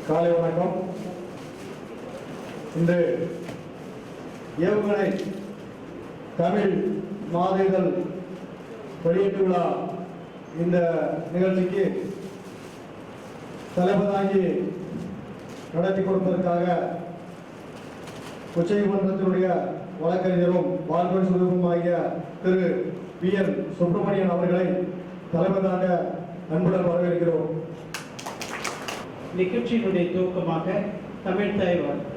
காலை வணக்கம். இன்று ஏவுகணை தமிழ் மாத இதழ் வெளியீட்டு விழா இந்த நிகழ்ச்சிக்கு தலைமை நடத்தி கொடுப்பதற்காக உச்சநீதிமன்றத்தினுடைய வழக்கறிஞரும் வாழ்க்கை சுதமும் ஆகிய திரு PN சுப்பிரமணியன் அவர்களை தலைமையாக அன்புடன் வரவேற்கிறோம். நிகழ்ச்சியினுடைய துவக்கமாக தமிழ் தாய் வாழ்த்து.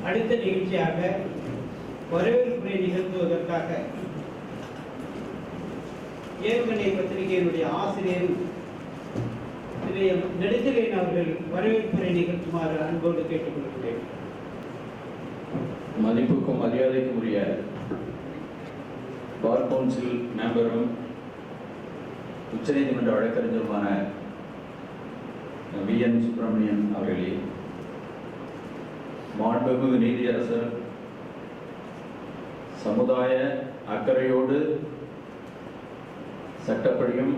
அடுத்த நிகழ்ச்சியாக வரவேற்புரை நிகழ்த்துவதற்காக ஏவுகணை பத்திரிகையினுடைய ஆசிரியர் நெடுஞ்செழியன் அவர்கள் வரவேற்புரை நிகழ்த்துமாறு அன்போடு கேட்டுக்கொள்கிறேன். மதிப்புக்கும் மரியாதைக்கும் உரிய பார் கவுன்சில் மெம்பரும் உச்சநீதிமன்ற வழக்கறிஞருமான VN சுப்பிரமணியன் அவர்களே, மாண்புமிகு நீதியரசர் சமுதாய அக்கறையோடு சட்டப்படியும்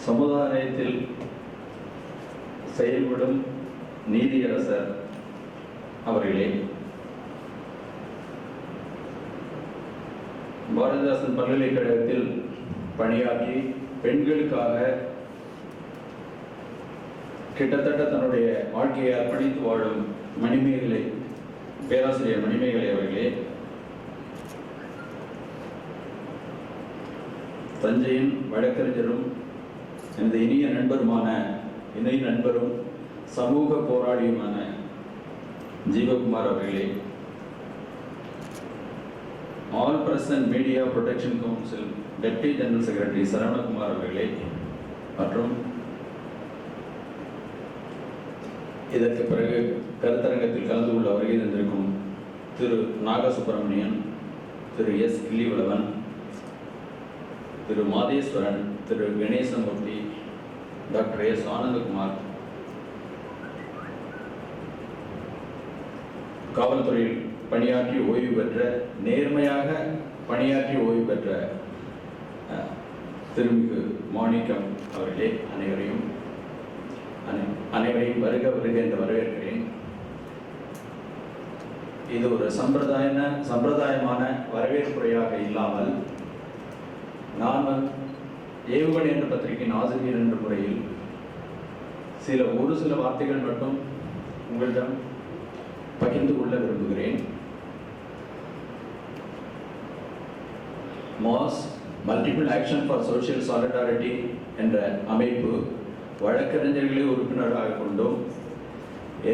சமுதாயத்தில் செயல்படும் நீதியரசர் அவர்களே, பாரதிதாசன் பல்கலைக்கழகத்தில் பணியாற்றி பெண்களுக்காக கிட்டத்தட்ட தன்னுடைய வாழ்க்கையை அர்ப்பணித்து வாழும் மணிமேகலை, பேராசிரியர் மணிமேகலை அவர்களே, தஞ்சையின் வழக்கறிஞரும் எனது இனிய நண்பரும் சமூக போராளியுமான ஜீவகுமார் அவர்களே, all press and media protection council deputy general secretary Saravanakumar அவர்களே, மற்றும் இதற்கு பிறகு கருத்தரங்கத்தில் கலந்து கொள்ள வருகை தந்திருக்கும் திரு நாகசுப்பிரமணியன், திரு S. கிள்ளிவளவன், திரு மாதேஸ்வரன், திரு கணேசமூர்த்தி, டாக்டர் S. ஆனந்தகுமார், காவல்துறையில் பணியாற்றி ஓய்வு பெற்ற, நேர்மையாக பணியாற்றி ஓய்வு பெற்ற திருமிகு மாணிக்கம் அவர்களே, அனைவரையும் வருக என்று வரவேற்கிறேன். இது ஒரு சம்பிரதாயமான வரவேற்புரையாக இல்லாமல் நான் ஏவுகணை என்ற பத்திரிகையின் ஆசிரியர் என்ற முறையில் ஒரு சில வார்த்தைகள் மட்டும் உங்களிடம் பகிர்ந்து கொள்ள விரும்புகிறேன். Mass multiple action for social solidarity என்ற அமைப்பு வழக்கறிஞர்களை உறுப்பினராக கொண்டும்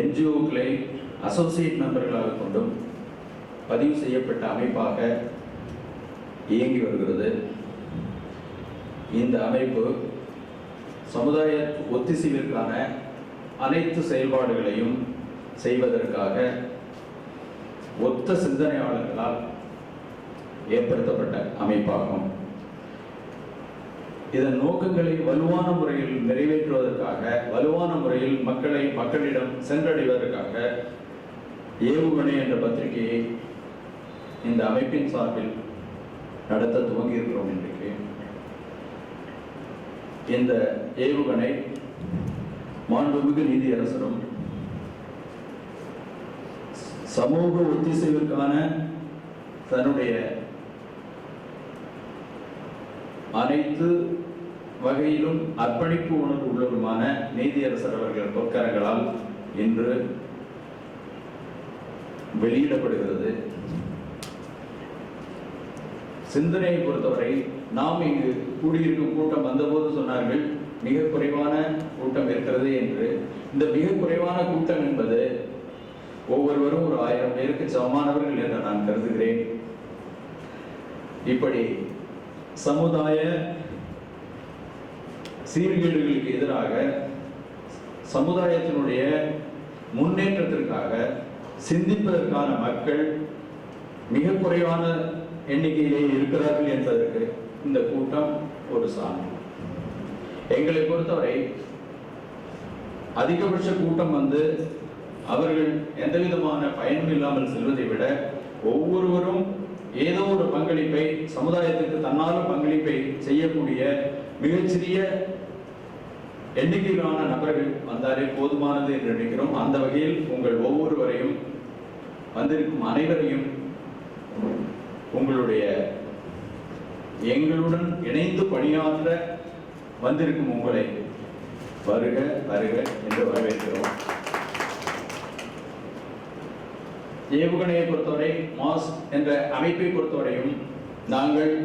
NGO-க்களை அசோசியேட் மெம்பர்களாக கொண்டும் பதிவு செய்யப்பட்ட அமைப்பாக இயங்கி வருகிறது. இந்த அமைப்பு சமுதாய ஒத்திசைவிற்கான அனைத்து செயல்பாடுகளையும் செய்வதற்காக ஒத்த சிந்தனையாளர்களால் ஏற்படுத்தப்பட்ட அமைப்பாகும். இதன் நோக்கங்களை வலுவான முறையில் நிறைவேற்றுவதற்காக, வலுவான முறையில் மக்களிடம் சென்றடைவதற்காக ஏவுகணை என்ற பத்திரிகையை இந்த அமைப்பின் சார்பில் நடத்த துவங்கியிருக்கிறோம். இன்றைக்கு இந்த ஏவுகணை மாண்புமிகு நீதியரசரும் சமூக ஒத்திசைவிற்கான தன்னுடைய அனைத்து வகையிலும் அர்ப்பணிப்பு உணர்வு உள்ளவருமான நீதியரசர் அவர்கள் பொற்கரங்களால் இன்று வெளியிடப்படுகிறது. சிந்தனையை பொறுத்தவரை நாம் இங்கு கூடியிருக்கும் கூட்டம் வந்தபோது சொன்னார்கள் மிக குறைவான கூட்டம் இருக்கிறது என்று. இந்த மிக குறைவான கூட்டம் என்பது ஒவ்வொருவரும் ஒரு 1000 பேருக்கு சமமானவர்கள் என்று நான் கருதுகிறேன். இப்படி சமுதாய சீர்கேடுகளுக்கு எதிராக சமுதாயத்தினுடைய முன்னேற்றத்திற்காக சிந்திப்பதற்கான மக்கள் மிக குறைவான எண்ணிக்கையிலே இருக்கிறார்கள் என்பதற்கு இந்த கூட்டம் ஒரு சான்று. எங்களை பொறுத்தவரை அதிகபட்ச கூட்டம் வந்து அவர்கள் எந்த விதமான பயனும் இல்லாமல் செல்வதை விட ஒவ்வொருவரும் ஏதோ ஒரு பங்களிப்பை சமுதாயத்திற்கு தன்னாலும் பங்களிப்பை செய்யக்கூடிய மிகச்சிறிய எண்ணிக்கையிலான நபர்கள் வந்தாலே போதுமானது என்று நினைக்கிறோம். அந்த வகையில் உங்கள் ஒவ்வொருவரையும் வந்திருக்கும் அனைவரையும் உங்களுடைய எங்களுடன் இணைந்து பணியாற்ற வந்திருக்கும் உங்களை வருக வருக என்று வரவேற்கிறோம். ஏவுகணையை பொறுத்தவரை மாஸ் என்ற அமைப்பை பொறுத்தவரையும் நாங்கள்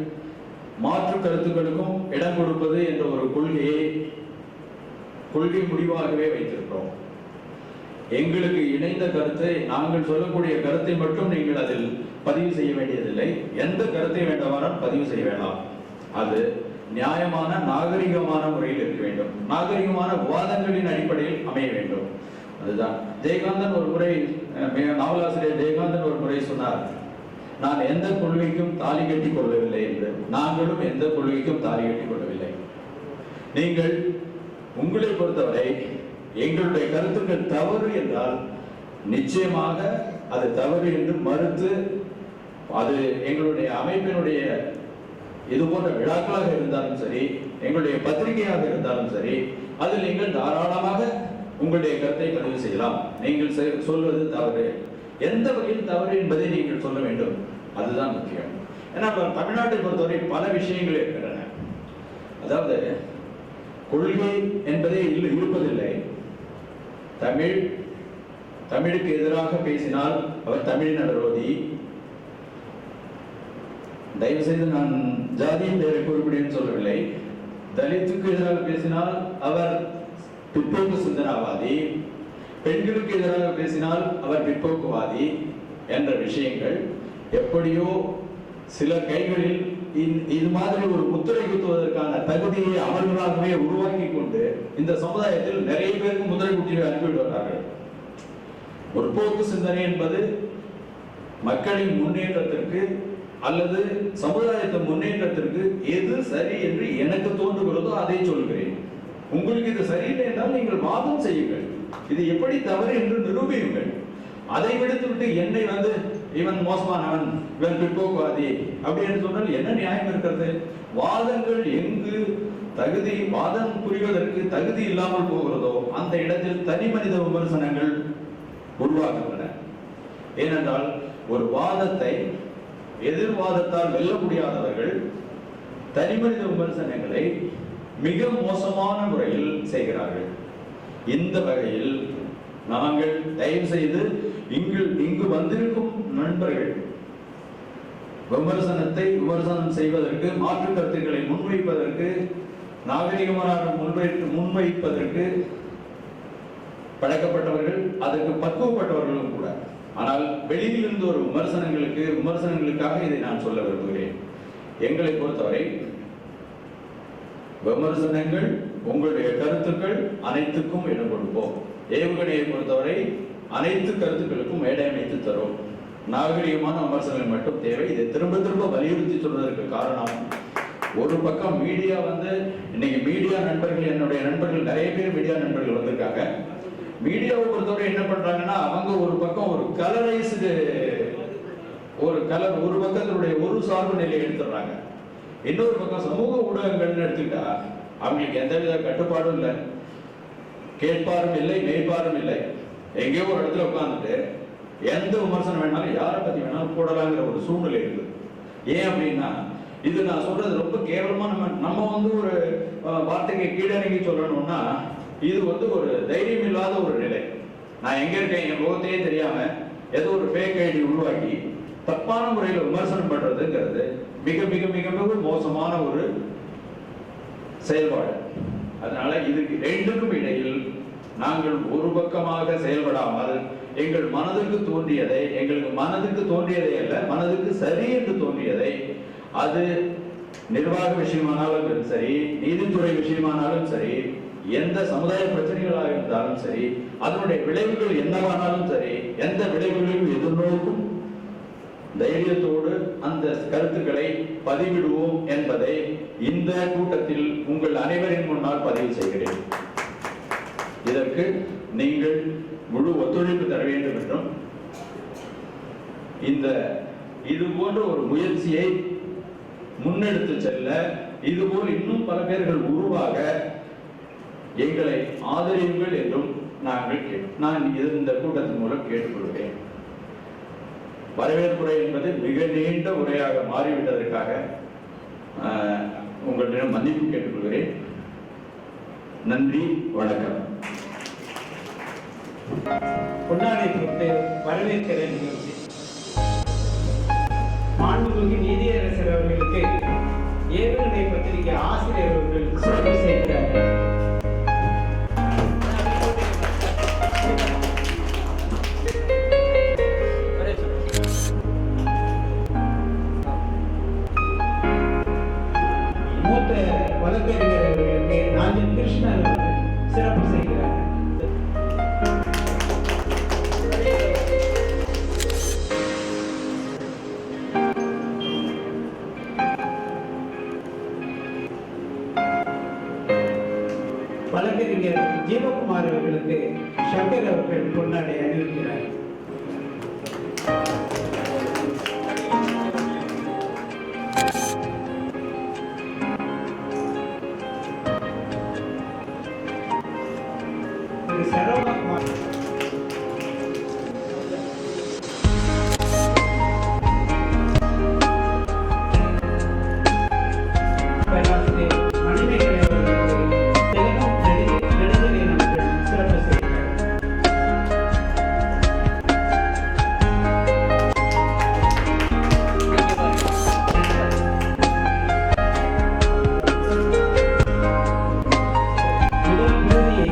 மாற்று கருத்துக்களுக்கும் இடம் கொடுப்பது என்ற ஒரு கொள்கை முடிவாகவே வைத்திருக்கிறோம். எங்களுக்கு இணைந்த கருத்தை நாங்கள் சொல்லக்கூடிய கருத்தை மட்டும் நீங்கள் அதில் பதிவு செய்ய வேண்டியதில்லை. எந்த கருத்தை வேண்டுமானால் பதிவு செய்ய வேண்டாம். அது நியாயமான நாகரிகமான முறையில் இருக்க வேண்டும். நாகரிகமான விவாதங்களின் அடிப்படையில் அமைய வேண்டும். அதுதான் ஜெயகாந்தன் ஒரு முறை, நாவலாசிரியர் ஜெயகாந்தன் ஒரு முறை சொன்னார், நான் எந்த கொள்கைக்கும் தாலி கட்டிக் கொள்ளவில்லை என்று. நாங்களும் எந்த கொள்கைக்கும் தாலி கட்டிக் கொள்ளவில்லை. நீங்கள் உங்களை பொறுத்தவரை எங்களுடைய கருத்துக்கள் தவறு என்றால் நிச்சயமாக அது தவறு என்று மறுத்து, அது எங்களுடைய அமைப்பினுடைய இது போன்ற விழாக்களாக இருந்தாலும் சரி, எங்களுடைய பத்திரிகையாக இருந்தாலும் சரி, அதில் நீங்கள் தாராளமாக உங்களுடைய கருத்தை பதிவு செய்யலாம். நீங்கள் சொல்வது தவறு, எந்த வகையில் தவறு என்பதை நீங்கள் சொல்ல வேண்டும். அதுதான் முக்கியம். ஏன்னா தமிழ்நாட்டை பொறுத்தவரை பல விஷயங்கள் இருக்கின்றன. அதாவது கொள்கை என்பதே இருப்பதில்லை. தமிழுக்கு எதிராக பேசினால் அவர் தமிழின விரோதி. தயவு செய்து நான் ஜாதியின் பெயரை குறிப்பிடுன்னு சொல்லவில்லை. தலித்துக்கு எதிராக பேசினால் அவர் பிற்போக்கு சிந்தனாவாதி, பெண்களுக்கு எதிராக பேசினால் அவர் பிற்போக்குவாதி என்ற விஷயங்கள் எப்படியோ சில கைகளில் இது மாதிரி ஒரு முத்திரை குத்துவதற்கான தகுதியை அவர்களாகவே உருவாக்கி கொண்டு இந்த சமுதாயத்தில் நிறைய பேருக்கு முத்திரை குத்தி அனுப்பிவிடுவார்கள். முற்போக்கு சிந்தனை என்பது மக்களின் முன்னேற்றத்திற்கு அல்லது சமுதாயத்தின் முன்னேற்றத்திற்கு எது சரி என்று எனக்கு தோன்றுகிறதோ அதை சொல்கிறேன். உங்களுக்கு இது சரியில்லை என்றால் நீங்கள் வாதம் செய்யுங்கள், இது எப்படி தவறு என்று நிரூபியுங்கள். அதை விடுத்துவிட்டு என்னை வந்து இவன் மோசமானவன், இவன் பிற்போக்குவாதி அப்படின்னு சொன்னால் என்ன நியாயம் இருக்கிறது? வாதங்கள் எங்கு வாதம் புரிவதற்கு தகுதி இல்லாமல் போகிறதோ அந்த இடத்தில் தனி மனித விமர்சனங்கள் உருவாகின்றன. ஏனென்றால் ஒரு வாதத்தை எதிர்வாதத்தால் வெல்ல முடியாதவர்கள் தனி மனித விமர்சனங்களை மிக மோசமான முறையில் செய்கிறார்கள். இந்த வகையில் நாங்கள் தயவு செய்து இங்கு வந்திருக்கும் நண்பர்கள் விமர்சனம் செய்வதற்கு, மாற்று கருத்துக்களை முன்வைப்பதற்கு, நாகரிகமான முன்வைப்பதற்கு பழக்கப்பட்டவர்கள், அதற்கு பக்குவப்பட்டவர்களும் கூட. ஆனால் வெளியிலிருந்து ஒரு விமர்சனங்களுக்காக இதை நான் சொல்ல விரும்புகிறேன். எங்களை பொறுத்தவரை விமர்சனங்கள், உங்களுடைய கருத்துக்கள் அனைத்துக்கும் இடம் கொடுப்போம். ஏவுகணையை பொறுத்தவரை அனைத்து கருத்துக்களுக்கும் மேடை அமைத்து தரும். நாகரிகமான விமர்சனங்கள் மட்டும் தேவை. இதை திரும்ப திரும்ப வலியுறுத்தி சொல்வதற்கு காரணம், ஒரு பக்கம் மீடியா இன்னைக்கு மீடியா நண்பர்கள், என்னுடைய நண்பர்கள் நிறைய பேர் மீடியா நண்பர்கள் வந்திருக்காங்க. மீடியாவை பொறுத்தவரை என்ன பண்றாங்கன்னா, அவங்க ஒரு பக்கம் ஒரு கலரைஸ்டு ஒரு பக்கத்தினுடைய ஒரு சார்பு நிலையை எடுத்துடுறாங்க. இன்னொரு பக்கம் சமூக ஊடகங்கள்னு எடுத்துக்கிட்டா அவங்களுக்கு எந்தவித கட்டுப்பாடும் இல்லை, கேட்பாரும் இல்லை, மேய்ப்பாரும் இல்லை. எங்கேயோ ஒரு இடத்துல உட்கார்ந்துட்டு எந்த விமர்சனம் வேணாலும் யாரை பத்தி வேணாலும் போடலாங்கிற ஒரு சூழ்நிலை இருக்குது. ஏன் அப்படின்னா இது நான் சொல்றது ரொம்ப கேவலமா நம்ம வந்து ஒரு வார்த்தைக்கு கீழடங்கி சொல்லணும்னா இது வந்து ஒரு தைரியம் இல்லாத ஒரு நிலை. நான் எங்க இருக்கேன் என் முகத்தையே தெரியாம ஏதோ ஒரு ஃபேக் ஐடி உருவாக்கி தப்பான முறையில் விமர்சனம் பண்றதுங்கிறது மிக மிக மிக மிக மோசமான ஒரு செயல்பாடு. அதனால இதுக்கு ரெண்டுக்கும் இடையில் நாங்கள் ஒரு பக்கமாக செயல்படாமல் எங்கள் மனதுக்கு தோன்றியதை, எங்களுக்கு மனதுக்கு தோன்றியதை அல்ல, மனதுக்கு சரி என்று தோன்றியதை, அது நிர்வாக விஷயமானாலும் சரி, நீதித்துறை விஷயமானாலும் சரி, எந்த சமுதாய பிரச்சனைகளாக இருந்தாலும் சரி, அதனுடைய விளைவுகள் என்னவானாலும் சரி, எந்த விளைவுகளையும் எதிர்நோக்கும் தைரியத்தோடு அந்த கருத்துக்களை பதிவிடுவோம் என்பதை இந்த கூட்டத்தில் உங்கள் அனைவரின் முன்னால் பதிவு செய்கிறேன். இதற்கு நீங்கள் முழு ஒத்துழைப்பு தர வேண்டும் என்றும் இது போன்ற ஒரு முயற்சியை முன்னெடுத்து செல்ல இதுபோல் இன்னும் பல பேர்கள் உருவாக எங்களை ஆதரியுங்கள் என்றும் நான் இந்த கூட்டத்தின் மூலம் கேட்டுக்கொள்கிறேன். வரவேற்புரை என்பது மிக நீண்ட உரையாக மாறிவிட்டதற்காக உங்களிடம் மன்னிப்பு கேட்டுக்கொள்கிறேன். நன்றி, வணக்கம். பொன்னாடை தொட்டு வரவேற்கிற நிகழ்ச்சி மாண்புமிகு நீதியரசர் அவர்களுக்கு ஏவுகணை பத்திரிகை ஆசிரியர் அவர்கள் சிறப்பு செய்கிறார்கள். மூத்த வழக்கறிஞர் அவர்களுக்கு ராஜன் கிருஷ்ணன் அவர்கள் சிறப்பு செய்கிறார்கள். வழக்கறிஞர் ஜீவகுமார் அவர்களுக்கு சங்கர் அவர்கள் பொன்னாடை அணிவிக்கிறார். திரு சரவணகுமார் பேராசிரியர் மணிமேகலை அவர்களுக்கு திலகம் நெடுஞ்செழியன் அவர்கள் சிறப்பு செய்கிறார். முதல் பகுதியை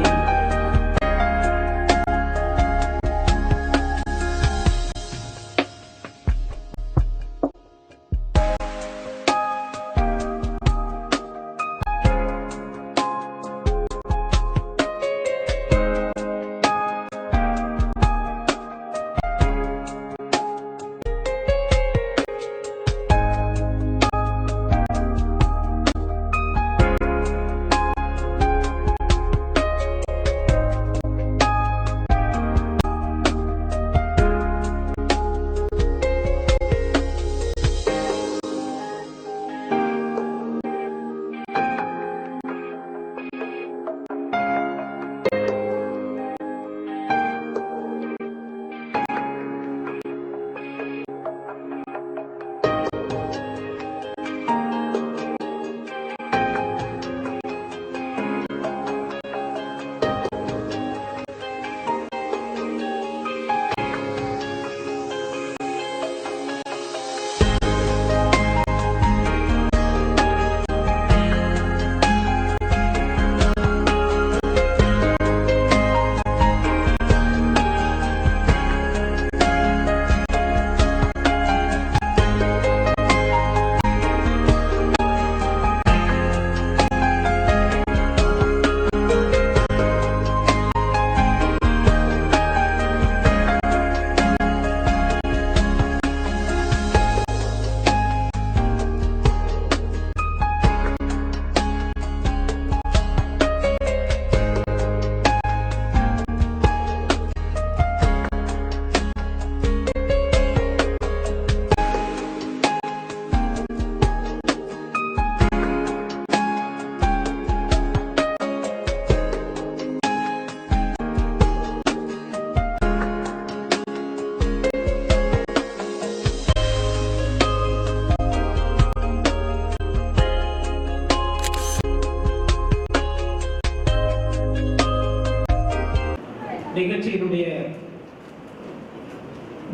நிகழ்ச்சியினுடைய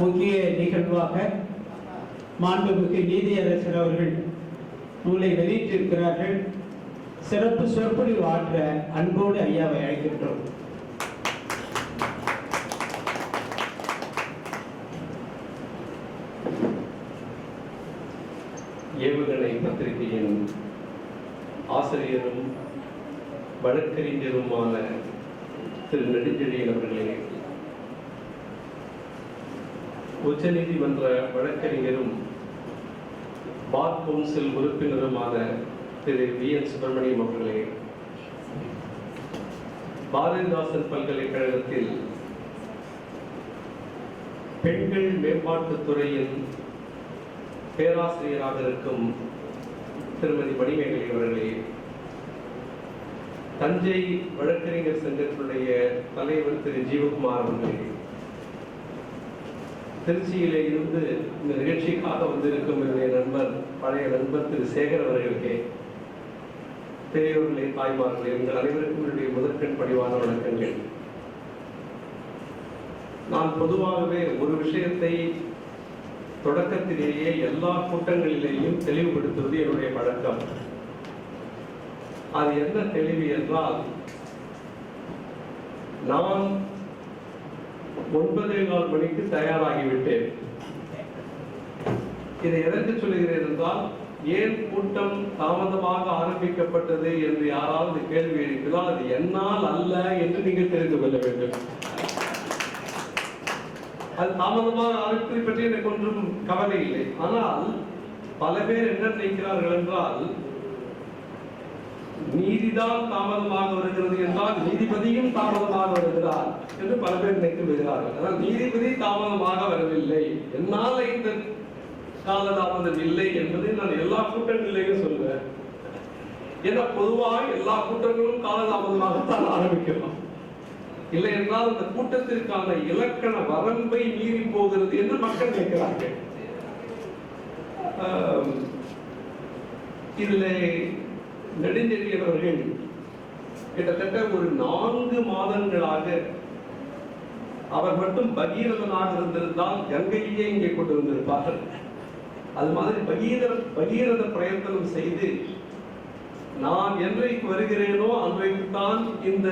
முக்கிய நிகழ்வாக மாண்புமிகு நீதியரசர் அவர்கள் நூலை வெளியிட்டிருக்கிறார்கள். சிறப்பு சொற்பொழிவு ஆற்ற அன்போடு ஐயாவை அழைக்கின்றோம். ஏவுகணை பத்திரிகையின் ஆசிரியரும் வழக்கறிஞருமான திரு நெடுஞ்செழியன் அவர்களே, உச்சநீதிமன்ற வழக்கறிஞரும் பார் கவுன்சில் உறுப்பினருமான திரு வி.என். சுப்பிரமணியம் அவர்களே, பாரதிதாசன் பல்கலைக்கழகத்தில் பெண்கள் மேம்பாட்டுத் துறையின் பேராசிரியராக இருக்கும் திருமதி மணிமேகலை அவர்களே, தஞ்சை வழக்கறிஞர் சங்கத்தினுடைய தலைவர் திரு ஜீவகுமார் அவர்களே, திருச்சியிலே இருந்து இந்த நிகழ்ச்சிக்காக வந்திருக்கும் என்னுடைய நண்பர், பழைய நண்பர் திரு சேகர் அவர்களுக்கே, பெரியோர்களே, தாய்மார்களே, உங்கள் அனைவருக்கும் என்னுடைய முதற்கண் பணிவான வணக்கங்கள். நான் பொதுவாகவே ஒரு விஷயத்தை தொடக்கத்திலேயே எல்லா கூட்டங்களிலேயும் தெளிவுபடுத்துவது என்னுடைய பழக்கம். அது என்ன தெளிவு என்றால், நான் 9:15 மணிக்கு தயாராகிவிட்டேன். இதை எதற்கு சொல்லுகிறேன் என்றால், ஏன் கூட்டம் தாமதமாக ஆரம்பிக்கப்பட்டது என்று யாராவது கேள்வி எழுப்பினால் அது என்னால் அல்ல என்று நீங்கள் தெரிந்து கொள்ள வேண்டும். அது தாமதமாக ஆரம்பிப்பதை பற்றி எனக்கு ஒன்றும் கவலை இல்லை. ஆனால் பல பேர் என்ன நினைக்கிறார்கள் என்றால், நீதிதான் தாமதமாக வருகிறது என்றால் நீதிபதியும் தாமதமாக வருகிறார் என்று பல பேர் நினைத்து வருகிறார்கள். ஆனால் நீதிபதி தாமதமாக வரவில்லை, என்னால் இந்த காலதாமதம் இல்லை என்பதை நான் எல்லா கூட்டங்களிலேயும் சொல்வேன். ஏன்னா பொதுவாக எல்லா கூட்டங்களும் காலதாமதமாகத்தான் ஆரம்பிக்கலாம். இல்லை என்றால் அந்த கூட்டத்திற்கான இலக்கண வரம்பை மீறி போகிறது என்று மக்கள் நினைக்கிறார்கள். இதில் நெடுஞ்செழியன் அவர்கள் கிட்டத்தட்ட ஒரு 4 மாதங்களாக அவர் மட்டும் பகீரதனாக இருந்திருந்தால் கங்கையே இங்கே கொண்டு வந்திருப்பார்கள். அது மாதிரி பகீரத பிரயத்தனம் செய்து நான் என்றைக்கு வருகிறேனோ அன்றைக்குத்தான் இந்த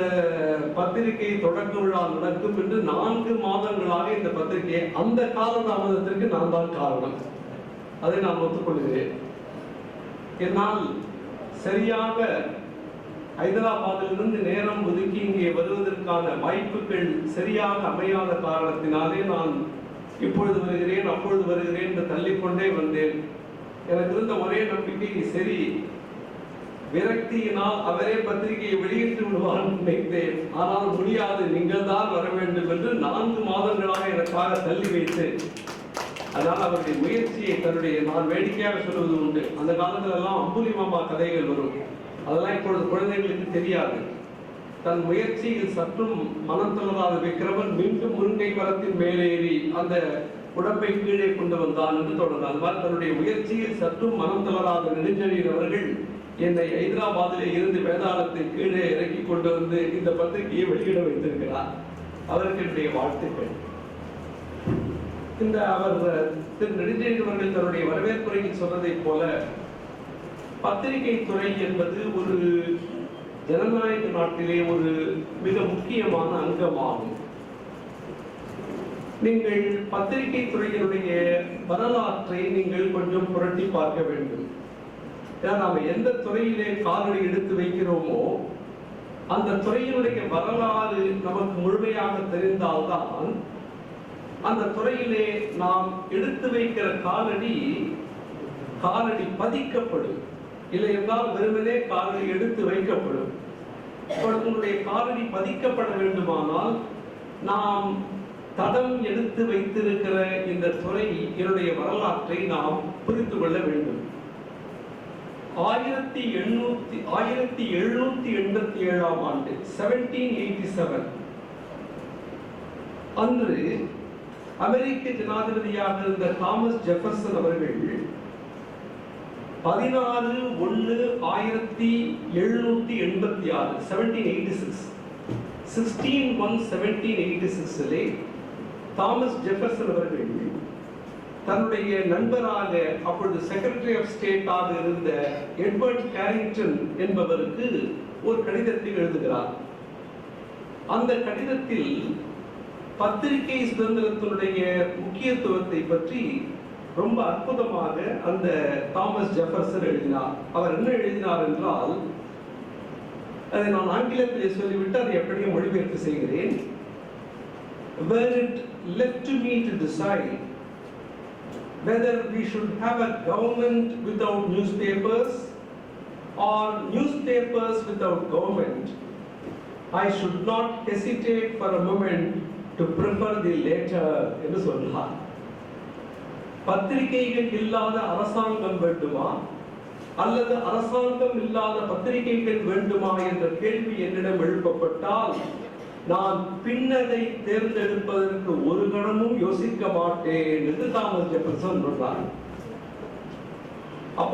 பத்திரிகை தொடக்க விழா நடக்கும் என்று 4 மாதங்களாக இந்த பத்திரிகை, அந்த காலதாமதத்திற்கு நான் தான் காரணம், அதை நான் ஒத்துக்கொள்கிறேன். என்னால் சரியாக ஹைதராபாத்திலிருந்து நேரம் ஒதுக்கி இங்கே வருவதற்கான வாய்ப்புகள் சரியாக அமையாத காரணத்தினாலே நான் இப்பொழுது வருகிறேன் அப்பொழுது வருகிறேன் என்று தள்ளிக்கொண்டே வந்தேன். எனக்கு இருந்த ஒரே நம்பிக்கை, சரி விரக்தியினால் அவரே பத்திரிகையை வெளியிட்டு விடுவார் நினைத்தேன். ஆனால் முடியாது, நீங்கள் தான் வர வேண்டும் என்று 4 மாதங்களாக எனக்காக தள்ளி வைத்து, அதனால் அவருடைய முயற்சியை தன்னுடைய, நான் வேடிக்கையாக சொல்வது உண்டு, அந்த காலத்துல எல்லாம் அம்புலி மாமா கதைகள் வரும், அதெல்லாம் இப்பொழுது குழந்தைகளுக்கு தெரியாது. தன் முயற்சியில் சற்றும் மனம் தளராத விக்கிரமன் மீண்டும் முருங்கை மரத்தின் மேலேறி அந்த உடம்பை கீழே கொண்டு வந்தான் என்று தொடர்ந்தார். அது மாதிரி தன்னுடைய முயற்சியில் சற்றும் மனம் தளராத நெடுஞ்செழியன் அவர்கள் என்னை ஹைதராபாத்திலே இருந்து வேதாளத்தை கீழே இறக்கி கொண்டு வந்து இந்த பத்திரிகையை வெளியிட வைத்திருக்கிறார். அவருக்கு என்னுடைய வாழ்த்துக்கள். இந்த அவர் திரு நெடுஞ்செழியன் அவர்கள் தன்னுடைய வரவேற்புரையில் சொன்னதைப் போல, பத்திரிகை துறை என்பது ஒரு ஜனநாயக நாட்டிலே ஒரு மிக முக்கியமான அங்கமாகும். நீங்கள் பத்திரிகை துறையினுடைய வரலாற்றை நீங்கள் கொஞ்சம் புரட்டி பார்க்க வேண்டும். நாம் எந்த துறையிலே காலடி எடுத்து வைக்கிறோமோ அந்த துறையினுடைய வரலாறு நமக்கு முழுமையாக தெரிந்தால்தான் அந்த துறையிலே நாம் எடுத்து வைக்கிற காலடி பதிக்கப்படும். இல்லை என்றால் வெறுமனே காலடி எடுத்து வைக்கப்படும். உங்களுடைய காலடி பதிக்கப்பட வேண்டுமானால் நாம் தடம் எடுத்து வைத்திருக்கிற இந்த துறை என்னுடைய வரலாற்றை நாம் புரிந்து கொள்ள வேண்டும். 1787 ஆண்டு 1787 அன்று அமெரிக்க ஜனாதிபதியாக இருந்த தாமஸ் ஜெஃபர்சன் அவர்கள் 16/1/1786 1786 1786 தாமஸ் ஜெஃபர்சன் அவர்கள் தன்னுடைய நண்பராக அப்பொழுது செக்ரட்டரி ஆஃப் ஸ்டேட்டாக இருந்த எட்வர்ட் கேரிங்டன் என்பவருக்கு ஒரு கடிதத்தை எழுதுகிறார். அந்த கடிதத்தில் பத்திரிகை சுதந்திரத்தினுடைய முக்கியத்துவத்தை பற்றி ரொம்ப அற்புதமாக அந்த தாமஸ் ஜெஃபர்சன் எழுதினார். அவர் என்ன எழுதினார் என்றால், அதை நான் ஆங்கிலத்திலே சொல்லிவிட்டு அதை எப்படியும் மொழிபெயர்ப்பு செய்கிறேன். Were it left to me to decide whether we should have a government without newspapers or newspapers without government, I should not hesitate for a moment to prefer the latter என்று சொன்னார். பத்திரிகைகள் இல்லாத அரசாங்கம் வேண்டுமா அல்லது அரசாங்கம் இல்லாத பத்திரிகைகள் வேண்டுமா என்ற கேள்வி என்னிடம் எழுப்பப்பட்டால் நான் பின்னதை தேர்ந்தெடுப்பதற்கு ஒரு கணமும் யோசிக்க மாட்டேன் என்று தாமஸ் ஜெஃபர்சன் சொன்னார். அப்ப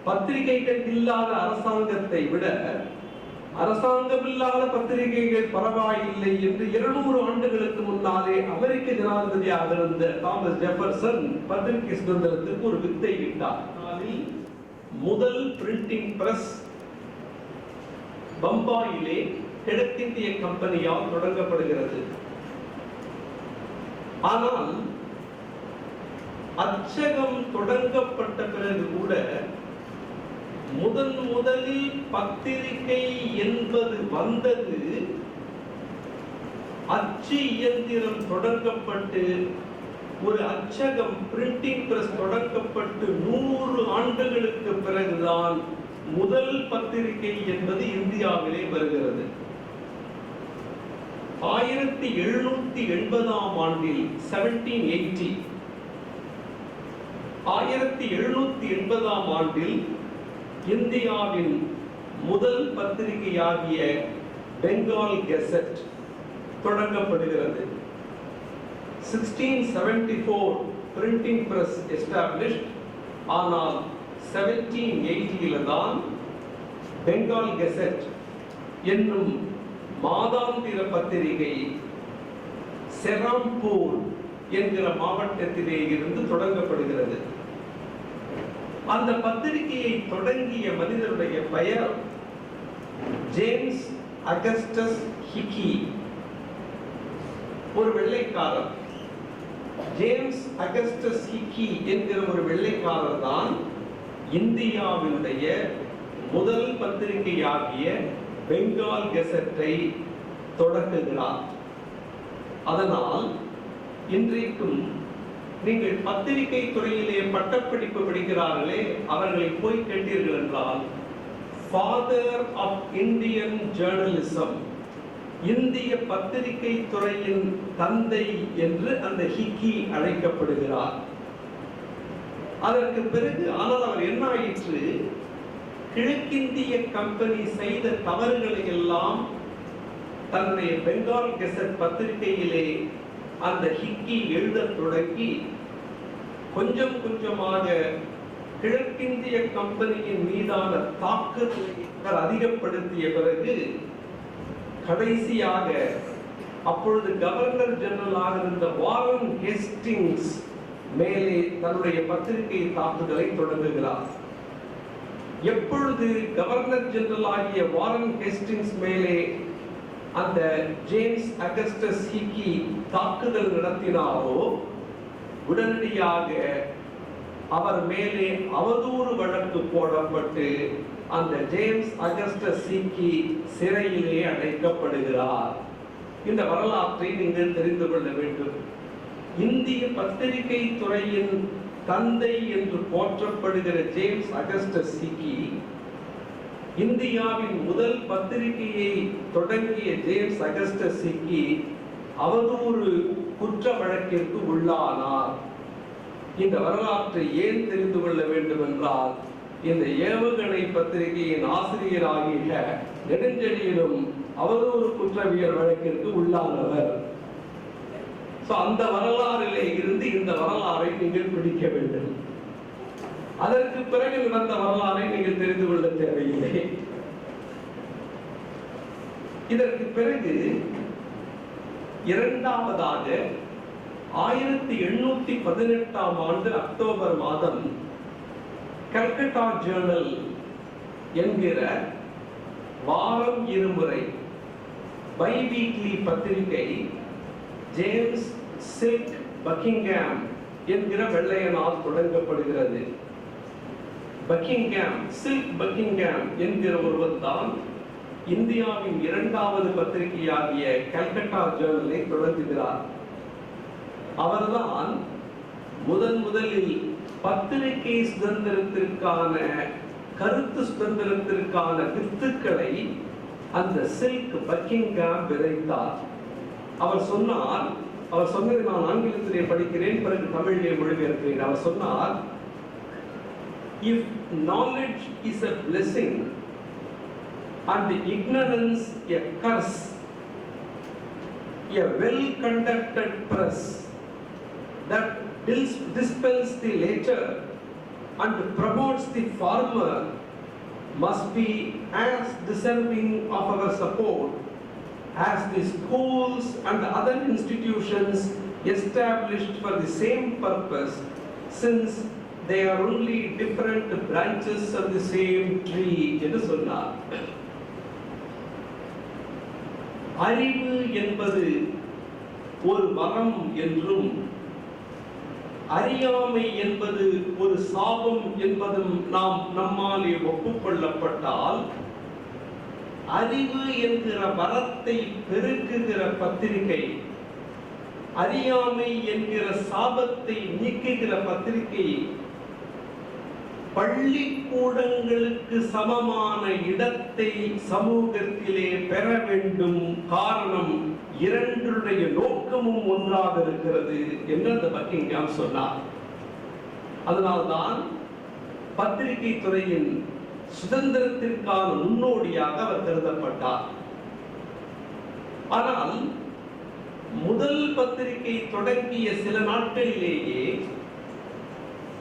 பத்திரிகைகள் இல்லாத அரசாங்கத்தை விட அரசாங்கம் இல்லாத பத்திரிகைகள் பரவாயில்லை என்று 200 ஆண்டுகளுக்கு முன்னாலே அமெரிக்க ஜனாதிபதியாக இருந்த தாமஸ் ஜெஃபர்சன் பத்திரிகை சுதந்திரத்துக்கு ஒரு வித்தை இட்டார். முதல் பிரிண்டிங் பிரஸ் பம்பாயிலே கிழக்கிந்திய கம்பெனியால் தொடங்கப்படுகிறது. ஆனால் அச்சகம் தொடங்கப்பட்ட பிறகு கூட முதலில் பத்திரிகை என்பது வந்தது அச்சு இயந்திரம் தொடங்கப்பட்டு ஒரு அச்சகம் பிரிண்டிங் பிரஸ் தொடங்கப்பட்டு 100 ஆண்டுகளுக்கு பிறகுதான் முதல் பத்திரிகை என்பது இந்தியாவிலே வருகிறது. 1780 ஆண்டில் 1780 ஆண்டில் இந்தியாவின் முதல் பத்திரிகையாகிய பெங்கால் கெசட் தொடங்கப்படுகிறது. 1674 printing press established. ஆனால் 1780 தான் பெங்கால் கெசட் என்னும் மாதாந்திர பத்திரிகை செராம்பூர் என்கிற மாவட்டத்திலே இருந்து தொடங்கப்படுகிறது. அந்த பத்திரிகையை தொடங்கிய மனிதனுடைய பெயர் ஜேம்ஸ் அகஸ்டஸ் ஹிக்கி, ஒரு வெள்ளைக்காரர். ஜேம்ஸ் அகஸ்டஸ் ஹிக்கி என்கிற ஒரு வெள்ளைக்காரர் தான் இந்தியாவினுடைய முதல் பத்திரிகையாகிய பெங்கால் கெசட்டை தொடங்குகிறார். அதனால் இன்றைக்கும் நீங்கள் பத்திரிகை துறையிலே பட்டப்படிப்பு படிக்கிறார்களே, அவர்களை போய் கேட்டீர்கள் என்றால் ஃபாதர் ஆஃப் இந்தியன் ஜேர்னலிசம், இந்திய பத்திரிகை துறையின் தந்தை என்று அந்த ஹிக்கி அழைக்கப்படுகிறார். அதற்கு பிறகு ஆனால் அவர் என்ன ஆயிற்று, கிழக்கிந்திய கம்பெனி செய்த தவறுகளை எல்லாம் தன்னுடைய பெங்கால் கெசட் பத்திரிகையிலே அந்த ஹிக்கி எழுதத் தொடங்கி கொஞ்சம் கொஞ்சமாக கிழக்கிந்திய கம்பெனியின் மீதான தாக்குதலை அதிகப்படுத்திய பிறகு கடைசியாக அப்பொழுது கவர்னர் ஜெனரலாக இருந்த வாரன் ஹேஸ்டிங்ஸ் மேலே தன்னுடைய பத்திரிகை தாக்குதலை தொடங்குகிறார். எப்பொழுது கவர்னர் ஜெனரல் ஆகிய வாரன் ஹேஸ்டிங்ஸ் மேலே அந்த ஜேம்ஸ் அகஸ்டஸ் ஹிக்கி தாக்குதல் நடத்தினாரோ, உடனடியாக அவர் மேலே அவதூறு வழக்கு போடப்பட்டு அந்த ஜேம்ஸ் அகஸ்டஸ் ஹிக்கி சிறையிலே அடைக்கப்படுகிறார். இந்த வரலாற்றை நீங்கள் தெரிந்து கொள்ள வேண்டும். இந்திய பத்திரிகை துறையின் தந்தை என்று போற்றப்படுகிற ஜேம்ஸ் அகஸ்டஸ் ஹிக்கி, இந்தியாவின் முதல் பத்திரிகையை தொடங்கிய ஜேம்ஸ் அகஸ்டஸ் ஹிக்கி அவதூறு குற்ற வழக்கிற்கு உள்ளானார். இந்த வரலாற்றை ஏன் தெரிந்து கொள்ள வேண்டும் என்றால், இந்த ஏவுகணை பத்திரிகையின் ஆசிரியராகிய நெடுஞ்செழியனும் அவதூறு குற்றவியல் வழக்கிற்கு உள்ளானவர். அந்த வரலாறிலே இருந்து இந்த வரலாறை நீங்கள் பிடிக்க வேண்டும். அதற்கு பிறகு நடந்த வரலாறை நீங்கள் தெரிந்து கொள்ள தேவையில்லை. இதற்கு பிறகு இரண்டாவதாக 1818 அக்டோபர் மாதம் கல்கட்டா ஜேர்னல் என்கிற வாரம் இருமுறை பைவீக்லி பத்திரிகை ஜேம்ஸ் சில்க் பக்கிங்ஹாம் என்கிற வெள்ளையனால் தொடங்கப்படுகிறது. பக்கிங்ஹாம், சில்க் பக்கிங்ஹாம் என்கிற ஒருவர் தான் இந்தியாவின் இரண்டாவது பத்திரிகையாகிய கல்கட்டா ஜேர்னலை தொடங்குகிறார். அவர்தான் முதலில் பத்திரிகை சுதந்திரத்திற்கான, கருத்து சுதந்திரத்திற்கான வித்துக்களை அந்த சில்க் பக்கிங்ஹாம் விதைத்தார். அவர் சொன்னதை நான் ஆங்கிலத்திலே படிக்கிறேன், பிறகு தமிழிலே மொழிபெயர்க்கிறேன். அவர் சொன்னார், if knowledge is a blessing and ignorance a curse, a well-conducted press that dispels the latter and promotes the former must be as deserving of our support as the schools and other institutions established for the same purpose, since they are only different branches of the same tree. என்று சொன்னார். அறிவு என்பது ஒரு வரம் என்றும் அறியாமை என்பது ஒரு சாபம் என்பதும் நம்மாலே ஒப்புக்கொள்ளப்பட்டால், அறிவு என்கிற வரத்தை பெருக்குகிற பத்திரிகை, அறியாமை என்கிற சாபத்தை நீக்குகிற பத்திரிகை பள்ளிக்கூடங்களுக்கு சமமான இடத்தை சமூகத்திலே பெற வேண்டும். காரணம், இரண்டுடைய நோக்கமும் ஒன்றாக இருக்கிறது என்று அந்த பக்கிங்ஹாம் சொன்னார். அதனால்தான் பத்திரிகை துறையின் சுதந்திரத்திற்கான முன்னோடியாக அவர் கருதப்பட்டார். ஆனால் முதல் பத்திரிகை தொடங்கிய சில நாட்களிலேயே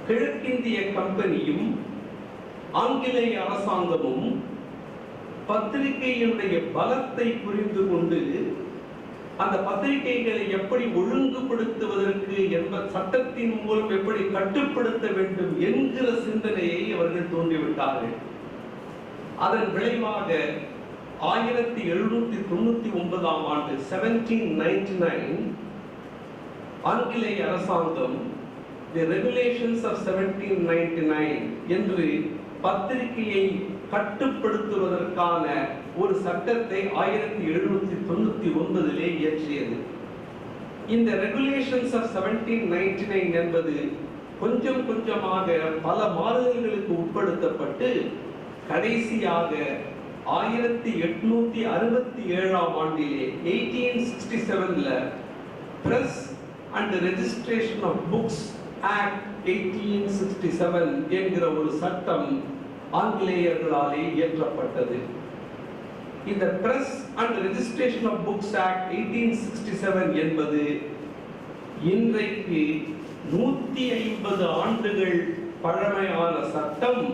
கிழக்கிந்திய கம்பெனியும் ஆங்கிலேய அரசாங்கமும் பத்திரிகையினுடைய பலத்தை புரிந்து கொண்டு அந்த பத்திரிகைகளை எப்படி ஒழுங்குபடுத்துவதற்கு என்ப சட்டத்தின் மூலம் எப்படி கட்டுப்படுத்த வேண்டும் என்கிற சிந்தனையை அவர்கள் தோன்றிவிட்டார்கள். அதன் விளைவாக 1799 ஆண்டு 1799 ஆங்கிலேய அரசாங்கம் The Regulations of 1799 என்று பத்திரிகையை கட்டுப்படுத்துவதற்கான ஒரு சட்டத்தை 1799 இயற்றியது. இந்த Regulations of 1799 என்பது கொஞ்சம் கொஞ்சமாக பல மாறுதல்களுக்கு உட்படுத்தப்பட்டு கடைசியாக 1867 ஆண்டிலே 1867 Press and Registration of Books Act 1867 என்கிற ஒரு சட்டம் ஆங்கிலேயர்களாலே இயற்றப்பட்டது. இந்த Press and Registration of Books Act 1867 என்பது இன்றைக்கு 150 ஆண்டுகள் பழமையான சட்டம்.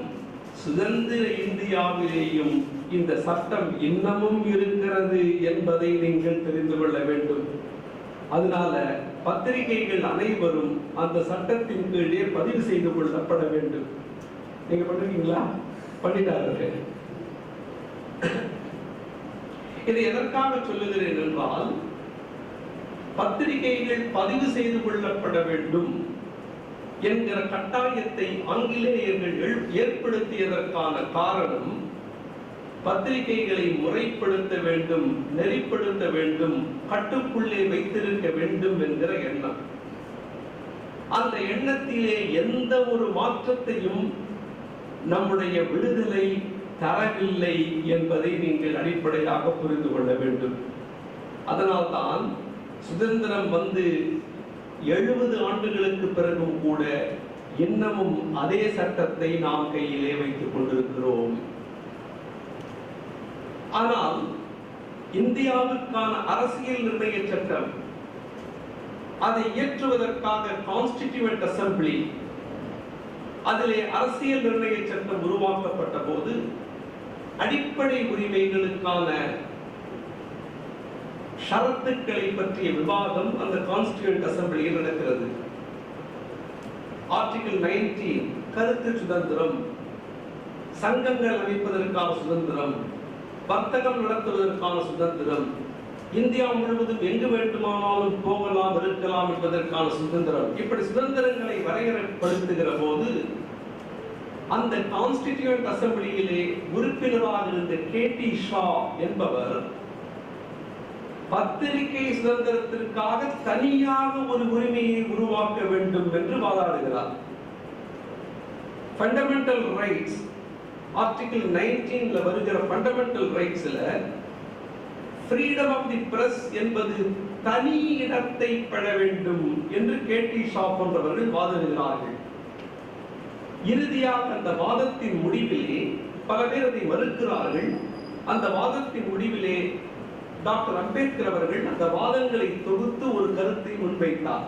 சுதந்திர இந்தியாவிலேயும் இந்த சட்டம் இன்னமும் இருக்கிறது என்பதை நீங்கள் தெரிந்து கொள்ள வேண்டும். அதனால பத்திரிகைகள் அனைவரும் அந்த சட்டத்தின் கீழே பதிவு செய்து கொள்ளப்பட வேண்டும். நீங்க பண்ணிருக்கீங்களா? பண்ணிட்டார்கள். இதை எதற்காக சொல்லுகிறேன் என்றால், பத்திரிகைகள் பதிவு செய்து கொள்ளப்பட வேண்டும் என்கிற கட்டாயத்தை ஆங்கிலேயர்கள் ஏற்படுத்தியதற்கான காரணம், பத்திரிகைகளை முறைப்படுத்த வேண்டும், நெறிப்படுத்த வேண்டும், கட்டுக்குள்ளே வைத்திருக்க வேண்டும் என்கிற எண்ணம். அந்த எண்ணத்திலே எந்த ஒரு மாற்றத்தையும் நம்முடைய விடுதலை தரவில்லை என்பதை நீங்கள் அடிப்படையாக புரிந்து கொள்ள வேண்டும். அதனால்தான் சுதந்திரம் வந்து 70 ஆண்டுகளுக்கு பிறகும் கூட இன்னமும் அதே சட்டத்தை நாம் கையிலே வைத்துக் கொண்டிருக்கிறோம். ஆனால் இந்தியாவுக்கான அரசியல் நிர்ணய சட்டம், அதை இயற்றுவதற்காக கான்ஸ்டிடியூவன்ட் அசெம்பிளி, அதிலே அரசியல் நிர்ணய சட்டம் உருவாக்கப்பட்ட போது அடிப்படை உரிமைகளுக்கான ஷரத்துக்களை பற்றிய விவாதம் அந்த கான்ஸ்டிடியூண்ட் அசெம்பிளியில் நடக்கிறது. ஆர்டிகிள் 19 கருத்து சுதந்திரம், சங்கங்கள் அமைப்பதற்கான சுதந்திரம், வர்த்தகம் நடத்துவதற்கான சுதந்திரம், இந்தியா முழுவதும் எங்கு வேண்டுமானாலும் போகலாம் இருக்கலாம் என்பதற்கான சுதந்திரம், இப்படி சுதந்திரங்களை வரையறைப்படுத்துகிற போது அந்த கான்ஸ்டிடியூண்ட் அசெம்பிளியிலே உறுப்பினராக இருந்த KT ஷா என்பவர் பத்திரிகை சுதந்திரத்திற்காக தனியாக ஒரு உரிமையை உருவாக்க வேண்டும் என்று வாதாடுகிறார். ஃபண்டமெண்டல் ரைட்ஸ் ஆர்டிகிள் 19ல வருகிற ஃபண்டமெண்டல் ரைட்ஸ்ல ஃப்ரீடம் ஆஃப் தி பிரஸ் என்பது தனி இடத்தை பெற வேண்டும் என்று KT ஷா போன்றவர்கள் வாதிடுகிறார்கள். இறுதியாக அந்த வாதத்தின் முடிவிலே பல பேர் அதை மறுக்கிறார்கள். அந்த வாதத்தின் முடிவிலே டாக்டர் அம்பேத்கர் அவர்கள் அந்த வாதங்களை தொகுத்து ஒரு கருத்தை முன்வைத்தார்.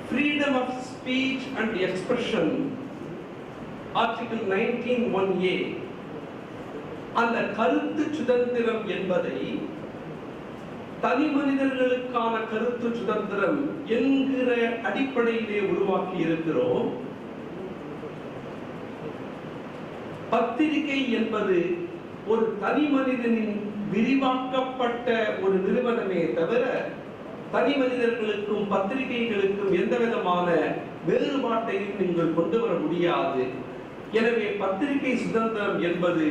Freedom of speech and expression article 19(1)A அந்த கருத்து சுதந்திரம் என்பதை தனி மனிதர்களுக்கான கருத்து சுதந்திரம் என்கிற அடிப்படையிலே உருவாக்கி இருக்கிறோம். பத்திரிகை என்பது ஒரு தனி மனிதனின் விரிவாக்கப்பட்ட ஒரு நிறுவனமே தவிர தனி மனிதர்களுக்கும் பத்திரிகைகளுக்கும் எந்த விதமான வேறுபாட்டையும் நீங்கள் கொண்டு வர முடியாது. எனவே பத்திரிகை சுதந்திரம் என்பது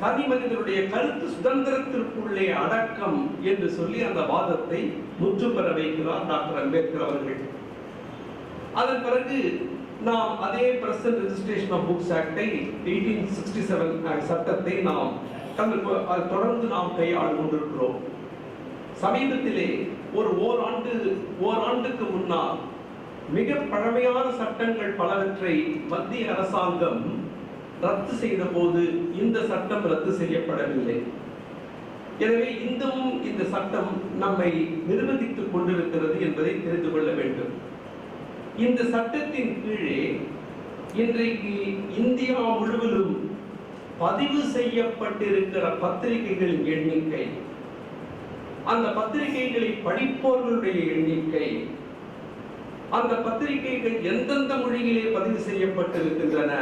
தனி மனிதனுடைய கருத்து சுதந்திரத்திற்குள்ளே அடக்கம் என்று சொல்லி அந்த வாதத்தை முற்றும் பெற வைக்கிறார் டாக்டர் அம்பேத்கர் அவர்கள். அதன் பிறகு நாம் அதே பிரசன்ட் ரெஜிஸ்ட்ரேஷன் ஆஃப் புக்ஸ் ஆக்டை 1867 சட்டத்தை நாம் தொடர்ந்து நாம் கையாள கொண்டிருக்கிறோம். சமீபத்திலே ஓராண்டுக்கு முன்னால் மிக பழமையான சட்டங்கள் பலவற்றை மத்திய அரசாங்கம் ரத்து செய்த போது இந்த சட்டம் ரத்து செய்யப்படவில்லை. எனவே இந்த சட்டம் நம்மை நிர்வகித்துக் கொண்டிருக்கிறது என்பதை தெரிந்து கொள்ள வேண்டும். இந்த சட்டத்தின் கீழே இன்றைக்கு இந்தியா முழுவதும் பதிவு செய்யப்பட்டிருக்கிற பத்திரிகைகளின் எண்ணிக்கை, அந்த பத்திரிகைகளை படிப்பவர்களுடைய எண்ணிக்கை, அந்த பத்திரிகைகள் எந்தெந்த மொழியிலே பதிவு செய்யப்பட்டிருக்கின்றன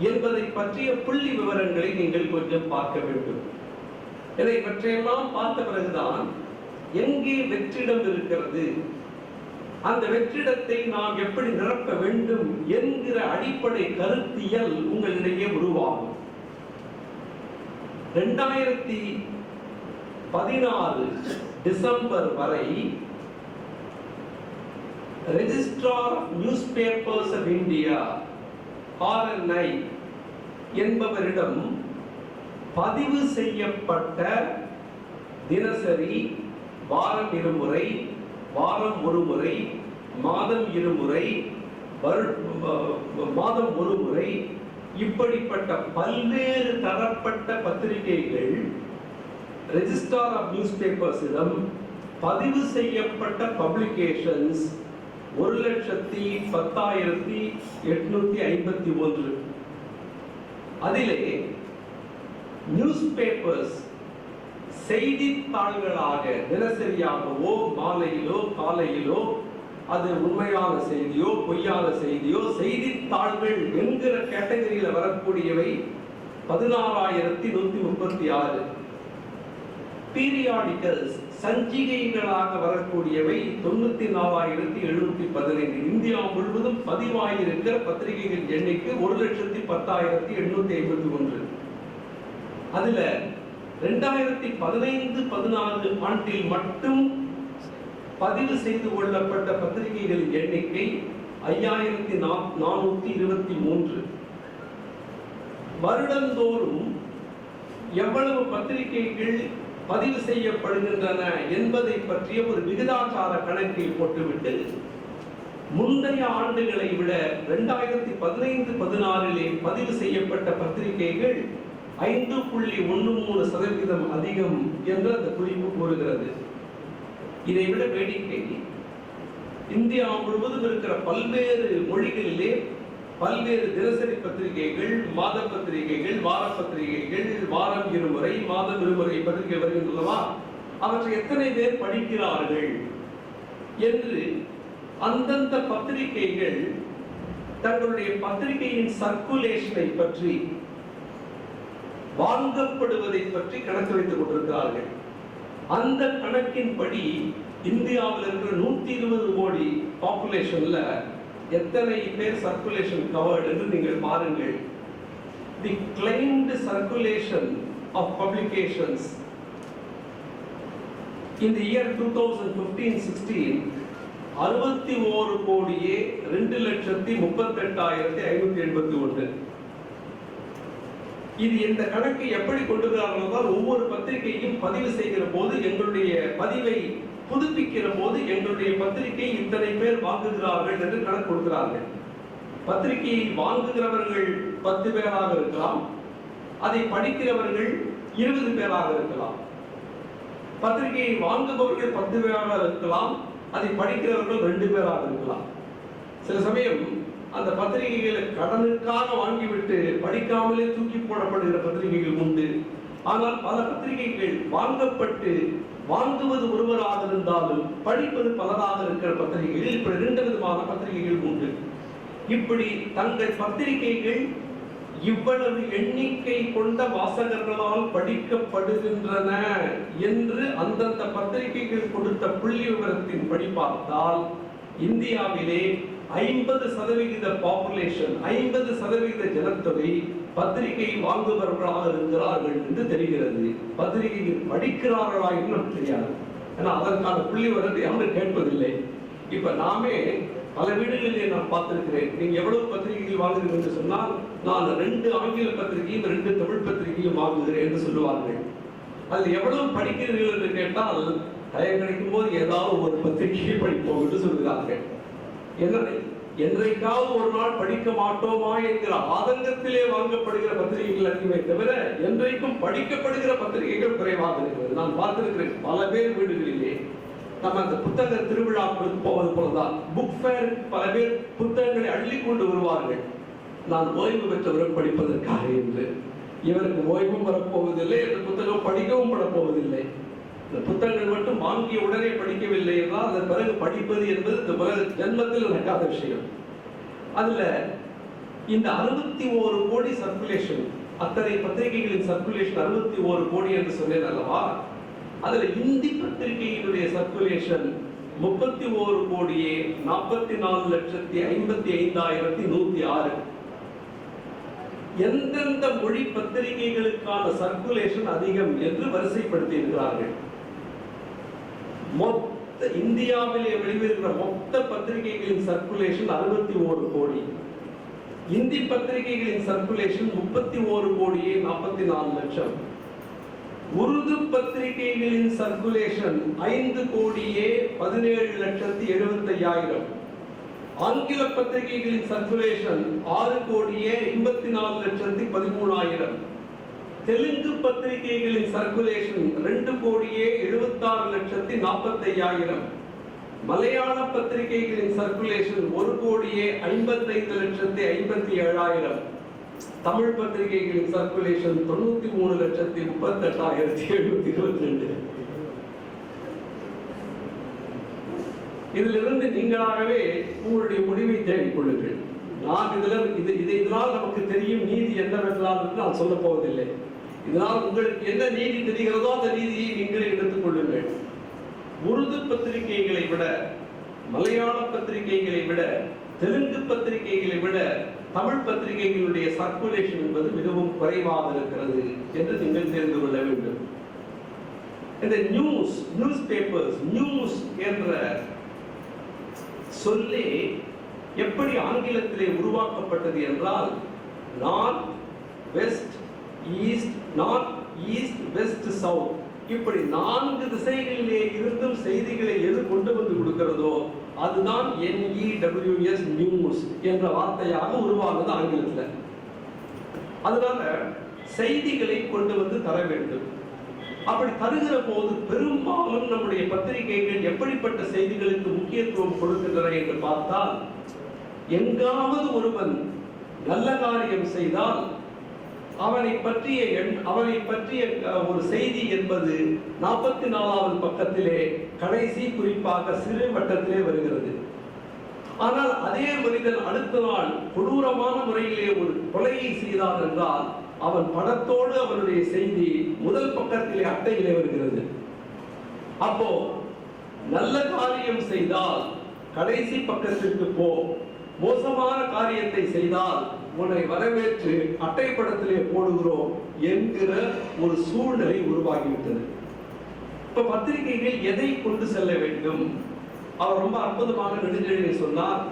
என்பதை பற்றிய புள்ளி விவரங்களை நீங்கள் கொஞ்சம் பார்க்க வேண்டும். இதை பற்றியெல்லாம் பார்த்த பிறகுதான் எங்கே வெற்றிடம் இருக்கிறது, அந்த வெற்றிடத்தை நாம் எப்படி நிரப்ப வேண்டும் என்கிற அடிப்படை கருத்தியல் உங்களிடையே உருவாகும். 2016 டிசம்பர் வரை registrar of newspapers of India RNI என்பவரிடம் பதிவு செய்யப்பட்ட தினசரி, வாரம் இருமுறை, வாரம் ஒரு முறை, மாதம் இருமுறை, மாதம் ஒரு முறை, இப்படிப்பட்ட பல்வேறு தரப்பட்ட பத்திரிகைகள் ரெஜிஸ்ட்ரார் ஆஃப் நியூஸ் பேப்பர்ஸிடம் பதிவு செய்யப்பட்ட பப்ளிகேஷன்ஸ் 1,10,851. அதிலே நியூஸ் பேப்பர்ஸ் செய்தித்தாள்களாக தினசரியாகவோ மாலையிலோ காலையிலோ அது உண்மையான செய்தியோ பொய்யான செய்தியோ செய்தித்தாள்கள் என்கிற கேட்டகரியில் வரக்கூடியவை 16,136. பீரியாடிக்கல்ஸ் சஞ்சிகைகளாக வரக்கூடியவை 94,715. இந்தியா முழுவதும் பதிவாயிருக்கிற பத்திரிகைகள் எண்ணிக்கை 1,10,851. அதுல 2015-16 ஆண்டில் மட்டும் பதிவு செய்து கொள்ளப்பட்ட பத்திரிகைகளின் எண்ணிக்கை 5,423. வருடந்தோறும் எவ்வளவு பத்திரிகைகள் பதிவு செய்யப்படுகின்றன என்பதை பற்றிய ஒரு விகிதாச்சார கணக்கை போட்டுவிட்டு முந்தைய ஆண்டுகளை விட 2015-16 பதிவு செய்யப்பட்ட பத்திரிகைகள் 5.13% அதிகம் என்று அந்த குறிப்பு கூறுகிறது. இதை விட வேடிக்கை, இந்தியா முழுவதும் இருக்கிற பல்வேறு மொழிகளிலே பல்வேறு தினசரி பத்திரிகைகள், மாத பத்திரிகைகள், வார பத்திரிகைகள், வாரம் இருமுறை, மாதம் இருமுறை பத்திரிகை வருகின்றனவா, அவற்றை எத்தனை பேர் படிக்கிறார்கள் என்று அந்தந்த பத்திரிகைகள் தங்களுடைய பத்திரிகையின் சர்க்குலேஷனை பற்றி, வாங்கப்படுவதை பற்றி கணக்கு வைத்துக் கொண்டிருக்கிறார்கள். அந்த கணக்கின்படி இந்தியாவில் இருக்கிற 120 கோடி பாப்புலேஷன்ல எத்தனை பேர் சர்க்குலேஷன் கவர்டு என்று நீங்கள் பாருங்கள். The claimed circulation of publications in the year 2015-16 61 கோடியே 2,38,581. இது இந்த கணக்கு எப்படி கொண்டு வரார்கள்? ஒவ்வொரு பத்திரிகையும் பதிவு செய்கிற போது, எங்களுடைய பதிவை புதுப்பிக்கிற போது எங்களுடைய பத்திரிகை இத்தனை பேர் வாங்குகிறார்கள் என்று கணக்கு கொடுக்கிறார்கள். பத்திரிகையை வாங்குகிறவர்கள் 10 பேராக இருக்கலாம், அதை படிக்கிறவர்கள் 20 பேராக இருக்கலாம். பத்திரிகையை வாங்குபவர்கள் 10 பேராக இருக்கலாம், அதை படிக்கிறவர்கள் 2 பேராக இருக்கலாம். சில சமயம் அந்த பத்திரிகைகளை கடனுக்காக வாங்கிவிட்டு படிக்காமலே தூக்கி போடப்படுகிற பத்திரிகைகள் உண்டு. ஆனால் பல பத்திரிகைகள் வாங்கப்பட்டு வாங்குவது ஒருவராக இருந்தாலும் படிப்பது பலராக இருக்கிற பத்திரிகைகள், இப்படி 2 விதமான பத்திரிகைகள் உண்டு. இப்படி தங்கள் பத்திரிகைகள் இவ்வளவு எண்ணிக்கை கொண்ட வாசகர்களால் படிக்கப்படுகின்றன என்று அந்தந்த பத்திரிகைகள் கொடுத்த புள்ளி விவரத்தின்படி பார்த்தால் இந்தியாவிலே 50% பாப்புலேஷன், 50% ஜனத்தொகை பத்திரிகை வாங்குபவர்களாக இருக்கிறார்கள் என்று தெரிகிறது. பத்திரிகையில் படிக்கிறார்களா என்று நமக்கு தெரியாது. ஏன்னா அதற்கான புள்ளி விவரத்தை யாரும் கேட்பதில்லை. இப்ப நாமே பல வீடுகளிலே நான் பார்த்திருக்கிறேன். நீங்க எவ்வளவு பத்திரிகைகள் வாங்குறீங்க என்று சொன்னால், நான் 2 ஆங்கில பத்திரிகையும் 2 தமிழ் பத்திரிகையும் வாங்குகிறேன் என்று சொல்லுவார்கள். அதில் எவ்வளவு படிக்கிறீர்கள் என்று கேட்டால், டைம் கிடைக்கும் போது ஏதாவது ஒரு பத்திரிகையை படிப்போம் என்று சொல்கிறார்கள். என்றைக்காவது ஒரு நாள் படிக்க மாட்டோமா என்கிற ஆதங்கத்திலே வாங்கப்படுகிற பத்திரிகைகள் அதிகமே தவிர என்றைக்கும் படிக்கப்படுகிற பத்திரிகைகள் குறைவாக இருக்கிறது. நான் பார்த்திருக்கிறேன் பல பேர் வீடுகளிலே. நம்ம அந்த புத்தக திருவிழாக்களுக்கு போவது போலதான், புக் ஃபேர் பல பேர் புத்தகங்களை அள்ளி கொண்டு வருவார்கள். நான் ஓய்வு பெற்றவரை படிப்பதற்காக என்று. இவருக்கு ஓய்வும் வரப்போவதில்லை, இந்த புத்தகம் படிக்கவும் படப்போவதில்லை. இந்த புத்தகங்கள் மட்டும் வாங்கிய உடனே படிக்கவில்லை என்றால் அதன் பிறகு படிப்பது என்பது இந்த உலக ஜென்மத்தில் நடக்காத விஷயம். அதுல இந்த 61 கோடி சர்க்குலேஷன், அத்தனை பத்திரிகைகளின் சர்க்குலேஷன் 61 கோடி என்று சொன்னேன் அல்லவா? அதுல இந்தி பத்திரிகையினுடைய சர்க்குலேஷன் 31 கோடியே 44,55,106. எந்தெந்த மொழி பத்திரிகைகளுக்கான சர்க்குலேஷன் அதிகம் என்று வரிசைப்படுத்தி இருக்கிறார்கள். மொத்த இந்தியாவிலே வெளிவருகிற மொத்த பத்திரிகைகளின் சர்க்குலேஷன் 61 கோடி. இந்தி பத்திரிகைகளின் சர்க்குலேஷன் 31 கோடியே 44 லட்சம். உருது பத்திரிகைகளின் சர்க்குலேஷன் 5 கோடியே 17,75,000. ஆங்கில பத்திரிகைகளின் சர்க்குலேஷன் 6 கோடியே 84,13,000. தெலுங்கு பத்திரிகைகளின் சர்க்குலேஷன் 2 கோடியே 76,45,000. மலையாள பத்திரிகைகளின் சர்க்குலேஷன் 1 கோடியே 55,57,000. தமிழ் பத்திரிகைகளின் சர்க்குலேஷன் 93,38,722. இதிலிருந்து நீங்களாகவே உங்களுடைய முடிவை தேடிக் கொள்ளுங்கள். நான் இதனால் நமக்கு தெரியும் நீதி என்னவென்றால் என்று நான் சொல்ல போவதில்லை. இதனால் உங்களுக்கு என்ன நீதி தெரிகிறதோ அந்த நீதியை நீங்களே எடுத்துக் கொள்ளுங்கள். உருது பத்திரிகைகளை விட, மலையாள பத்திரிகைகளை விட, தெலுங்கு பத்திரிகைகளை விட தமிழ் பத்திரிகைகளுடைய சர்க்குலேஷன் என்பது மிகவும் குறைவாக இருக்கிறது என்று நீங்கள் தெரிந்து கொள்ள வேண்டும். இந்த நியூஸ் பேப்பர்ஸ், நியூஸ் என்ற சொல்லே எப்படி ஆங்கிலத்திலே உருவாக்கப்பட்டது என்றால், north west east, north east west south, இப்படி 4 திசைகளிலே இருந்தும் செய்திகளை எது கொண்டு வந்து கொடுக்கிறதோ அதுதான் NEWS நியூஸ் என்ற வார்த்தையாக உருவானது ஆங்கிலத்தில். அதனால செய்திகளை கொண்டு வந்து தர வேண்டும். அப்படி தருகிற போது பெரும்பாலும் நம்முடைய பத்திரிகைகள் எப்படிப்பட்ட செய்திகளுக்கு முக்கியத்துவம் கொடுக்கின்றன என்று பார்த்தால், எங்காவது ஒருவன் நல்ல காரியம் செய்தால் அவனை பற்றிய ஒரு செய்தி என்பது 44வது பக்கத்திலே கடைசி குறிப்பாக சிறு வட்டத்திலே வருகிறது. ஆனால் அதே மனிதன் அடுத்த நாள் கொடூரமான முறையிலே ஒரு கொலையை செய்தான் என்றால் அவன் படத்தோடு அவனுடைய செய்தி முதல் பக்கத்திலே அட்டையிலே வருகிறது. அப்போ நல்ல காரியம் செய்தால் கடைசி பக்கத்திற்கு போ, மோசமான காரியத்தை செய்தால் உன்னை வரவேற்று அட்டைப்படத்திலே போடுகிறோம் என்கிற ஒரு சூழ்நிலை உருவாகிவிட்டது. இப்ப பத்திரிகைகள் எதை கொண்டு செல்ல வேண்டும்? அவர் ரொம்ப அற்புதமாக நெடுஞ்செழியன் சொன்னார்,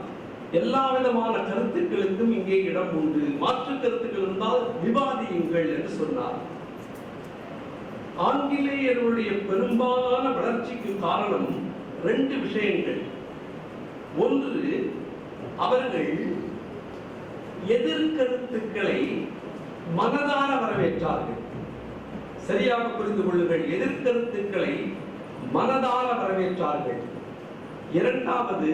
எல்லா விதமான கருத்துக்களுக்கும் இங்கே இடம் உண்டு, மாற்று கருத்துக்கள் இருந்தால் விவாதியுங்கள் என்று சொன்னார். ஆங்கிலேயர்களுடைய பெரும்பாலான வளர்ச்சிக்கு காரணம் 2 விஷயங்கள். ஒன்று, அவர்கள் எதிர்கருத்துக்களை மனதார வரவேற்றார்கள். சரியாக புரிந்து கொள்ளுங்கள், எதிர்கருத்துக்களை மனதார வரவேற்றார்கள். இரண்டாவது,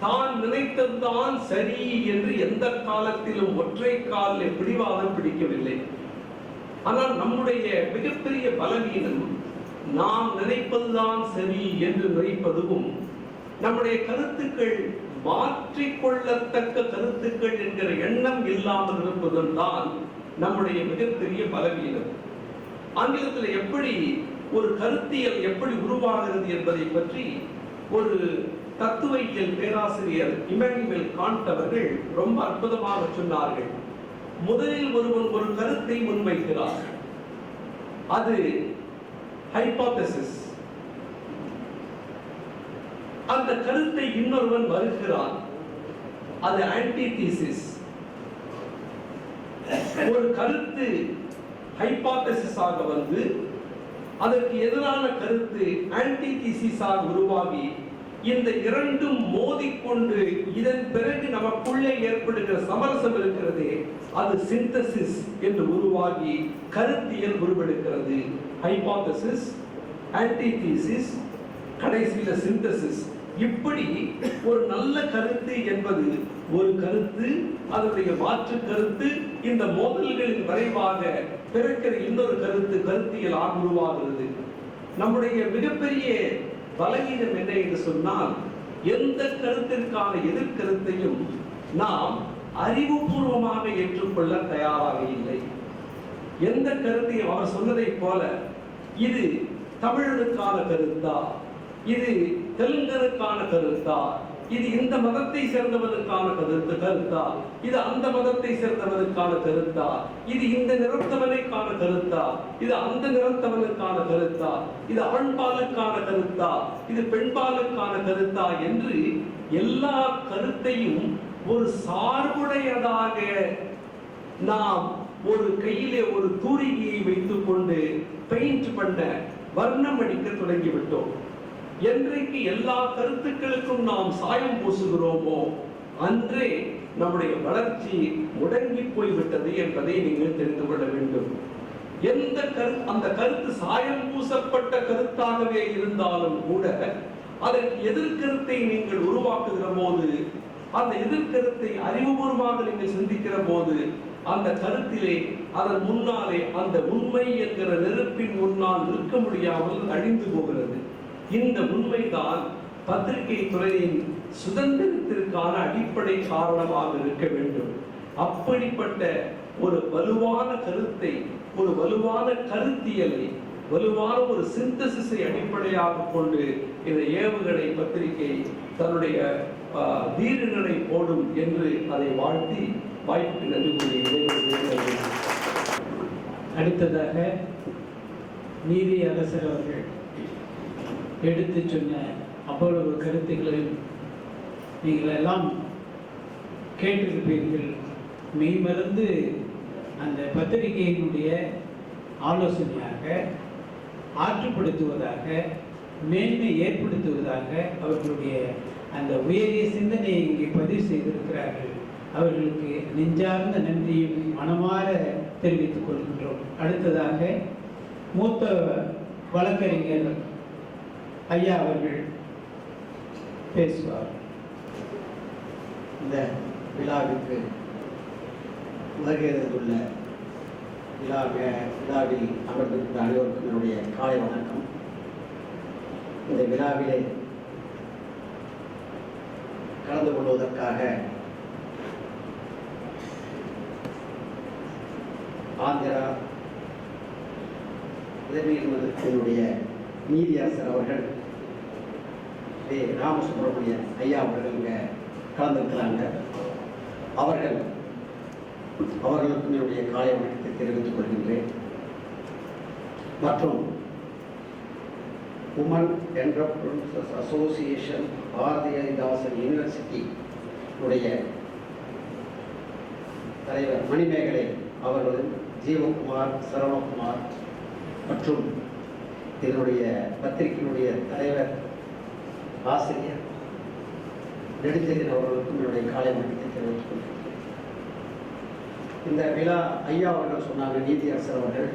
தான் நினைத்ததுதான் சரி என்று எந்த காலத்திலும் ஒற்றை காலில் பிடிவாதம் பிடிக்கவில்லை. ஆனால் நம்முடைய மிகப்பெரிய பலவீனம் நாம் நினைப்பதுதான் சரி என்று நினைப்பதும், நம்முடைய கருத்துக்கள் மாற்றிக்கொள்ளத்தக்க கருத்துக்கள் என்கிற எண்ணம் இல்லாமல் இருப்பதும் தான் நம்முடைய மிகப்பெரிய பலவீனம். ஆங்கிலத்தில் எப்படி ஒரு கருத்தியல் எப்படி உருவாகிறது என்பதை பற்றி ஒரு தத்துவயியல் பேராசிரியர் இமானுவேல் காண்ட் அவர்கள் ரொம்ப அற்புதமாக சொன்னார்கள். முதலில் ஒருவன் ஒரு கருத்தை முன்வைக்கிறார், அது ஹைபோதசிஸ். அந்த கருத்தை இன்னொருவன் மறுக்கிறான், அது ஆன்டிதீசிஸ். ஒரு கருத்து ஹைபோதசிஸாக வந்து அதற்கு எதிரான கருத்து ஆன்டிதீசிஸாக உருவாகி இந்த இரண்டும் மோதிக்கொண்டு இதன் பிறகு நமக்குள்ளே ஏற்படுகிற சமரசம் இருக்கிறது, அது சிந்தசிஸ் என்று உருவாகி கருத்தியல் உருவெடுக்கிறது. ஹைபோதசிஸ், ஆன்டிதீசிஸ், கடைசியில சிந்தசிஸ். இப்படி ஒரு நல்ல கருத்து என்பது ஒரு கருத்து, அதனுடைய மாற்று கருத்து, இந்த மோதல்களின் விரைவாக பிறக்கிற இன்னொரு கருத்து கருத்தியலாக உருவாகிறது. நம்முடைய மிகப்பெரிய பலவீனம் என்ன என்று சொன்னால், எந்த கருத்திற்கான எதிர்கருத்தையும் நாம் அறிவுபூர்வமாக ஏற்றுக்கொள்ள தயாராக இல்லை. எந்த கருத்தையும் அவர் சொன்னதை போல, இது தமிழனுக்கான கருத்தா, இது தெலுங்கனுக்கான கருத்தா, இது இந்த மதத்தை சேர்ந்தவனுக்கான கருத்தா, இது அந்த மதத்தை சேர்ந்தவனுக்கான கருத்தா, இது இந்த நிறத்தவனுக்கான கருத்தா, இது அந்த நிறத்தவனுக்கான கருத்தா, இது ஆண்பாலுக்கான கருத்தா, இது பெண்பாலுக்கான கருத்தா என்று எல்லா கருத்தையும் ஒரு சார்புடையதாக நாம் ஒரு கையிலே ஒரு தூரிகையை வைத்துக் கொண்டு பெயிண்ட் பண்ண, வர்ணம் அடிக்க தொடங்கிவிட்டோம். என்றைக்கு எல்லா கருத்துக்களுக்கும் நாம் சாயம் பூசுகிறோமோ அன்றே நம்முடைய வளர்ச்சி முடங்கி போய்விட்டது என்பதை நீங்கள் தெரிந்து கொள்ள வேண்டும். அந்த கருத்து சாயம் பூசப்பட்ட கருத்தாகவே இருந்தாலும் கூட அதற்கு எதிர்கருத்தை நீங்கள் உருவாக்குகிற போது, அந்த எதிர்கருத்தை அறிவுபூர்வமாக நீங்கள் சிந்திக்கிற போது, அந்த கருத்திலே அதன் முன்னாலே அந்த உண்மை என்கிற நெருப்பின் முன்னால் நிற்க முடியாமல் அழிந்து போகிறது. இந்த உண்மைதான் பத்திரிகை துறையின் சுதந்திரத்திற்கான அடிப்படை காரணமாக இருக்க வேண்டும். அப்படிப்பட்ட ஒரு வலுவான கருத்தை, ஒரு வலுவான கருத்தியலை, வலுவான ஒரு சிந்தசிஸை அடிப்படையாக கொண்டு இந்த ஏவுகணை பத்திரிகை தன்னுடைய வீரர்களை போடும் என்று அதை வாழ்த்தி வாய்ப்புக்கு நன்றி கூறி அடுத்ததாக நீதி அரசர் அவர்கள் எடுத்து சொன்ன அவ்வளவு கருத்துக்களையும் நீங்கள் எல்லாம் கேட்டிருப்பீர்கள். மெய்மறந்து அந்த பத்திரிகையினுடைய ஆலோசனையாக, ஆற்றுப்படுத்துவதாக, மேன்மை ஏற்படுத்துவதாக அவர்களுடைய அந்த உயரிய சிந்தனையை இங்கே பதிவு செய்திருக்கிறார்கள். அவர்களுக்கு நெஞ்சார்ந்த நன்றியும் மனமாற தெரிவித்துக் கொள்கின்றோம். அடுத்ததாக மூத்த வழக்கறிஞர் ஐயா அவர்கள் பேசுவார். இந்த விழாவிற்கு வருகை தந்துள்ள விழாவில் அமர்ந்திருக்கிற அனைவருக்கும் என்னுடைய காலை வணக்கம். இந்த விழாவிலே கலந்து கொள்வதற்காக ஆந்திரா உதவியினுடைய நீதியரசர் அவர்கள் ராமசுப்ரமணியன் ஐயா அவர்கள் இங்கே கலந்துருக்கிறாங்க. அவர்களுக்கும் என்னுடைய காலை வணக்கத்தை தெரிவித்துக் கொள்கின்றேன். மற்றும் woman enterprises association Bharathidasan university உடைய தலைவர் மணிமேகலை அவர்களும் ஜீவகுமார், சரவணகுமார் மற்றும் இதனுடைய பத்திரிகையினுடைய தலைவர் ஆசிரியர் நெடுஞ்செழியன் அவர்களுக்கும் என்னுடைய காலை வணக்கத்தை தெரிவித்துக் கொள்கிறேன். இந்த விழா ஐயா அவர்கள் சொன்னாங்க, நீதியரசர் அவர்கள்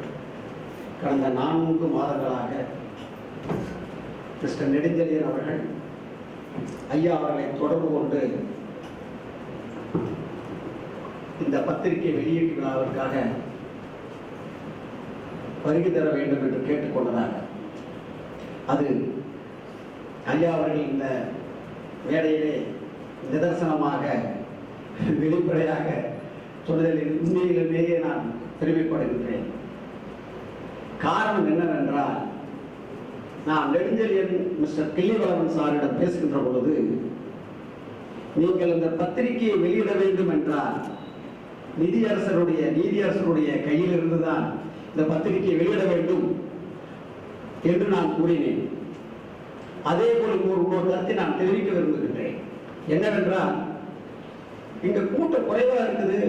கடந்த 4 மாதங்களாக மிஸ்டர் நெடுஞ்செழியன் அவர்கள் ஐயா அவர்களை தொடர்பு கொண்டு இந்த பத்திரிகை வெளியீட்டு விழாவிற்காக வருகை தர வேண்டும் என்று கேட்டுக்கொண்டதாக அது ஐயா அவர்கள் இந்த மேடையிலே நிதர்சனமாக வெளிப்படையாக சொன்னதில் உண்மையிலேயே நான் பெருமைப்படுகின்றேன். காரணம் என்னவென்றால், நான் நெடுஞ்செழியன் மிஸ்டர் கிள்ளிவளவன் சாரிடம் பேசுகின்ற பொழுது, நீங்கள் இந்த பத்திரிகையை வெளியிட வேண்டும் என்றால் நீதியரசருடைய கையிலிருந்து தான் இந்த பத்திரிகையை வெளியிட வேண்டும் என்று நான் கூறினேன். அதே போல ஒரு கருத்தை நான் தெரிவிக்க விரும்புகின்றேன். என்னவென்றால், இங்க கூட்டம் குறைவா இருக்குது,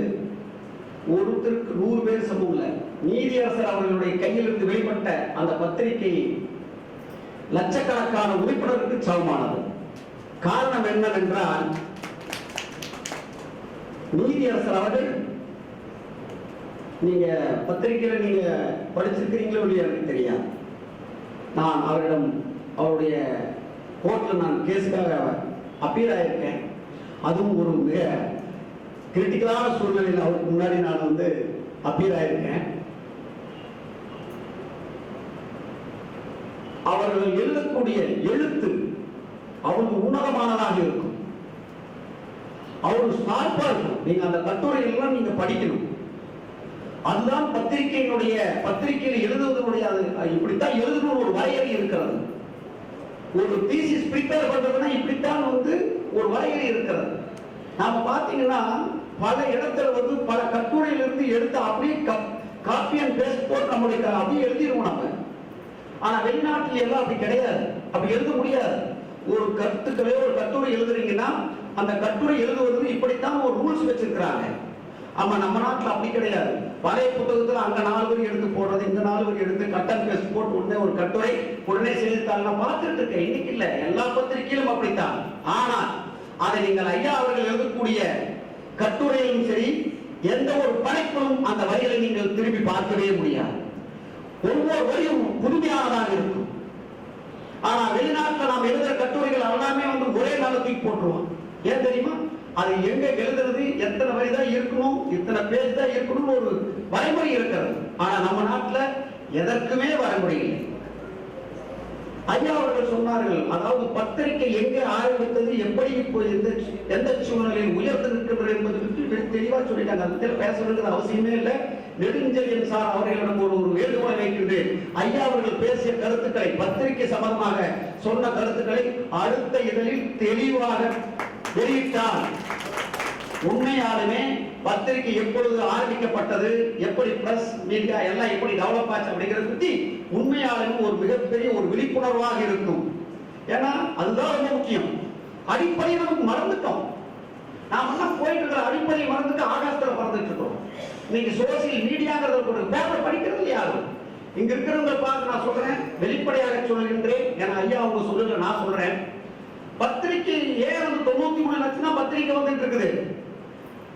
ஒருத்தருக்கு 100 பேர் சமூகல. நீதியரசர் அவர்களுடைய கையிலிருந்து வெளிப்பட்ட அந்த பத்திரிகை லட்சக்கணக்கான உறுப்பினருக்கு சமமானது. காரணம் என்னவென்றால், நீதியரசர் அவர்கள், நீங்க பத்திரிகையில நீங்க படிச்சிருக்கிறீங்களோ இல்லையா எனக்கு தெரியாது. நான் அவரிடம் அவருடைய கோர்ட்ல நான் கேஸுக்காக அப்பீல் ஆயிருக்கேன். அதுவும் ஒரு மிக கிரிட்டிக்கலான சூழ்நிலையில் அவருக்கு முன்னாடி நான் அப்பீல் ஆயிருக்கேன். அவர்கள் எழுதக்கூடிய எழுத்து அவருக்கு உன்னதமானதாக இருக்கும். அவருக்கு ஸ்மார்ட்டா இருக்கும். நீங்க அந்த கட்டுரைகள்லாம் நீங்க படிக்கணும். அதுதான் பத்திரிகையில் எழுதுவதனுடைய இப்படித்தான் எழுதணும் ஒரு வரையறை இருக்கிறது. ஒரு தீசிஸ் பிரிப்பேர் பண்றதுன்னா இப்படித்தான் ஒரு வரையறை இருக்கிறது. நாம பாத்தீங்கன்னா பல இடத்துல பல கட்டுரையிலிருந்து எடுத்து அப்படியே காப்பி அண்ட் பேஸ்ட் போட்டு நம்முடைய அப்படியே எழுதிடுவோம் நம்ம. ஆனா வெளிநாட்டில் எல்லாம் அப்படி கிடையாது, அப்படி எழுத முடியாது. ஒரு கருத்துக்களே ஒரு கட்டுரை எழுதுறீங்கன்னா அந்த கட்டுரை எழுதுவது இப்படித்தான் ஒரு ரூல்ஸ் வச்சிருக்கிறாங்க. ஆமா, நம்ம நாட்டில் அப்படி கிடையாது. பழைய புத்தகத்துல அங்க 4 வரி எடுத்து போடுறது, இங்க 4 வரி எடுத்து கட் அண்ட் பேஸ்ட் போட்டு உடனே ஒரு கட்டுரை உடனே செய்தித்தாள் நான் பார்த்துட்டு இருக்கேன். இன்னைக்கு இல்ல, எல்லா பத்திரிகையிலும் அப்படித்தான். ஆனால் அதை நீங்கள் ஐயா அவர்கள் எழுதக்கூடிய கட்டுரையிலும் சரி, எந்த ஒரு படைப்பிலும் அந்த வரிகளை நீங்கள் திரும்பி பார்க்கவே முடியாது. ஒவ்வொரு வரியும் புதுமையானதாக இருக்கும். ஆனா வெளிநாட்டில் நாம் எழுதுற கட்டுரைகள் எல்லாமே ஒரே நாளுக்கு போட்டுருவோம். ஏன் தெரியுமா? அது எங்க எழுதுறது, எத்தனை வரி தான் இருக்கணும், இத்தனை பேஜ் தான் இருக்கணும், ஒரு வரைமுறை இருக்கிறது. ஆனா நம்ம நாட்டுல எதற்குமே வரைமுறை இல்லை. ஐயா அவர்கள் சொன்னார்கள், அதாவது பத்திரிகை எங்கே ஆரம்பித்தது, எப்படி இப்போ எந்த சூழ்நிலையில் உயர்ந்து நிற்கிறது என்பது தெளிவா சொல்லிட்டாங்க. அதில் பேச வேண்டியது அவசியமே இல்லை. நெடுஞ்செழியன் சார் அவர்களிடம் ஒரு வேண்டுகோளை வைக்கின்றேன். ஐயா அவர்கள் பேசிய கருத்துக்களை, பத்திரிகை சம்பந்தமாக சொன்ன கருத்துக்களை அடுத்த இதழில் தெளிவாக வெளியிட்டால், உண்மையாலுமே பத்திரிகை எப்பொழுது ஆரம்பிக்கப்பட்டது, எப்படி பிரஸ் மீடியா எல்லாம் எப்படி டெவலப் ஆச்சு அப்படிங்கிறத பத்தி உண்மையாலுமே ஒரு மிகப்பெரிய ஒரு விழிப்புணர்வாக இருக்கும். ஏன்னா அதுதான் ரொம்ப முக்கியம். அடிப்படையை நமக்கு மறந்துட்டோம். நாம எல்லாம் போயிட்டு இருக்கிற அடிப்படையை மறந்துட்டு ஆகாசத்துல பறந்துட்டு இருக்கோம். இன்னைக்கு சோசியல் மீடியாங்கிறத ஒரு பேப்பர் படிக்கிறது யாரும். இங்க இருக்கிறவங்க பார்த்து நான் சொல்றேன், வெளிப்படையாக சொல்கின்றேன். ஏன்னா ஐயா அவங்க சொல்லல, நான் சொல்றேன். பத்திரிகை ஏன் 93 லட்சம் தான் பத்திரிகை வந்துட்டு இருக்குது.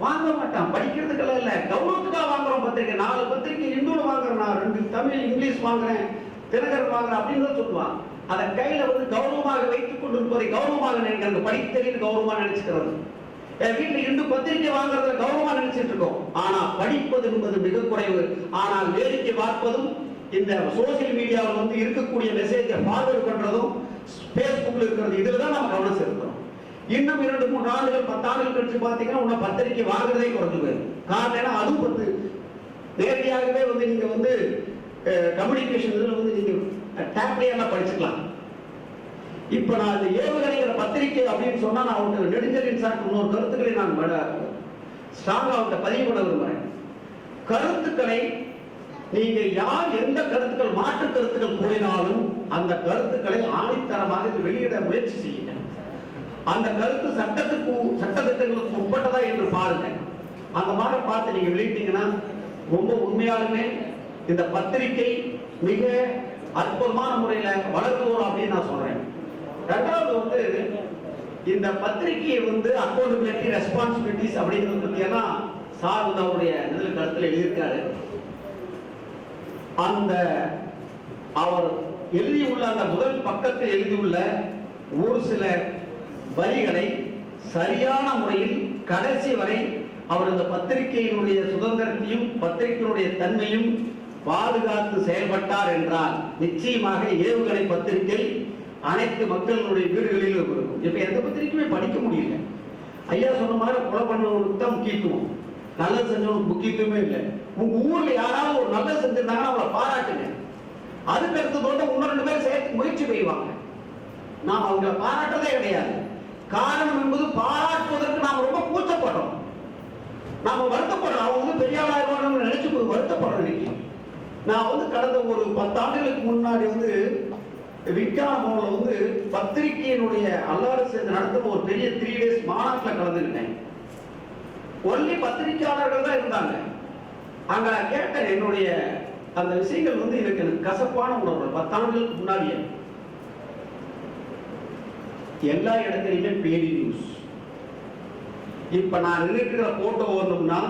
வாங்க மாட்டான், படிக்கிறதுக்கெல்லாம் இல்ல, கௌரவத்துக்காக வாங்குறோம் பத்திரிகை. 4 பத்திரிகை இந்துல வாங்குறேன், நான் 2 தமிழ் இங்கிலீஷ் வாங்குறேன், தினகரன் வாங்குறேன் அப்படின்னு தான் சொல்லுவான். அதை கையில கௌரவமாக வைத்துக் கொண்டிருப்பதை கௌரவமாக நினைக்கிறது, படித்தறிவு கௌரவமா நினைச்சுக்கிறது. வீட்டில் இன்று பத்திரிகை வாங்குறதுல கௌரவமா நினைச்சிட்டு இருக்கோம். ஆனா படிப்பது என்பது மிக குறைவு. ஆனால் வேடிக்கை பார்ப்பதும் இந்த சோசியல் மீடியாவில் வந்து இருக்கக்கூடிய மெசேஜை ஃபார்வர்ட் பண்றதும் பேஸ்புக்ல இருக்கிறது இதுல தான் நம்ம கவனம் செலுத்துறோம். இன்னும் 2-3 ஆண்டுகள் 10 ஆண்டுகள் கழிச்சு பார்த்தீங்கன்னா உன்ன பத்திரிகை வாங்குறதே குறைஞ்சு போயிடும். காரணம் என்ன, அதுவும் வந்து நேரடியாகவே வந்து நீங்க வந்து கம்யூனிகேஷன் இதுல வந்து நீங்க டேப்லயே எல்லாம் படிச்சுக்கலாம். இப்ப நான் இந்த ஏவுகணைங்கிற பத்திரிகை அப்படின்னு சொன்னா நான் அவங்களுக்கு நெடுஞ்சலின் சார்ட்டு இன்னொரு கருத்துக்களை நான் ஸ்ட்ராங்கா அவங்கள்ட்ட பதிவு பண்ண விரும்புறேன். கருத்துக்களை நீங்க யார் எந்த கருத்துக்கள் மாற்று கருத்துக்கள் கூறினாலும் அந்த கருத்துக்களை ஆணித்தரமாக வெளியிட முயற்சி செய்யுங்க. அந்த கருத்து சட்டத்திட்டங்களுக்கு உட்பட்டதா என்று பாருங்க. அந்த மாதிரி பார்த்து நீங்க வெளியிட்டீங்கன்னா ரொம்ப உண்மையாலுமே இந்த பத்திரிகை மிக அற்புதமான முறையில வளர்ந்துவோம் அப்படின்னு நான் சொல்றேன். ரெண்டாவது வந்து இந்த பத்திரிகையை வந்து அக்கௌண்டபிலிட்டி ரெஸ்பான்சிபிலிட்டிஸ் அப்படிங்கிறத பத்தி எல்லாம் சார் வந்து அவருடைய இதில் கருத்துல எழுதியிருக்காரு. அந்த அவர் எழுதியுள்ள அந்த முதல் பக்கத்தில் எழுதியுள்ள ஒரு சில வரிகளை சரியான முறையில் கடைசி வரை அவர் இந்த பத்திரிகையினுடைய சுதந்திரத்தையும் பத்திரிகையினுடைய தன்மையும் பாதுகாத்து செயல்பட்டார் என்றால் நிச்சயமாக ஏவுகணை பத்திரிகை அனைத்து மக்களுடைய வீடுகளிலும் இருக்கும். இப்ப எந்த பத்திரிகையுமே படிக்க முடியல. ஐயா சொன்ன மாதிரி கொலை பண்ணவனுக்கு தான் முக்கியத்துவம், நல்லது செஞ்சவனுக்கு முக்கியத்துவமே இல்லை. உங்க ஊர்ல யாராவது ஒரு நல்லது செஞ்சிருந்தாங்கன்னா அவங்கள பாராட்டுங்க. அதுக்கு அடுத்ததோட 1-2 பேர் சேர்த்து முயற்சி செய்வாங்க. நாம் அவங்களை பாராட்டுறதே கிடையாது. காரணம் என்பது பாராட்டுவதற்கு நாம் ரொம்ப கூச்சப்படுறோம், நாம வருத்தப்படுறோம். அவங்க வந்து பெரிய ஆளாயிருவாங்க நினைச்சு வருத்தப்படுறோம். இன்னைக்கு நான் வந்து கடந்த ஒரு 10 ஆண்டுகளுக்கு முன்னாடி வந்து விஞ்ஞான பவன்ல வந்து பத்திரிகையினுடைய அல்லாறு சேர்ந்து நடத்தும் ஒரு பெரிய 3 days மாநாட்டில் கலந்துக்கிட்டேன். ஒன்லி பத்திரிகையாளர்கள் தான் இருந்தாங்க. அங்க கேட்டேன் என்னுடைய அந்த விஷயங்கள் வந்து எனக்கு கசப்பான உணர்வு. 10 ஆண்டுகளுக்கு முன்னாடியே எல்லா இடத்துலையுமே பேடி நியூஸ். இப்ப நான் நின்றுக்கிற போட்டோ வரணும்னா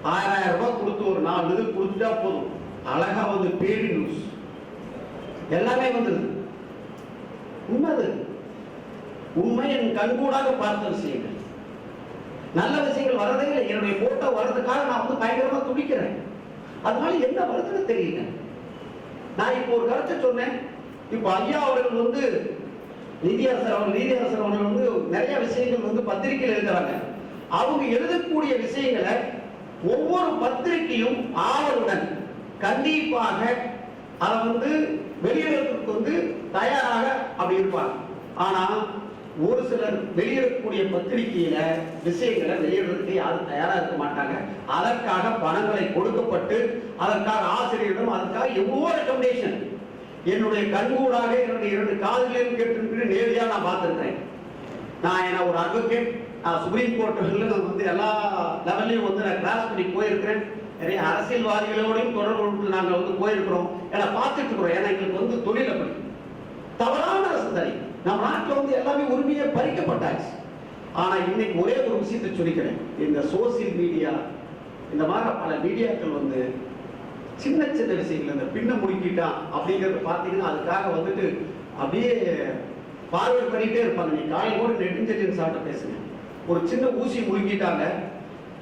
1000 ரூபாய் கொடுத்து ஒரு 4 இது கொடுத்துட்டா போதும், அழகா வந்து பேடி நியூஸ் எல்லாமே வந்தது. உண்மை என் கண்கூடாக பார்த்த விஷயங்கள், நல்ல விஷயங்கள் வரதே இல்லை. என்னுடைய போட்டோ வர்றதுக்காக நான் வந்து பயங்கரமா துடிக்கிறேன். அதனால என்ன வருதுன்னு தெரியல. நான் இப்போ ஒரு கருத்தை சொன்னேன். இப்ப ஐயா அவர்கள் வந்து நீதியரசர் அவர்கள் வந்து நிறைய விஷயங்கள் வந்து பத்திரிகையில் எழுதுறாங்க. அவங்க எழுதக்கூடிய விஷயங்களை ஒவ்வொரு பத்திரிகையும் ஆவலுடன் கண்டிப்பாக அதை வந்து வெளியிடறதுக்கு வந்து தயாராக அப்படி இருப்பாங்க. ஆனா ஒரு சிலர் வெளியிடக்கூடிய பத்திரிகையில விஷயங்களை வெளியிடுறதுக்கு யாரும் தயாரா இருக்க மாட்டாங்க. அதற்காக பணங்களை கொடுக்கப்பட்டு அதற்காக ஆசிரியரிடம் அதற்காக எவ்வளோ ரெக்கமெண்டேஷன் என்னுடைய கண்கூடாக என்னுடைய 2 காதுகளையும் கேட்டு நேரடியா நான் பார்த்திருக்கிறேன். நான் என்ன ஒரு அட்வொகேட், சுப்ரீம் கோர்ட்டுல வந்து எல்லா லெவல்லையும் வந்து நான் கிளாஸ் பண்ணி போயிருக்கிறேன். நிறைய அரசியல்வாதிகளோடையும் தொடர்பு நாங்கள் வந்து போயிருக்கிறோம். ஏன்னா பார்த்துட்டு இருக்கிறோம். ஏன்னா எங்களுக்கு வந்து தொழில் அப்படி தவறான சிந்தனை. நம்ம நாட்டில் வந்து எல்லாமே உரிமையை பறிக்கப்பட்டாச்சு. ஆனா இன்னைக்கு ஒரே ஒரு விஷயத்தை சொல்லிக்கிறேன். இந்த சோசியல் மீடியா இந்த மாதிரி பல மீடியாக்கள் வந்து சின்ன சின்ன விஷயங்கள் இந்த பின்ன முடிக்கிட்டான் அப்படிங்கறத பார்த்தீங்கன்னா அதுக்காக வந்துட்டு அப்படியே ஃபார்வர்ட் பண்ணிட்டே இருப்பாங்க. நீ காலையில் கூட நெடுஞ்செலியன் சார்ட்ட பேசுங்க. ஒரு சின்ன ஊசி முழுங்கிட்டாங்க,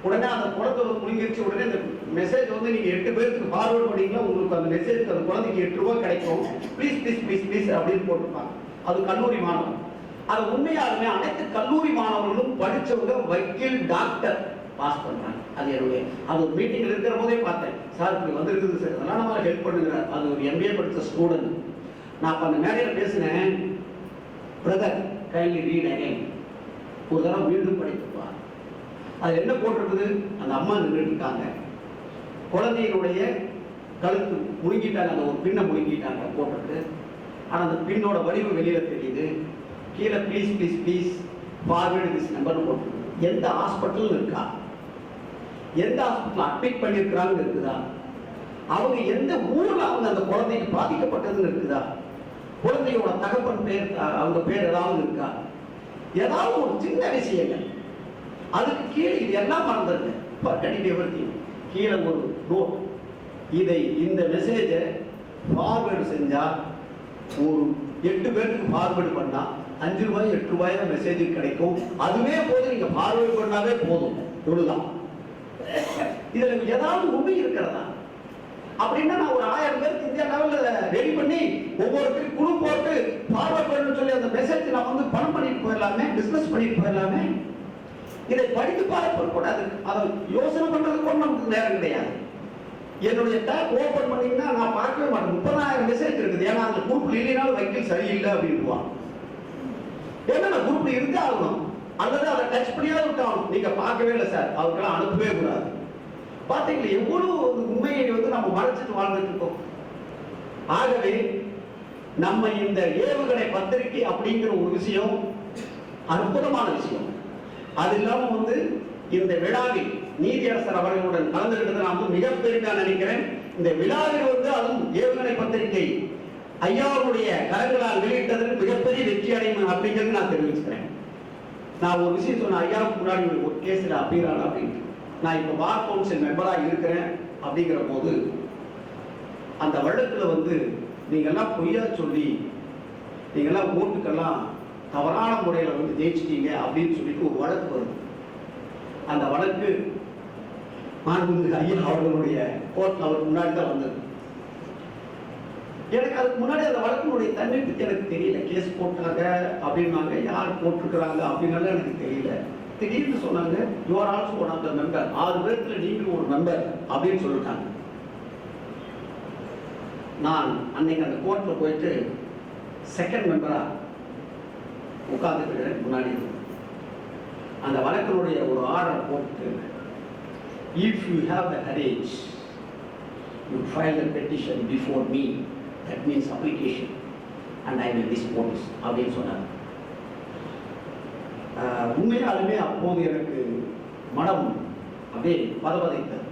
உடனே அந்த குழந்தை முழுங்கிருச்சு. உடனே அந்த மெசேஜ் வந்து நீங்க 8 பேருக்கு ஃபார்வர்ட் பண்ணீங்கன்னா உங்களுக்கு அந்த மெசேஜ் அந்த குழந்தைக்கு 8 ரூபாய் கிடைக்கும், ப்ளீஸ் ப்ளீஸ் ப்ளீஸ் ப்ளீஸ் அப்படின்னு போட்டிருப்பாங்க. அது கல்லூரி மாணவன். அது உண்மையாலுமே அனைத்து கல்லூரி மாணவர்களும் படிச்சவங்க வக்கீல் டாக்டர் பாஸ் பண்றாங்க. அது என்னுடைய அது ஒரு மீட்டிங்ல இருக்கிற போதே பார்த்தேன். சார் இப்படி வந்திருக்குது சார், அதெல்லாம் நம்ம ஹெல்ப் பண்ணுங்கிறார். அது ஒரு MBA படித்த ஸ்டூடெண்ட். நான் அப்ப அந்த மேடையில் பேசினேன். பிரதர் கைண்ட்லி ரீட் அகைன், ஒரு தடவை மீண்டும் படித்துப்பார். அது என்ன போட்டிருக்குது, அந்த அம்மா நின்றுட்டு இருக்காங்க, குழந்தையினுடைய கழுத்து முழுங்கிட்டாங்க, அந்த ஒரு பின்னை முழுங்கிட்டாங்க போட்டிருக்கு. ஆனா அந்த பின்னோட வடிவு வெளியில தெரியுது. கீழே please please please forward this number போட்டிருக்கு. எந்த ஹாஸ்பிட்டல் இருக்கா, எந்த ஹாஸ்பிட்டல் அட்மிட் பண்ணியிருக்கிறாங்க இருக்குதா, அவங்க எந்த ஊர்ல அவங்க அந்த குழந்தைக்கு பாதிக்கப்பட்டதுன்னு இருக்குதா, குழந்தையோட தகப்பன் பேர் அவங்க பேர் ஏதாவது இருக்கா, ஏதாவது ஒரு சின்ன விஷயங்கள். அதுக்கு கீழே இது எல்லாம் மறந்துருங்க. கீழே ஒரு நோட், இதை இந்த மெசேஜை ஃபார்வேர்டு செஞ்சா ஒரு 8 பேருக்கு ஃபார்வேர்டு பண்ணா 5 ரூபாய் 8 ரூபாய் மெசேஜ் கிடைக்கும். அதுவே போதும், நீங்க பார்வை பண்ணாவே போதும். இவ்வளவுதான். இதுல ஏதாவது உண்மை இருக்கிறதா அப்படின்னா நான் ஒரு 1000 பேருக்கு இந்தியா லெவல்ல ரெடி பண்ணி ஒவ்வொருத்தரும் குழு போட்டு ஃபார்வர்ட் பண்ணணும்னு சொல்லி அந்த மெசேஜ் நான் வந்து பணம் பண்ணிட்டு போயிடலாமே, பிசினஸ் பண்ணிட்டு போயிடலாமே. இதை படித்து பார்க்க கூடாது. அதை யோசனை பண்றதுக்கு கூட நமக்கு நேரம் கிடையாது. என்னுடைய டேப் ஓபன் பண்ணீங்கன்னா நான் பார்க்கவே மாட்டேன். 30,000 மெசேஜ் இருக்குது. ஏன்னா அந்த குரூப்ல இல்லைனாலும் வக்கீல் சரியில்லை அப்படின்னுவான். ஏன்னா நான் குரூப்ல இருந்தே ஆகணும், அல்லது அதை டச் பண்ணியாவது விட்டாகணும். நீங்க பார்க்கவே இல்லை சார், அவருக்கெல்லாம் அனுப்பவே கூடாது. பார்த்தீங்களா எவ்வளவு உண்மையை வந்து நம்ம மறைச்சிட்டு வாழ்ந்துட்டு இருக்கோம். ஆகவே நம்ம இந்த ஏவுகணை பத்திரிகை அப்படிங்கிற ஒரு விஷயம் அற்புதமான விஷயம். அது இல்லாம வந்து இந்த விழாவில் நீதியரசர் அவர்களுடன் கலந்துகிட்டது நான் வந்து மிக பெருமையா நினைக்கிறேன். இந்த விழாவில் வந்து அதுவும் ஏவுகணை பத்திரிகை ஐயாவுடைய கரங்களால் வெளியிட்டதற்கு மிகப்பெரிய வெற்றி அடையும் அப்படிங்கிறது நான் தெரிவிச்சுக்கிறேன். நான் ஒரு விஷயம் சொன்னேன், ஐயாவுக்கு முன்னாடி ஒரு கேஸ்ல அப்பீரான அப்படின்ட்டு. நான் இப்ப பார் கவுன்சில் மெம்பரா இருக்கிறேன் அப்படிங்கிற போது அந்த வழக்குல வந்து நீங்க எல்லாம் பொய்யா சொல்லி நீங்க எல்லாம் ஓட்டுக்கெல்லாம் தவறான முறையில வந்து ஜெயிச்சிட்டீங்க அப்படின்னு சொல்லிட்டு ஒரு வழக்கு வருது. அந்த வழக்கு மாண்புமிகு ஐயா அவர்களுடைய கோர்ட்ல அவருக்கு முன்னாடி தான் வந்தது. எனக்கு அதுக்கு முன்னாடி அந்த வழக்கினுடைய தன்மை பத்தி எனக்கு தெரியல. கேஸ் போட்டாங்க அப்படின்னாங்க, யார் போட்டிருக்கிறாங்க அப்படின்னாலும் எனக்கு தெரியல. திடீர்னு சொன்னாங்க you are also one of the member, 6 பேர்ல நீங்களும் ஒரு மெம்பர் அப்படின்னு சொல்லிட்டாங்க. நான் அன்னைக்கு அந்த கோர்ட்ல போயிட்டு செகண்ட் மெம்பரா உட்கார்ந்துட்டு முன்னாடி அந்த வழக்கினுடைய ஒரு ஆர்டர் போட்டு, if you have the courage you file a petition before me, that means application, and I will dispose அப்படின்னு சொன்னாங்க. உண்மையாலுமே அப்போது எனக்கு மனம் அப்படியே பதபதைத்தது.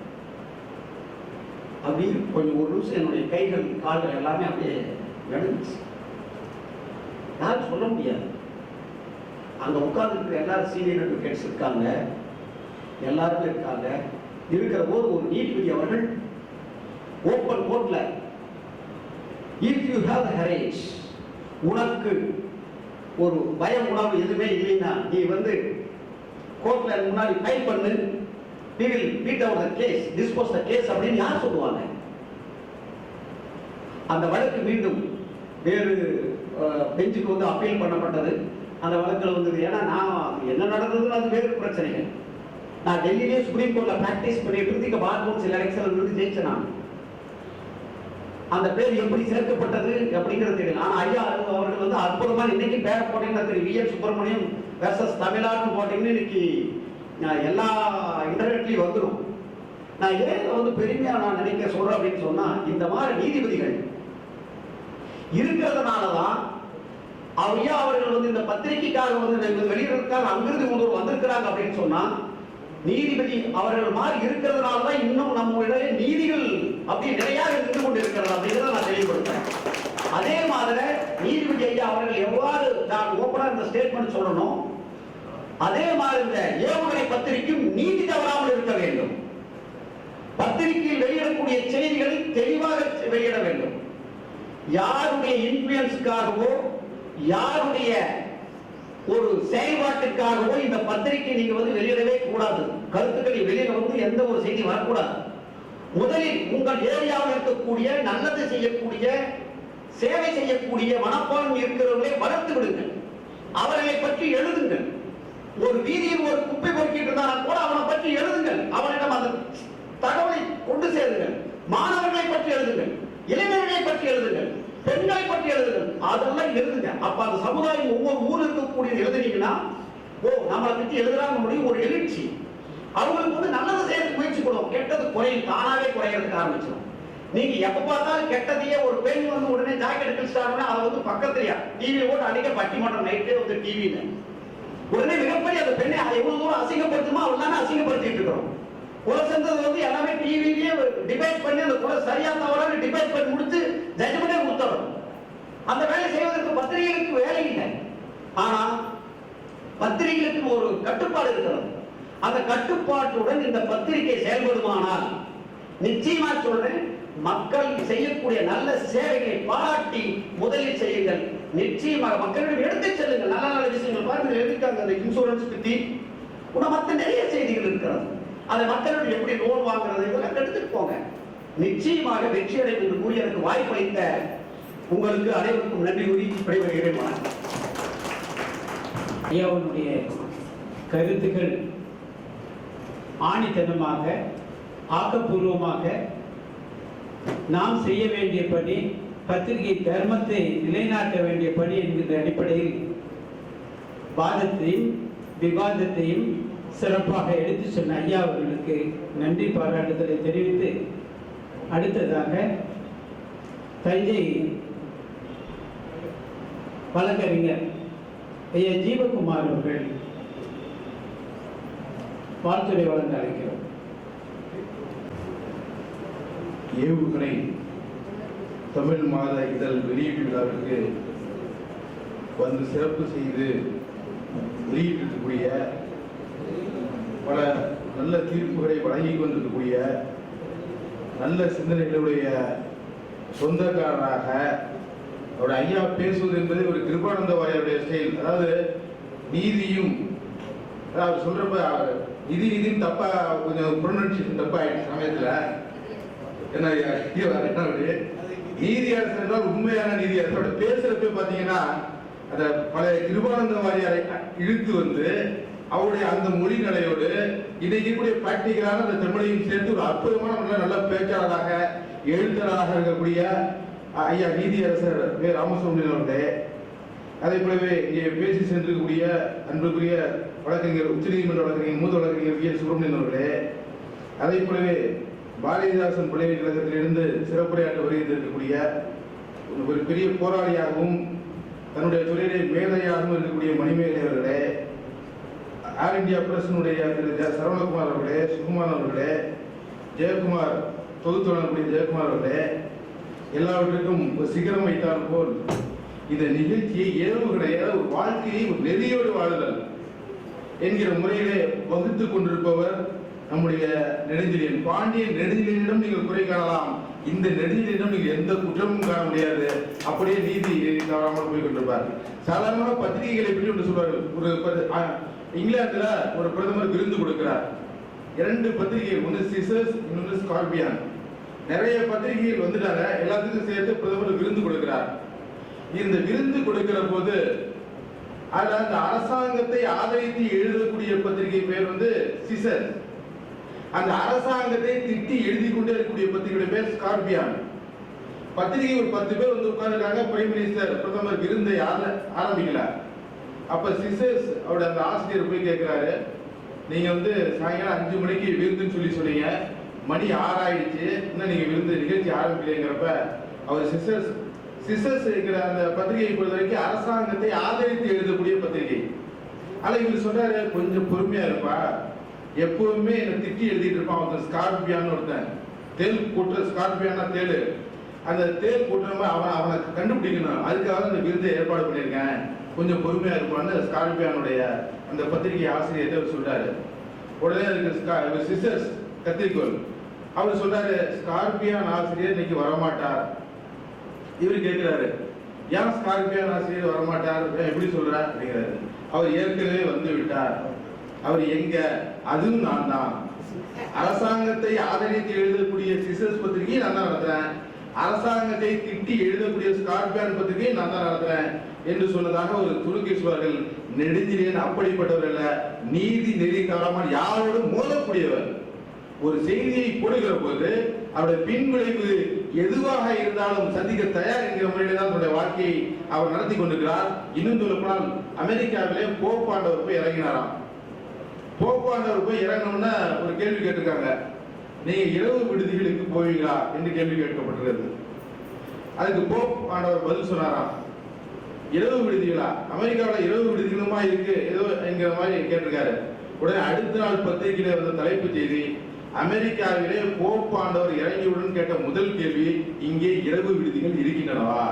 அப்படி கொஞ்சம் ஒரு நிமிஷம் என்னுடைய கைகள் கால்கள் எல்லாமே அப்படியே நடுங்குச்சு. யாரும் சொல்ல முடியாது. அங்க உட்கார்ந்து எல்லாரும் சீனியர் அட்வொகேட்ஸ் இருக்காங்க, எல்லாருமே இருக்காங்க. இருக்கிற போது ஒரு நீதிபதி அவர்கள் ஓப்பன் கோர்ட்ல if you have the courage, உனக்கு ஒரு பயம் உணர்வு எதுவுமே இல்லைன்னா நீ வந்து கோர்ட்ல முன்னாடி ஃபைல் பண்ணு, we will beat out the case, dispose the case அப்படின்னு யார் சொல்லுவாங்க? அந்த வழக்கு மீண்டும் வேறு பெஞ்சுக்கு வந்து அப்பீல் பண்ணப்பட்டது. அந்த வழக்கில் வந்தது. ஏன்னா நான் என்ன நடந்ததுன்னு அது வேறு பிரச்சனைகள். நான் டெல்லியிலே சுப்ரீம் கோர்ட்ல பிராக்டிஸ் பண்ணிட்டு இருந்து இங்க பார் கவுன்சில் எலெக்ஷன்ல இருந்து ஜெயிச்சேன். நான் அந்த பேர் எப்படி சேர்க்கப்பட்டது அப்படிங்கிறது தெரியல. ஆனா ஐயா அவர்கள் வந்து அற்புதமா இன்னைக்கு பேர போட்டீங்கன்னா தெரியும். வி.என். சுப்பிரமணியம் வெர்சஸ் தமிழ்நாடு போட்டீங்கன்னு இன்னைக்கு எல்லா இன்டர்நெட்லயும் வந்துடும். நான் ஏன் வந்து பெருமையா நான் நினைக்க சொல்றேன் அப்படின்னு சொன்னா, இந்த மாதிரி நீதிபதிகள் இருக்கிறதுனாலதான் ஐயா அவர்கள் வந்து இந்த பத்திரிகைக்காக வந்து வெளியிடறதுக்காக அங்கிருந்து முதல்வர் வந்திருக்கிறாங்க அப்படின்னு சொன்னா, நீதிபதி அவர்கள் மாதிரி இருக்கிறதுனாலதான் இன்னும் நம்முடைய நீதிகள் அப்படி நிறைய இருந்து கொண்டு இருக்கிறது அப்படிங்கிறத நான் தெளிவுபடுத்துறேன். அதே மாதிரி நீதிபதி ஐயா அவர்கள் எவ்வாறு நான் ஓப்பனா இந்த ஸ்டேட்மெண்ட் சொல்லணும், அதே மாதிரி இந்த ஏவுகணை பத்திரிகையும் நீதி தவறாமல் இருக்க வேண்டும். பத்திரிகையில் வெளியிடக்கூடிய செய்திகளை தெளிவாக வெளியிட வேண்டும். யாருடைய இன்ஃப்ளூயன்ஸ்க்காகவோ யாருடைய ஒரு செயல்பாட்டுக்காகவோ இந்த பத்திரிகை நீங்க வந்து வெளியிடவே கூடாது. கருத்துக்களை வெளியில வந்து எந்த ஒரு செய்தி வரக்கூடாது. முதலில் உங்கள் ஏரியாவில் இருக்கக்கூடிய நல்லது செய்யக்கூடிய சேவை செய்யக்கூடிய மனப்பான்மை இருக்கிறவர்களை வளர்த்து விடுங்கள். அவர்களை பற்றி எழுதுங்கள். ஒரு வீதியில் ஒரு குப்பை பொறுக்கிட்டு இருந்தாலும் கூட அவனை பற்றி எழுதுங்கள். அவனிடம் அந்த தகவலை கொண்டு சேருங்கள். மாணவர்களை பற்றி எழுதுங்கள், இளைஞர்களை பற்றி எழுதுங்கள், பெண்களை பற்றி எழுதுங்கள். அதெல்லாம் எழுதுங்க. அப்ப அந்த சமுதாயம் ஒவ்வொரு ஊர் இருக்கக்கூடிய எழுதுனீங்கன்னா, ஓ நம்மளை பற்றி எழுதுறாங்க முடியும் ஒரு எழுச்சி. அவங்களுக்கு வந்து நல்லது செய்யறதுக்கு முயற்சி பண்ணுவோம். கெட்டது குறையும், தானாவே குறையறதுக்கு ஆரம்பிச்சிடும். நீங்க எப்ப பார்த்தாலும் கெட்டதையே ஒரு பெண் வந்து உடனே ஜாக்கெட் கிழிச்சிட்டாங்கன்னா அதை வந்து பக்கத்துலயா டிவியில போட்டு அடிக்க பட்டிமன்றம் நைட்டே வந்து டிவியில உடனே மிகப்பெரிய அந்த பெண்ணை அதை எவ்வளவு தூரம் அசிங்கப்படுத்துமோ அவள் அசிங்கப்படுத்திட்டு இருக்கிறோம். கொலை செஞ்சது வந்து எல்லாமே டிவிலேயே டிபேட் பண்ணி அந்த கொலை சரியா தவறான டிபேட் பண்ணி முடிச்சு ஜட்ஜ்மெண்டே கொடுத்துறோம். அந்த வேலை செய்வதற்கு பத்திரிகைகளுக்கு வேலை இல்லை. ஆனா பத்திரிகைகளுக்கு ஒரு கட்டுப்பாடு இருக்கிறது. அந்த கட்டுப்பாட்டுடன் இந்த பத்திரிகை செயல்படுமானால் நிச்சயமா சொல்றேன், மக்கள் செய்யக்கூடிய நல்ல சேவைகளை பாராட்டி முதலில் செய்யுங்கள். நிச்சயமாக மக்களிடம் எடுத்துச் செல்லுங்கள். நல்ல நல்ல விஷயங்கள் பாருங்க, எழுதிட்டாங்க அந்த இன்சூரன்ஸ் பத்தி மற்ற நிறைய செய்திகள் இருக்கிறது. அதை மக்களிடம் எப்படி லோன் வாங்குறது இதெல்லாம் எடுத்துட்டு போங்க. நிச்சயமாக வெற்றி அடையும் என்று கூறி எனக்கு வாய்ப்பளித்த உங்களுக்கு அனைவருக்கும் நன்றி கூறி விடைபெறுகிறேன். வணக்கம். ஐயாவுடைய கருத்துக்கள் ஆணித்தனமாக ஆக்கப்பூர்வமாக நாம் செய்ய வேண்டிய பணி, பத்திரிகை தர்மத்தை நிலைநாட்ட வேண்டிய பணி என்கின்ற அடிப்படையில் வாதத்தையும் விவாதத்தையும் சிறப்பாக எடுத்து சொன்ன ஐயா அவர்களுக்கு நன்றி பாராட்டுதலை தெரிவித்து, அடுத்ததாக தஞ்சை வழக்கறிஞர் ஐயா ஜீவகுமார் அவர்கள் வாழ்த்துறை வழங்க அழைக்கிறோம். ஏவுகணை தமிழ் மாத இதழ் வெளியீட்டு விழாவிற்கு வந்து சிறப்பு செய்து வெளியிட்டிருக்கக்கூடிய, பல நல்ல தீர்ப்புகளை வழங்கி கொண்டிருக்கக்கூடிய, நல்ல சிந்தனைகளுடைய சொந்தக்காரராக அவருடைய ஐயா பேசுவது என்பது ஒரு கிருபானந்த வாரியருடைய ஸ்டைல். அதாவது நீதியும், அதாவது சொல்றப்ப நிதியும் தப்பா கொஞ்சம் ப்ரொனன்சியேஷன் தப்பா ஆயிடுச்சு சமயத்துல. என்ன நீதி அரசு என்றால் உண்மையான நீதி அரசோட பேசுறப்ப பாத்தீங்கன்னா அந்த பழைய கிருபானந்த வாரியாரை இழுத்து வந்து அவருடைய அந்த மொழி நிலையோடு இன்னைக்கு கூடிய பிராக்டிகலான அந்த தமிழையும் சேர்த்து ஒரு அற்புதமான நல்ல பேச்சாளராக எழுத்தாளராக இருக்கக்கூடிய ஐயா நீதியரசர் வே. ராமசுப்ரமணியன் அவர்களே, அதே போலவே இங்கே பேசி சென்றிருக்கக்கூடிய அன்புக்குரிய வழக்கறிஞர், உச்சநீதிமன்ற வழக்கறிஞர், மூத்த வழக்கறிஞர் வி. சுப்பிரமணியன் அவர்களே, அதே போலவே பாரதிதாசன் பல்கலைக்கழகத்திலிருந்து சிறப்புரையாற்ற வருகின்றிருக்கக்கூடிய ஒரு பெரிய போராளியாகவும் தன்னுடைய தொழிலை மேதையாகவும் இருக்கக்கூடிய மணிமேகலை அவர்களே, ஆல் இந்தியா பிரஸினுடைய திரு சரவணகுமார் அவர்களே, சுகுமார் அவர்களே, ஜெயக்குமார் தொகுத்துடைய ஜெயக்குமார் அவர்களே, எல்லாவற்றுக்கும் ஒரு சிகரம் வைத்தால் போல் இந்த நிகழ்ச்சியை ஏவுகணைய ஒரு வாழ்க்கையை ஒரு நெறியோடு வாழுதல் என்கிற முறையிலே வகுத்துக் கொண்டிருப்பவர் நம்முடைய நெடுஞ்செழியன். பாண்டியன் நெடுஞ்செழியனிடம் நீங்கள் குறை காணலாம், இந்த நெடுஞ்செழியனிடம் நீங்கள் எந்த குற்றமும் காண முடியாது. அப்படியே நீதி தவறாமல் போய் கொண்டிருப்பார். சாதாரண பத்திரிகைகளை பற்றி ஒன்று சொல்வார். ஒரு இங்கிலாந்துல ஒரு பிரதமர் விருந்து கொடுக்கிறார். 2 பத்திரிகைகள், ஒன்று சிசர்ஸ், இன்னொன்று ஸ்கார்பியான். நிறைய பத்திரிகைகள் வந்துட்டாங்க, எல்லாத்துக்கும் சேர்த்து பிரதமர் விருந்து கொடுக்கிறார். இந்த விருந்து கொடுக்கிற போது அதுல அந்த அரசாங்கத்தை ஆதரித்து எழுதக்கூடிய பத்திரிகை பேர் வந்து சிசர். அந்த அரசாங்கத்தை திட்டி எழுதி கொண்டே இருக்கக்கூடிய பத்திரிகை பேர் ஸ்கார்பியான். பத்திரிகை ஒரு 10 பேர் வந்து உட்கார்ந்துருக்காங்க. பிரைம் மினிஸ்டர் பிரதமர் விருந்தை ஆரம்பிக்கல. அப்ப சிசர்ஸ் அவருடைய அந்த ஆசிரியர் போய் கேட்கிறாரு, நீங்க வந்து சாயங்காலம் 5 மணிக்கு விருந்துன்னு சொன்னீங்க, மணி 6 ஆயிடுச்சு, இன்னும் நீங்க விருந்து நிகழ்ச்சி ஆரம்பிக்கலைங்கிறப்ப அவர் சிசர்ஸ் இருக்கிற அந்த பத்திரிகையை பொறுத்த வரைக்கும் அரசாங்கத்தை ஆதரித்து எழுதக்கூடிய பத்திரிகை. ஆனா இவர் சொல்றாரு, கொஞ்சம் பொறுமையா இருப்பா, எப்பவுமே என்ன திட்டி எழுதிட்டு இருப்பான் ஒருத்தன் ஸ்கார்பியான்னு, ஒருத்தன் தேல் கூட்டுற, ஸ்கார்பியானா தேல், அந்த தேல் கூட்டுறவங்க அவனை கண்டுபிடிக்கணும், அதுக்காக அந்த விருதை ஏற்பாடு பண்ணியிருக்கேன், கொஞ்சம் பொறுமையா இருப்பான்னு ஸ்கார்பியானுடைய அந்த பத்திரிகை ஆசிரியர் சொல்றாரு. உடனே அதுக்கு சிசர்ஸ் கத்திரிக்கோள் அவர் சொல்றாரு, ஸ்கார்பியான் ஆசிரியர் இன்னைக்கு வரமாட்டார். இவரு கேட்கிறாரு, ஏன் ஸ்கார்பியான் ஆசிரியர் வரமாட்டார், எப்படி சொல்ற அப்படிங்கிறாரு. அவர் ஏற்கனவே வந்து விட்டார். அவர் எங்க? அதுவும் நான் தான். அரசாங்கத்தை ஆதரித்து எழுதக்கூடிய சிசர்ஸ் பத்திரிகையை நான் தான் நடத்துறேன், அரசாங்கத்தை திட்டி எழுதக்கூடிய ஸ்கார்பியான் பத்திரிகையை நான் தான் நடத்துறேன் என்று சொன்னதாக ஒரு துருக்கேசுவார்கள். நெடுஞ்செழியன் அப்படிப்பட்டவர் அல்ல, நீதி நெறி தவறாமல் யாரோடு மோதக்கூடியவர். ஒரு செய்தியை போடுகிற போது அவருடைய பின்விளைவு எதுவாக இருந்தாலும் சந்திக்க தயார் என்கிற முறையில தான் தன்னுடைய வாழ்க்கையை அவர் நடத்தி கொண்டிருக்கிறார். இன்னும் சொல்ல போனால் அமெரிக்காவிலே போப்பாண்டவர் போய் இறங்கினாராம். போப்பாண்டவர் போய் இறங்கணும்னா ஒரு கேள்வி கேட்டிருக்காங்க, நீங்க இரவு விடுதிகளுக்கு போவீங்களா என்று கேள்வி கேட்கப்பட்டிருக்கிறது. அதுக்கு போப் ஆண்டவர் பதில் சொன்னாராம், இரவு விடுதிகளா, அமெரிக்காவில் இரவு விடுதிகளுமா இருக்கு ஏதோ என்கிற மாதிரி கேட்டிருக்காரு. உடனே அடுத்த நாள் பத்திரிகையில வந்த தலைப்பு செய்தி, அமெரிக்காவிலே போப் ஆண்டவர் இறங்கியுடன் கேட்ட முதல் கேள்வி, இங்கே இரவு விடுதிகள் இருக்கின்றனவா?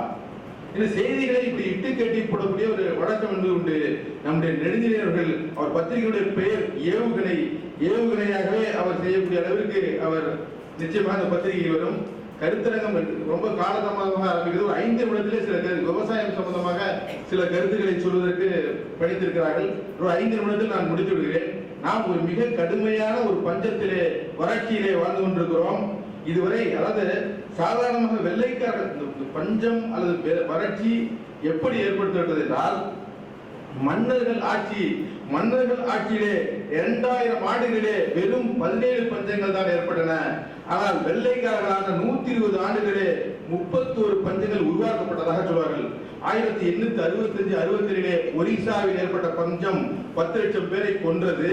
இந்த செய்திகளை இப்படி இட்டு கட்டி போடக்கூடிய ஒரு வழக்கம் என்று உண்டு. நம்முடைய நெடுஞ்செழியர்கள் அவர் பத்திரிகையுடைய பெயர் ஏவுகணையாகவே அவர் செய்யக்கூடிய அளவிற்கு அவர் நிச்சயமாக அந்த பத்திரிகை வரும். கருத்தரங்கம் ரொம்ப காலதாமதமாக ஆரம்பிக்கிறது. ஒரு 5 நிமிடத்திலே சில விவசாயம் சம்பந்தமாக சில கருத்துக்களை சொல்வதற்கு படித்திருக்கிறார்கள். ஒரு 5 நிமிடத்தில் நான் முடித்து விடுகிறேன். நாம் ஒரு மிக கடுமையான ஒரு பஞ்சத்திலே, வறட்சியிலே வாழ்ந்து கொண்டிருக்கிறோம். இதுவரை, அதாவது சாதாரணமாக வெள்ளைக்காரர் இந்த பஞ்சம் அல்லது வறட்சி எப்படி ஏற்படுத்தப்பட்டது என்றால், மன்னர்கள் ஆட்சியிலே 2000 ஆண்டுகளிலே வெறும் 17 பஞ்சங்கள் தான் ஏற்பட்டன. ஆனால் வெள்ளைக்காரர்களான 120 ஆண்டுகளே 31 பஞ்சங்கள் உருவாக்கப்பட்டதாக சொல்வார்கள். 1865-67 ஒரிசாவில் ஏற்பட்ட பஞ்சம் 10 லட்சம் பேரை கொன்றது.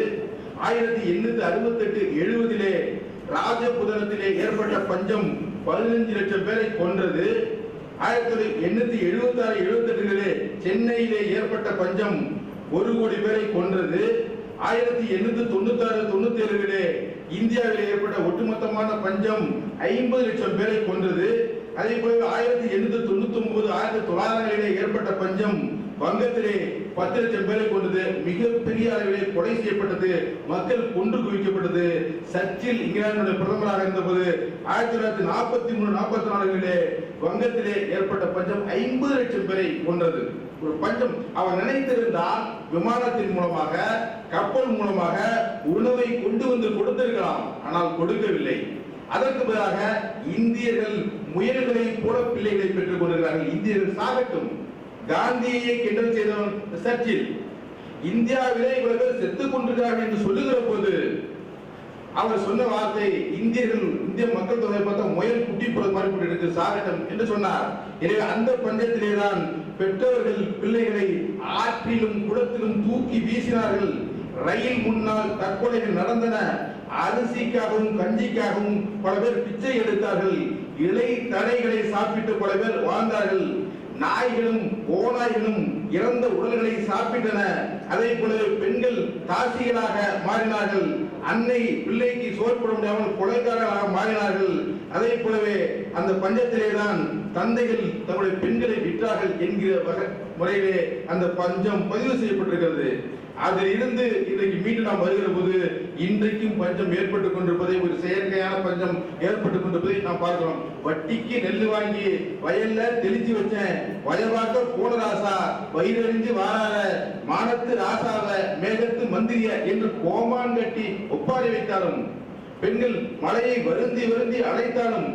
1868-70 ராஜபுதனத்திலே ஏற்பட்ட பஞ்சம் 15 லட்சம் பேரை கொன்றது. 1876-78 சென்னையிலே ஏற்பட்ட பஞ்சம் 1 கோடி பேரை கொன்றது. 1896-97 இந்தியாவில் ஏற்பட்ட ஒட்டுமொத்தமான பஞ்சம் 50 லட்சம் பேரை கொன்றது. அதே போல 1899-1900 ஏற்பட்ட பஞ்சம் வங்கத்திலே 10 லட்சம் பேரை கொண்டது. மிகப்பெரிய அளவிலே கொலை செய்யப்பட்டது, மக்கள் கொன்று குவிக்கப்பட்டது. சர்ச்சில் இங்கிலாந்துடைய பிரதமராக இருந்தபோது 1943-44 வங்கத்திலே ஏற்பட்ட பஞ்சம் 50 லட்சம் பேரை கொன்றது. ஒரு பஞ்சம். அவர் நினைத்திருந்தால் விமானத்தின் மூலமாக, கப்பல் மூலமாக உணவை கொண்டு வந்து கொடுத்திருக்கலாம், ஆனால் கொடுக்கவில்லை. அதற்கு பதிலாக இந்தியர்கள் முயல்களை போல பிள்ளைகளை பெற்றுக் கொண்டிருக்கிறார்கள். இந்தியர்கள் சாகட்டும். காந்தியை கிண்டல் செய்தவன் சர்ச்சில் இந்தியாவிலே இவ்வளவு பேர் செத்துக் கொண்டிருக்கிறார்கள் என்று சொல்லுகிற போது அவர் சொன்ன வார்த்தை, இந்திய மக்கள் தொகை பார்த்தா முயல் குட்டி போடுறது மாதிரி போட்டு எடுத்து சாகட்டும் என்று சொன்னார். எனவே அந்த பஞ்சத்திலே தான் பெற்றோர்கள் பிள்ளைகளை ஆற்றிலும் குளத்திலும் தூக்கி வீசினார்கள். ரயில் முன்னால் தற்கொலைகள் நடந்தன. அரிசிக்காகவும் கஞ்சிக்காகவும் பல பேர் பிச்சை எடுத்தார்கள். இலை தழைகளை சாப்பிட்டு பல பேர் வாழ்ந்தார்கள். நாய்களும் ஓநாய்களும் இறந்த உடல்களை சாப்பிட்டன. அதே போல பெண்கள் தாசிகளாக மாறினார்கள். அன்னை பிள்ளைக்கு சோறு போட முடியாமல் கொலைக்காரர்களாக மாறினார்கள். அதே போலவே அந்த பஞ்சத்திலே தான் தந்தைகள் தங்களுடைய பெண்களை விற்றார்கள் என்கிற முறையிலே அந்த பஞ்சம் பதிவு செய்யப்பட்டிருக்கிறது. அதில் இருந்து இன்றைக்கு மீண்டும் நாம் வருகிற போது இன்றைக்கும் பஞ்சம் ஏற்பட்டுக் கொண்டிருப்பதை, ஒரு செயற்கையான பஞ்சம் ஏற்பட்டுக் கொண்டிருப்பதை நாம் பார்க்கிறோம். வட்டிக்கு நெல் வாங்கி வயல்ல தெளிச்சு வச்சேன், வயவாக்க போன ராசா, வயிறறிஞ்சு வாராத, மானத்து ராசாவ, மேகத்து மந்திரிய என்று கோமான் கட்டி ஒப்பாரி வைத்தாலும், பெண்கள் மழையை வருந்தி வருந்தி அழைத்தாலும்,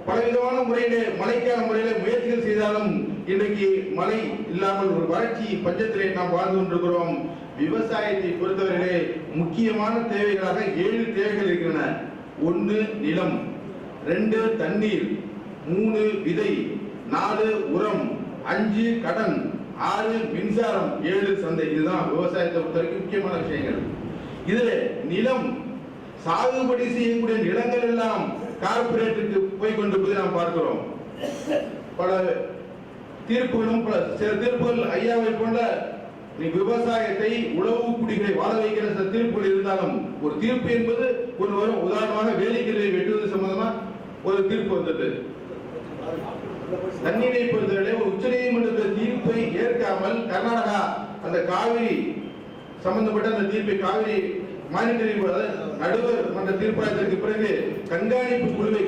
பலவிதமான முறையிலே, மழைக்கான முறையிலே முயற்சிகள் செய்தாலும் இன்றைக்கு மழை இல்லாமல் ஒரு வறட்சி பஞ்சத்திலே நாம் வாழ்ந்து கொண்டிருக்கிறோம். விவசாயத்தை பொறுத்தவரையிலே முக்கியமான தேவைகளாக 7 தேவைகள் இருக்கின்றன. 1 நிலம், 2 தண்ணீர், 3 விதை, 4 உரம், 5 கடன், 6 மின்சாரம், 7 சந்தை. இதுதான் விவசாயத்தை பொறுத்தவரைக்கும் முக்கியமான விஷயங்கள். இதுல நிலம், சாகுபடி செய்யக்கூடிய நிலங்கள் எல்லாம் கார்பரேட்டுக்கு போய் கொண்டிருப்பதை நாம் பார்க்கிறோம். பல தீர்ப்புகளும், சில தீர்ப்புகள் ஐயாவை போன்ற விவசாயத்தை, உழவு குடிகளை வாழ வைக்கிற சில தீர்ப்புகள் இருந்தாலும், ஒரு தீர்ப்பு என்பது ஒன்று வரும். உதாரணமாக வேலைகளை வெட்டுவது சம்பந்தமா ஒரு தீர்ப்பு வந்தது. தண்ணீரை பொறுத்தவரை ஒரு உச்ச நீதிமன்ற தீர்ப்பை ஏற்காமல் கர்நாடகா அந்த காவிரி சம்பந்தப்பட்ட அந்த தீர்ப்பை, காவிரி மானிட்டரி நடுவர் மன்ற தீர்ப்பாயத்திற்கு பிறகு கண்காணிப்பு குழுவை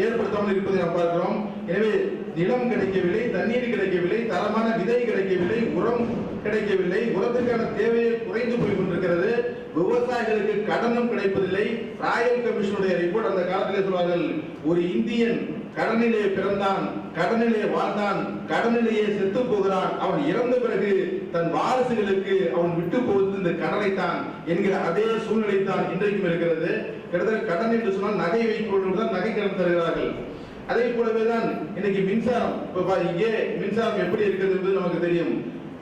ஏற்படுத்தாமல் இருப்பதை நாம் பார்க்கிறோம். எனவே நிலம் கிடைக்கவில்லை, தண்ணீர் கிடைக்கவில்லை, தரமான விதை கிடைக்கவில்லை, உரம் கிடைக்கவில்லை, உரத்திற்கான தேவையை குறைந்து போய் கொண்டிருக்கிறது. விவசாயிகளுக்கு கடனும் கிடைப்பதில்லை. ராயல் கமிஷனுடைய ரிப்போர்ட் அந்த காலத்திலே சொல்வார்கள், ஒரு இந்தியன் கடனிலே பிறந்தான், கடனிலே வாழ்ந்தான், கடனிலேயே செத்து போகிறான், அவன் இறந்த பிறகு தன் வாரிசுகளுக்கு அவன் விட்டு போவது இந்த கடனைத்தான் என்கிற அதே சூழ்நிலை தான் இன்றைக்கும் இருக்கிறது. கிட்டத்தட்ட கடன் என்று சொன்னால் நகை வைப்பவர்கள் தான் நகை கடன் தருகிறார்கள். அதே போலவே தான் இன்னைக்கு மின்சாரம், இங்கே மின்சாரம் எப்படி இருக்கிறது என்பது நமக்கு தெரியும்.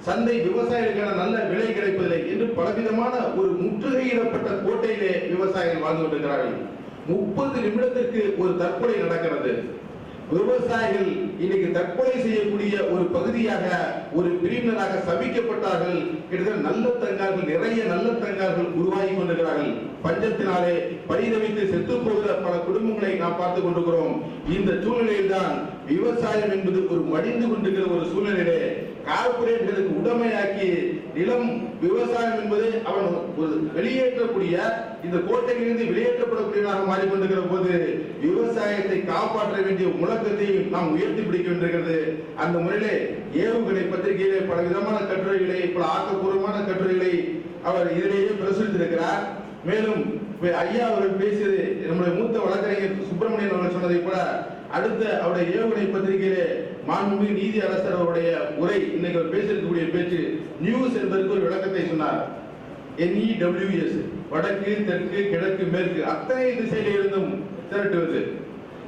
சந்தை விவசாயிகளுக்கான நல்ல விலை கிடைப்பதில்லை என்று பலவிதமான ஒரு முற்றுகையிடப்பட்ட கோட்டையிலே விவசாயிகள் வாழ்ந்து கொண்டிருக்கிறார்கள். 30 நிமிடத்திற்கு ஒரு தற்கொலை நடக்கிறது. விவசாயிகள் இன்னைக்கு தற்கொலை செய்யக்கூடிய ஒரு பகுதியாக, ஒரு பிரிவினராக சபிக்கப்பட்டார்கள். கிட்டத்தட்ட நல்ல தங்கார்கள், நிறைய நல்ல தங்கார்கள் உருவாகி கொண்டிருக்கிறார்கள். பஞ்சத்தினாலே பரிதவித்து செத்து போகிற பல குடும்பங்களை நாம் பார்த்துக் கொண்டிருக்கிறோம். இந்த சூழ்நிலையில் தான் விவசாயம் என்பது ஒரு மடிந்து கொண்டிருக்கிற ஒரு சூழ்நிலையிலே கார்ப்பரேட்களுக்கு உடமையாக்கி நிலம் விவசாயம் என்பது அவன் ஒரு வெளியேற்றக்கூடிய இந்த கோட்டையிலிருந்து வெளியேற்றப்படக்கூடியதாக மாறிக்கொண்டிருக்கிற போது விவசாயத்தை காப்பாற்ற வேண்டிய முழக்கத்தை நாம் உயர்த்தி பிடிக்க வேண்டியிருக்கிறது. அந்த முறையிலே ஏவுகணை பத்திரிகையிலே பல விதமான கட்டுரைகளை, பல ஆக்கப்பூர்வமான கட்டுரைகளை அவர் இதிலேயே பிரசுரித்திருக்கிறார். மேலும் ஐயா அவர்கள் பேசியது நம்முடைய மூத்த வழக்கறிஞர் சுப்பிரமணியன் அவர்கள் சொன்னதை போல அடுத்த அவருடைய ஏவுகணை பத்திரிகையிலே மாண்புமிகு நீதி அரசர் அவருடைய உரை, இன்னைக்கு அவர் பேசியிருக்கக்கூடிய பேச்சு நியூஸ் என்பதற்கு ஒரு விளக்கத்தை சொன்னார். NEWS, வடக்கு, தெற்கு, கிழக்கு, மேற்கு அத்தனை திசையில இருந்தும் திரட்டுவது.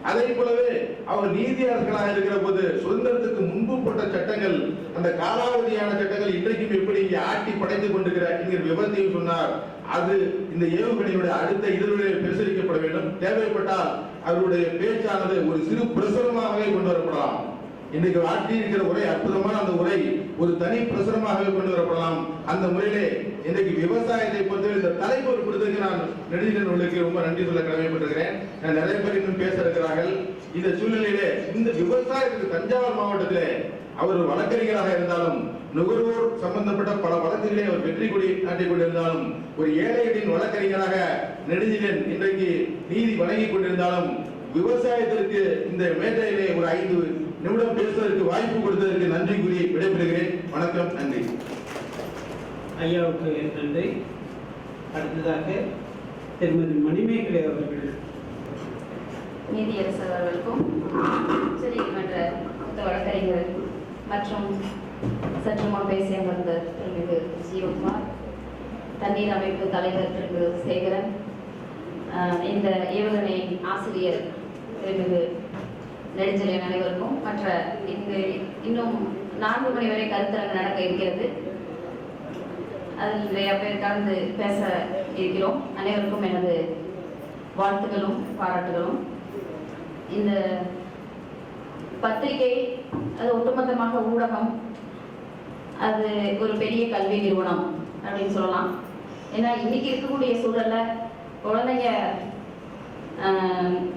அதே போலவே அவர் நீதியரசர்களாக இருக்கிற போது சுதந்திரத்துக்கு முன்பு போட்ட சட்டங்கள், அந்த காலாவதியான சட்டங்கள் இன்றைக்கும் எப்படி இங்கே ஆட்டி படைத்துக் கொண்டிருக்கிற என்கிற விபத்தையும் சொன்னார். அது இந்த ஏவுகணையுடைய அடுத்த இதழ்களில் பிரசுரிக்கப்பட வேண்டும். தேவைப்பட்டால் அவருடைய பேச்சானது ஒரு சிறு பிரசுரமாகவே கொண்டு வரப்படலாம். இன்றைக்கு ஆட்டி இருக்கிற உரை அற்புதமான அந்த உரை ஒரு தனி பிரசுரமாகவே கொண்டு வரப்படலாம். அந்த முறையிலே இன்றைக்கு விவசாயத்தை பொறுத்தவரை இந்த தலைப்பு கொடுத்ததுக்கு நான் நெடுஞ்செழியனுக்கு ரொம்ப நன்றி சொல்ல கடமைப்பட்டிருக்கிறேன். நிறைய பேர் இன்னும் பேச இருக்கிறார்கள். இந்த சூழ்நிலையிலே இந்த விவசாயத்துக்கு தஞ்சாவூர் மாவட்டத்திலே அவர் வழக்கறிஞராக இருந்தாலும், நுகர்வோர் சம்பந்தப்பட்ட பல வழக்குகளை அவர் வெற்றி கொடி நாட்டிக் கொண்டிருந்தாலும், ஒரு ஏழைகளின் வழக்கறிஞராக நெடுஞ்செழியன் இன்றைக்கு நீதி வழங்கிக் கொண்டிருந்தாலும், விவசாயத்திற்கு இந்த மேடையிலே ஒரு 5 நிமிடம் பேசுவதற்கு வாய்ப்பு கொடுத்ததற்கு நன்றி கூறி விடைபெறுகிறேன். வணக்கம், நன்றி. ஐயாவுக்கு நன்றி. அடுத்ததாக திருமதி மணிமேகலை அவர்கள். நீதியரசர் அவர்களுக்கும் உச்சநீதிமன்ற மூத்த வழக்கறிஞர் மற்றும் சற்று முன் பேசிய அமர்ந்த திருமிகு ஜீவகுமார், தண்ணீர் அமைப்பு தலைவர் திருமிகு சேகரன், இந்த ஏவுகணை ஆசிரியர் திருமிகு நெடுஞ்செழியன் அனைவருக்கும், மற்ற இங்கு இன்னும் 4 மணி வரை கருத்தரங்கு நடக்க இருக்கிறது. அதில் நிறைய பேர் கலந்து பேச இருக்கிறோம். அனைவருக்கும் எனது வாழ்த்துக்களும் பாராட்டுகளும். இந்த பத்திரிகை அது ஒட்டுமொத்தமாக ஊடகம், அது ஒரு பெரிய கல்வி நிறுவனம் அப்படின்னு சொல்லலாம். ஏன்னா இன்னைக்கு இருக்கக்கூடிய சூழல்ல குழந்தைங்க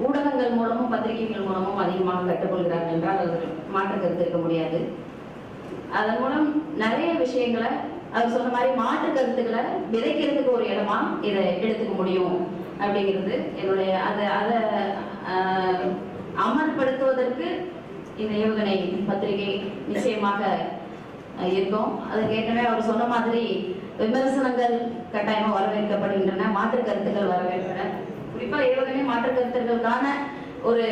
ஊடகங்கள் மூலமும் பத்திரிகைகள் மூலமும் அதிகமாக கற்றுக்கொள்கிறார்கள் என்றால் அது மாற்று கருத்து இருக்க முடியாது. அதன் மூலம் நிறைய விஷயங்களை அவர் சொன்ன மாதிரி மாற்று கருத்துக்களை விதைக்கிறதுக்கு ஒரு இடமா இதை எடுத்துக்க முடியும் அப்படிங்கிறது என்னுடைய அதை அமல்படுத்துவதற்கு இந்த ஏவுகணை பத்திரிகை நிச்சயமாக இருக்கும். அதுக்கு ஏற்கனவே அவர் சொன்ன மாதிரி விமர்சனங்கள் கட்டாயமாக வரவேற்கப்படுகின்றன, மாற்று கருத்துக்கள் வரவேற்கின்றன. குறிப்பாக ஏவுகணை மாற்று கருத்துக்களுக்கான ஒரு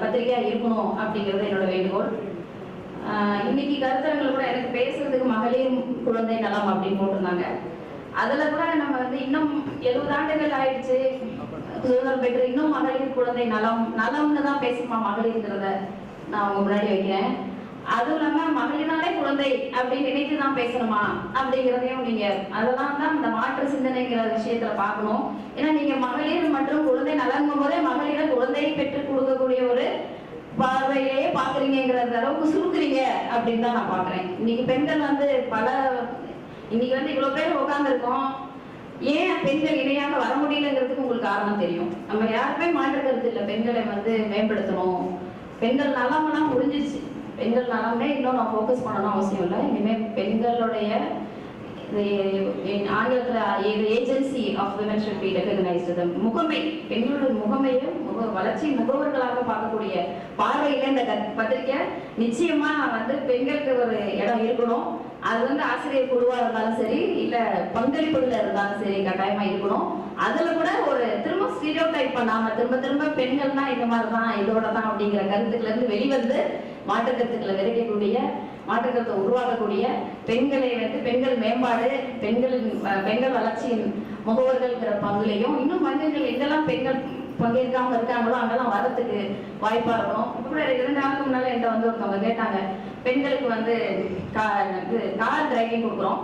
பத்திரிகையா இருக்கணும் அப்படிங்கிறது என்னோட வேண்டுகோள். இன்னைக்கு கருத்தரங்கள் கூட எனக்கு பேசுறதுக்கு மகளிர் குழந்தை நலம் அப்படின்னு போட்டிருந்தாங்க. அதுல கூட நம்ம வந்து இன்னும் 70 ஆண்டுகள் ஆயிடுச்சு சுதந்திரம் பெற்று, இன்னும் மகளிர் குழந்தை நலம்னு தான் பேசுமா மகளிர்ங்கிறத நான் உங்க முன்னாடி வைக்கிறேன். அதுவும் இல்லாம மகளிராலே குழந்தை அப்படின்னு நினைத்து தான் பேசணுமா அப்படிங்கிறதையும் நீங்க அதெல்லாம் தான் இந்த மாற்று சிந்தனைங்கிற விஷயத்துல பார்க்கணும். ஏன்னா நீங்க மகளிர் மற்றும் குழந்தை நலங்கும் போதே மகளிரை குழந்தையை பெற்றுக் கொடுக்கக்கூடிய ஒரு பார்வையிலேயே பாக்குறீங்கிற அளவுக்கு சுருக்குறீங்க அப்படின்னு தான் நான் பாக்குறேன். இன்னைக்கு பெண்கள் வந்து இன்னைக்கு வந்து இவ்வளவு பேர் உட்கார்ந்து இருக்கோம். ஏன் பெண்கள் இணையாக வர முடியலங்கிறதுக்கு உங்களுக்கு காரணம் தெரியும். நம்ம யாருமே மாற்று கருத்து இல்லை, பெண்களை வந்து மேம்படுத்தணும், பெண்கள் நலமெல்லாம் முடிஞ்சிருச்சு. பெண்கள் நலமே இன்னும் நான் ஃபோக்கஸ் பண்ணணும் அவசியம் இல்லை. இனிமேல் பெண்களுடைய ஆங்கிலத்தில் agency of women should be recognised. முகமை, பெண்களுடைய முகமையும் வளர்ச்சி முகவர்களாக பார்க்கக்கூடிய பார்வையில இந்த பத்திரிக்கை நிச்சயமா வந்து பெண்களுக்கு ஒரு இடம் இருக்கணும். அது வந்து ஆசிரியர் குழுவா இருந்தாலும் சரி, இல்ல பங்களிப்புல இருந்தாலும் சரி, கட்டாயமா இருக்கணும். அதுல கூட ஒரு திரும்ப ஸ்டீரியோடைப் பண்ணாம திரும்ப பெண்கள்னா இந்த மாதிரிதான் இதோட தான் அப்படிங்கிற கருத்துக்களை இருந்து வெளிவந்து மாற்று கருத்துக்களை விதைக்கக்கூடிய, மாற்று கருத்தை உருவாக்கக்கூடிய பெண்களை வந்து பெண்கள் மேம்பாடு, பெண்கள் வளர்ச்சியின் முகவர்கள்ங்கிற பங்குலையும் இன்னும் மனிதர்கள் எங்கெல்லாம் பெண்கள் பங்கேற்காம இருக்காங்களோ அங்கெல்லாம் வரத்துக்கு வாய்ப்பா இருக்கணும். இப்ப கூட 2 நாளுக்கு முன்னால என்கிட்ட வந்து ஒருத்தவங்க கேட்டாங்க, பெண்களுக்கு வந்து கார் டிரைவிங் கொடுக்குறோம்,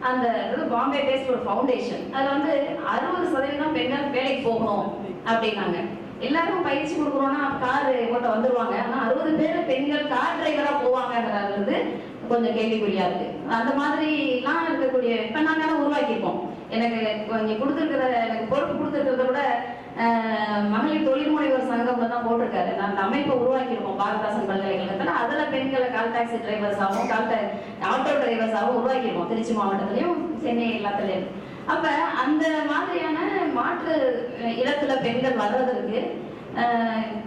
அந்த பாம்பே பேஸ்ட் ஒரு ஃபவுண்டேஷன், அதுல வந்து 60% பெண்கள் வேலைக்கு போகணும் அப்படின்னாங்க. எல்லாருக்கும் பயிற்சி கொடுக்குறோம்னா கார் ஓட்ட வந்துருவாங்க, ஆனா 60 பேர் பெண்கள் கார் டிரைவரா போவாங்கிறது கொஞ்சம் கேள்விக்குறியா இருக்கு. அந்த மாதிரி எல்லாம் இருக்கக்கூடிய இப்ப நாங்க உருவாக்கியிருக்கோம். எனக்கு இங்க கொடுத்துருக்கிற, எனக்கு பொறுப்பு கொடுத்துருக்கிறத விட மகளிர் தொழில் முனைவர் சங்கம்ல தான் போட்டிருக்காரு. நான் அந்த அமைப்பை உருவாக்கியிருக்கோம் பாரதாசன் பல்கலைக்கழகத்தில். அதில் பெண்களை கால் டாக்ஸி டிரைவர்ஸாகவும் ஆட்டோ டிரைவர்ஸாகவும் உருவாக்கியிருக்கோம் திருச்சி மாவட்டத்திலையும் சென்னை எல்லாத்துலேயும். அப்போ அந்த மாதிரியான மாற்று இடத்துல பெண்கள் வர்றதற்கு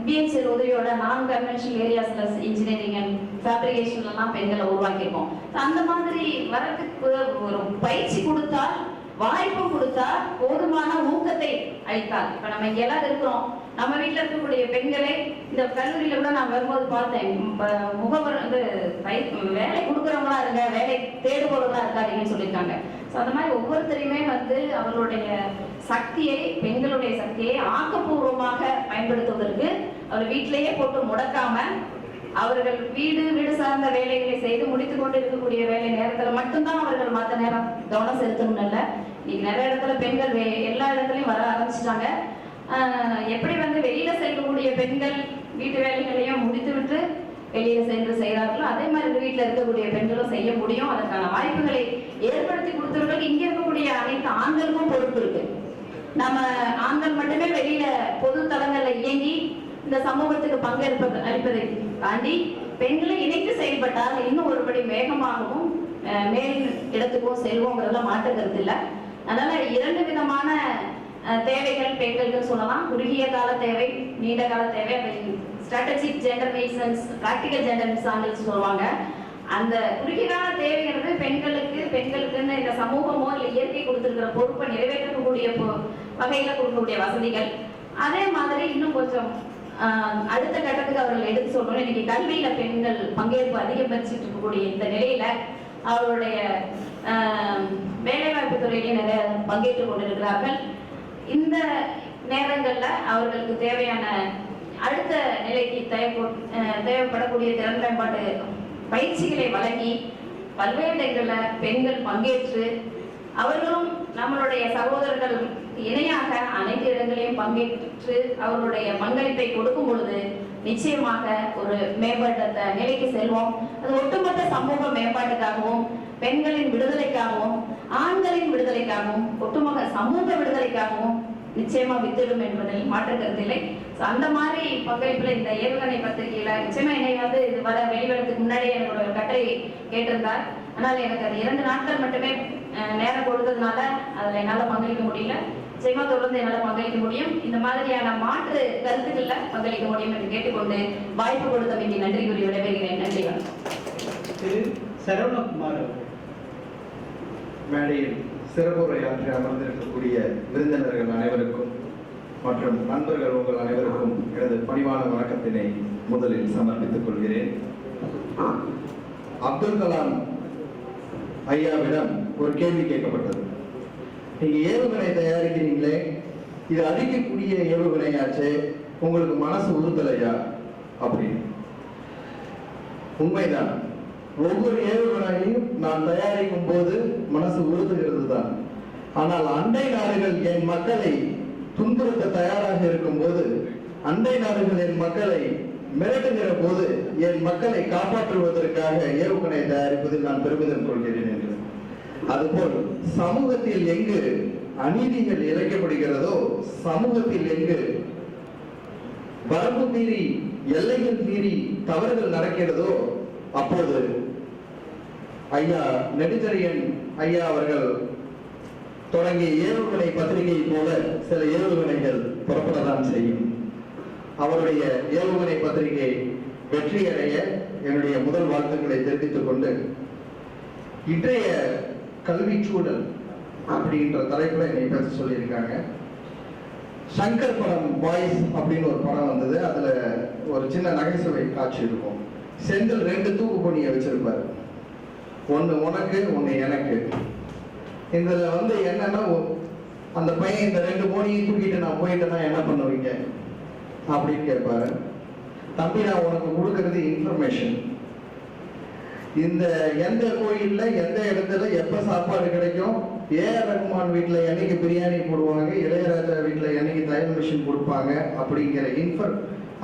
பிஎன்சிஎல் உதவியோட நான் கன்வென்ஷனல் ஏரியாஸ்ல இன்ஜினியரிங் அண்ட் ஃபேப்ரிகேஷன்லாம் பெண்களை உருவாக்கியிருக்கோம். அந்த மாதிரி வரதுக்கு ஒரு பயிற்சி கொடுத்தால், வாய்ப்பு கொடுத்தா, போதுமான ஊக்கத்தை அளித்தால், இப்ப நம்ம இங்க எல்லாரும் இருக்கிறோம், நம்ம வீட்டுல இருக்கக்கூடிய பெண்களை இந்த கல்லூரியில கூட நான் வரும்போது பார்த்தேன், முகவர் வந்து வேலை கொடுக்குறவங்களா இருங்க, வேலை தேடுபவர்களா இருக்காதீங்கன்னு சொல்லியிருக்காங்க. ஸோ அந்த மாதிரி ஒவ்வொருத்தரையுமே வந்து அவர்களுடைய சக்தியை, பெண்களுடைய சக்தியை ஆக்கப்பூர்வமாக பயன்படுத்துவதற்கு அவர் வீட்டிலேயே போட்டு முடக்காம, அவர்கள் வீடு சார்ந்த வேலைகளை செய்து முடித்துக் கொண்டு இருக்கக்கூடிய வேலை நேரத்துல மட்டும்தான் அவர்கள் மற்ற நேரம் கவனம் செலுத்தணும். இல்ல, இன்னைக்கு நிறைய இடத்துல பெண்கள் எல்லா இடத்துலயும் வர ஆரம்பிச்சிட்டாங்க. எப்படி வந்து வெளியில செல்லக்கூடிய பெண்கள் வீட்டு வேலைகளையும் முடித்து விட்டு வெளியில சென்று செய்கிறார்களோ, அதே மாதிரி வீட்டுல இருக்கக்கூடிய பெண்களும் செய்ய முடியும். அதற்கான வாய்ப்புகளை ஏற்படுத்தி கொடுத்தவர்கள் இங்க இருக்கக்கூடிய அனைத்து ஆண்களுக்கும் பொறுப்பு இருக்கு. நம்ம ஆண்கள் மட்டுமே வெளியில பொது தளங்கள்ல இயங்கி இந்த சமூகத்துக்கு அளிப்பதை தாண்டி பெண்களை இணைத்து செயல்பட்டால் இன்னும் ஒருபடி வேகமாகவும் மேல் இடத்துக்கும் செல்வோங்கிறதுல மாற்று கருத்து இல்லை. அதனால 2 விதமான தேவைகள் பெண்களுக்கு சொல்லலாம். குறுகிய கால தேவை, நீண்ட கால தேவை. Strategic gender missions, practical gender missions சொல்லுவாங்க. அந்த குறுகிய கால தேவைங்கிறது பெண்களுக்குன்னு இந்த சமூகமோ இல்லை இயற்கை கொடுத்திருக்கிற பொறுப்பை நிறைவேற்றக்கூடிய வகையில கொடுக்கக்கூடிய வசதிகள். அதே மாதிரி இன்னும் கொஞ்சம் அடுத்த கட்டத்துக்கு அவர்கள் எடுத்து சொல்லணும். இன்னைக்கு கல்வியில பெண்கள் பங்கேற்பு அதிகரிச்சுட்டு இருக்கக்கூடிய இந்த நிலையில அவருடைய வேலைவாய்ப்பு துறையிலே நிறைய பங்கேற்றுக் கொண்டிருக்கிறார்கள். இந்த நேரங்கள்ல அவர்களுக்கு தேவையான அடுத்த நிலைக்கு தேவைப்படக்கூடிய திறன் மேம்பாட்டு பயிற்சிகளை வழங்கி பல்வேறு இடங்கள்ல பெண்கள் பங்கேற்று அவர்களும் நம்மளுடைய சகோதரர்கள் இணையாக அனைத்து இடங்களையும் பங்கேற்று அவர்களுடைய பங்களிப்பை கொடுக்கும் பொழுது நிச்சயமாக ஒரு மேம்பட்ட நிலைக்கு செல்வோம். அது ஒட்டுமொத்த சமூக மேம்பாட்டுக்காகவும், பெண்களின் விடுதலைக்காகவும், ஆண்களின் விடுதலைக்காகவும், ஒட்டுமொத்த சமூக விடுதலைக்காகவும் நிச்சயமா வித்திடும் என்பதில் மாற்று கருத்தில்லை. அந்த மாதிரி பங்களிப்புல இந்த ஏவுகணை பத்திரிகையில நிச்சயமா என்னை வந்து இது வர வெளிவரத்துக்கு முன்னாடி என்னோட ஒரு கட்டளை கேட்டிருந்தார். ஆனால் எனக்கு அது 2 நாட்கள் மட்டுமே நேரம் கொடுத்ததுனால அதுல என்னால பங்களிக்க முடியல. நிச்சயமா தொடர்ந்து என்னால பங்களிக்க முடியும். இந்த மாதிரியான மாற்று கருத்துக்கள்ல பங்களிக்க முடியும் என்று கேட்டுக்கொண்டு வாய்ப்பு கொடுத்தமைக்கு நன்றி கூறி விடைபெறுகிறேன். நன்றி, வணக்கம். திரு சரவணகுமார் மேடையில் சிறப்புரையாற்றி அமர்ந்திருக்கக்கூடிய விருந்தினர்கள் அனைவருக்கும் மற்றும் நண்பர்கள் உங்கள் அனைவருக்கும் எனது பணிவான வணக்கத்தினை முதலில் சமர்ப்பித்துக் கொள்கிறேன். அப்துல் கலாம் ஐயாவிடம் ஒரு கேள்வி கேட்கப்பட்டது. நீங்க ஏவுகணை தயாரிக்கிறீங்களே, இது அழிக்கக்கூடிய ஏவுகணையாச்சு, உங்களுக்கு மனசு உறுத்தலையா அப்படின்னு. உண்மைதான், ஒவ்வொரு ஏவுகணையும் நான் தயாரிக்கும் போது மனசு உறுத்துகிறது தான். ஆனால் அண்டை நாடுகள் என் மக்களை துன்புறுத்த தயாராக இருக்கும் போது, அண்டை நாடுகள் என் மக்களை மிரட்டுகிற போது, என் மக்களை காப்பாற்றுவதற்காக ஏவுகணை தயாரிப்பதில் நான் பெருமிதம் கொள்கிறேன் என்று. அதுபோல் சமூகத்தில் எங்கு அநீதிகள் இழைக்கப்படுகிறதோ, சமூகத்தில் எங்கு வரம்பு மீறி, எல்லைகள் மீறி தவறுகள் நடக்கிறதோ, அப்போது ஐயா நெடுஞ்செழியன் ஐயா அவர்கள் தொடங்கிய ஏவுகணை பத்திரிகை போல சில ஏவுகணைகள் புறப்படத்தான் செய்யும். அவருடைய ஏவுகணை பத்திரிகை வெற்றியடைய என்னுடைய முதல் வாழ்த்துக்களை தெரிவித்துக் கொண்டு, இன்றைய கல்வி சூழல் அப்படின்ற தலைப்புல என்னை பேச சொல்லியிருக்காங்க. சங்கர் படம் பாய்ஸ் அப்படின்னு ஒரு படம் வந்தது. அதுல ஒரு சின்ன நகைச்சுவை காட்சி இருக்கும். செந்தில் 2 தூக்கு பொணியை வச்சிருப்பாரு, ஒன்னு உனக்கு ஒன்னு எனக்கு. இதுல வந்து என்னன்னா, அந்த பையன் இந்த 2 பொணியை தூக்கிட்டு நான் போயிட்டேன்னா என்ன பண்ணுவீங்க அப்படின்னு கேட்பாரு. தம்பி, நான் உனக்கு கொடுக்கறது இன்ஃபர்மேஷன். இந்த எந்த கோயில்ல எந்த இடத்துல எப்ப சாப்பாடு கிடைக்கும், ஏஆர் ரஹ்மான் வீட்டுல என்னைக்கு பிரியாணி போடுவாங்க, இளையராஜா வீட்டுல என்னைக்கு தையல் மிஷின் கொடுப்பாங்க அப்படிங்கிற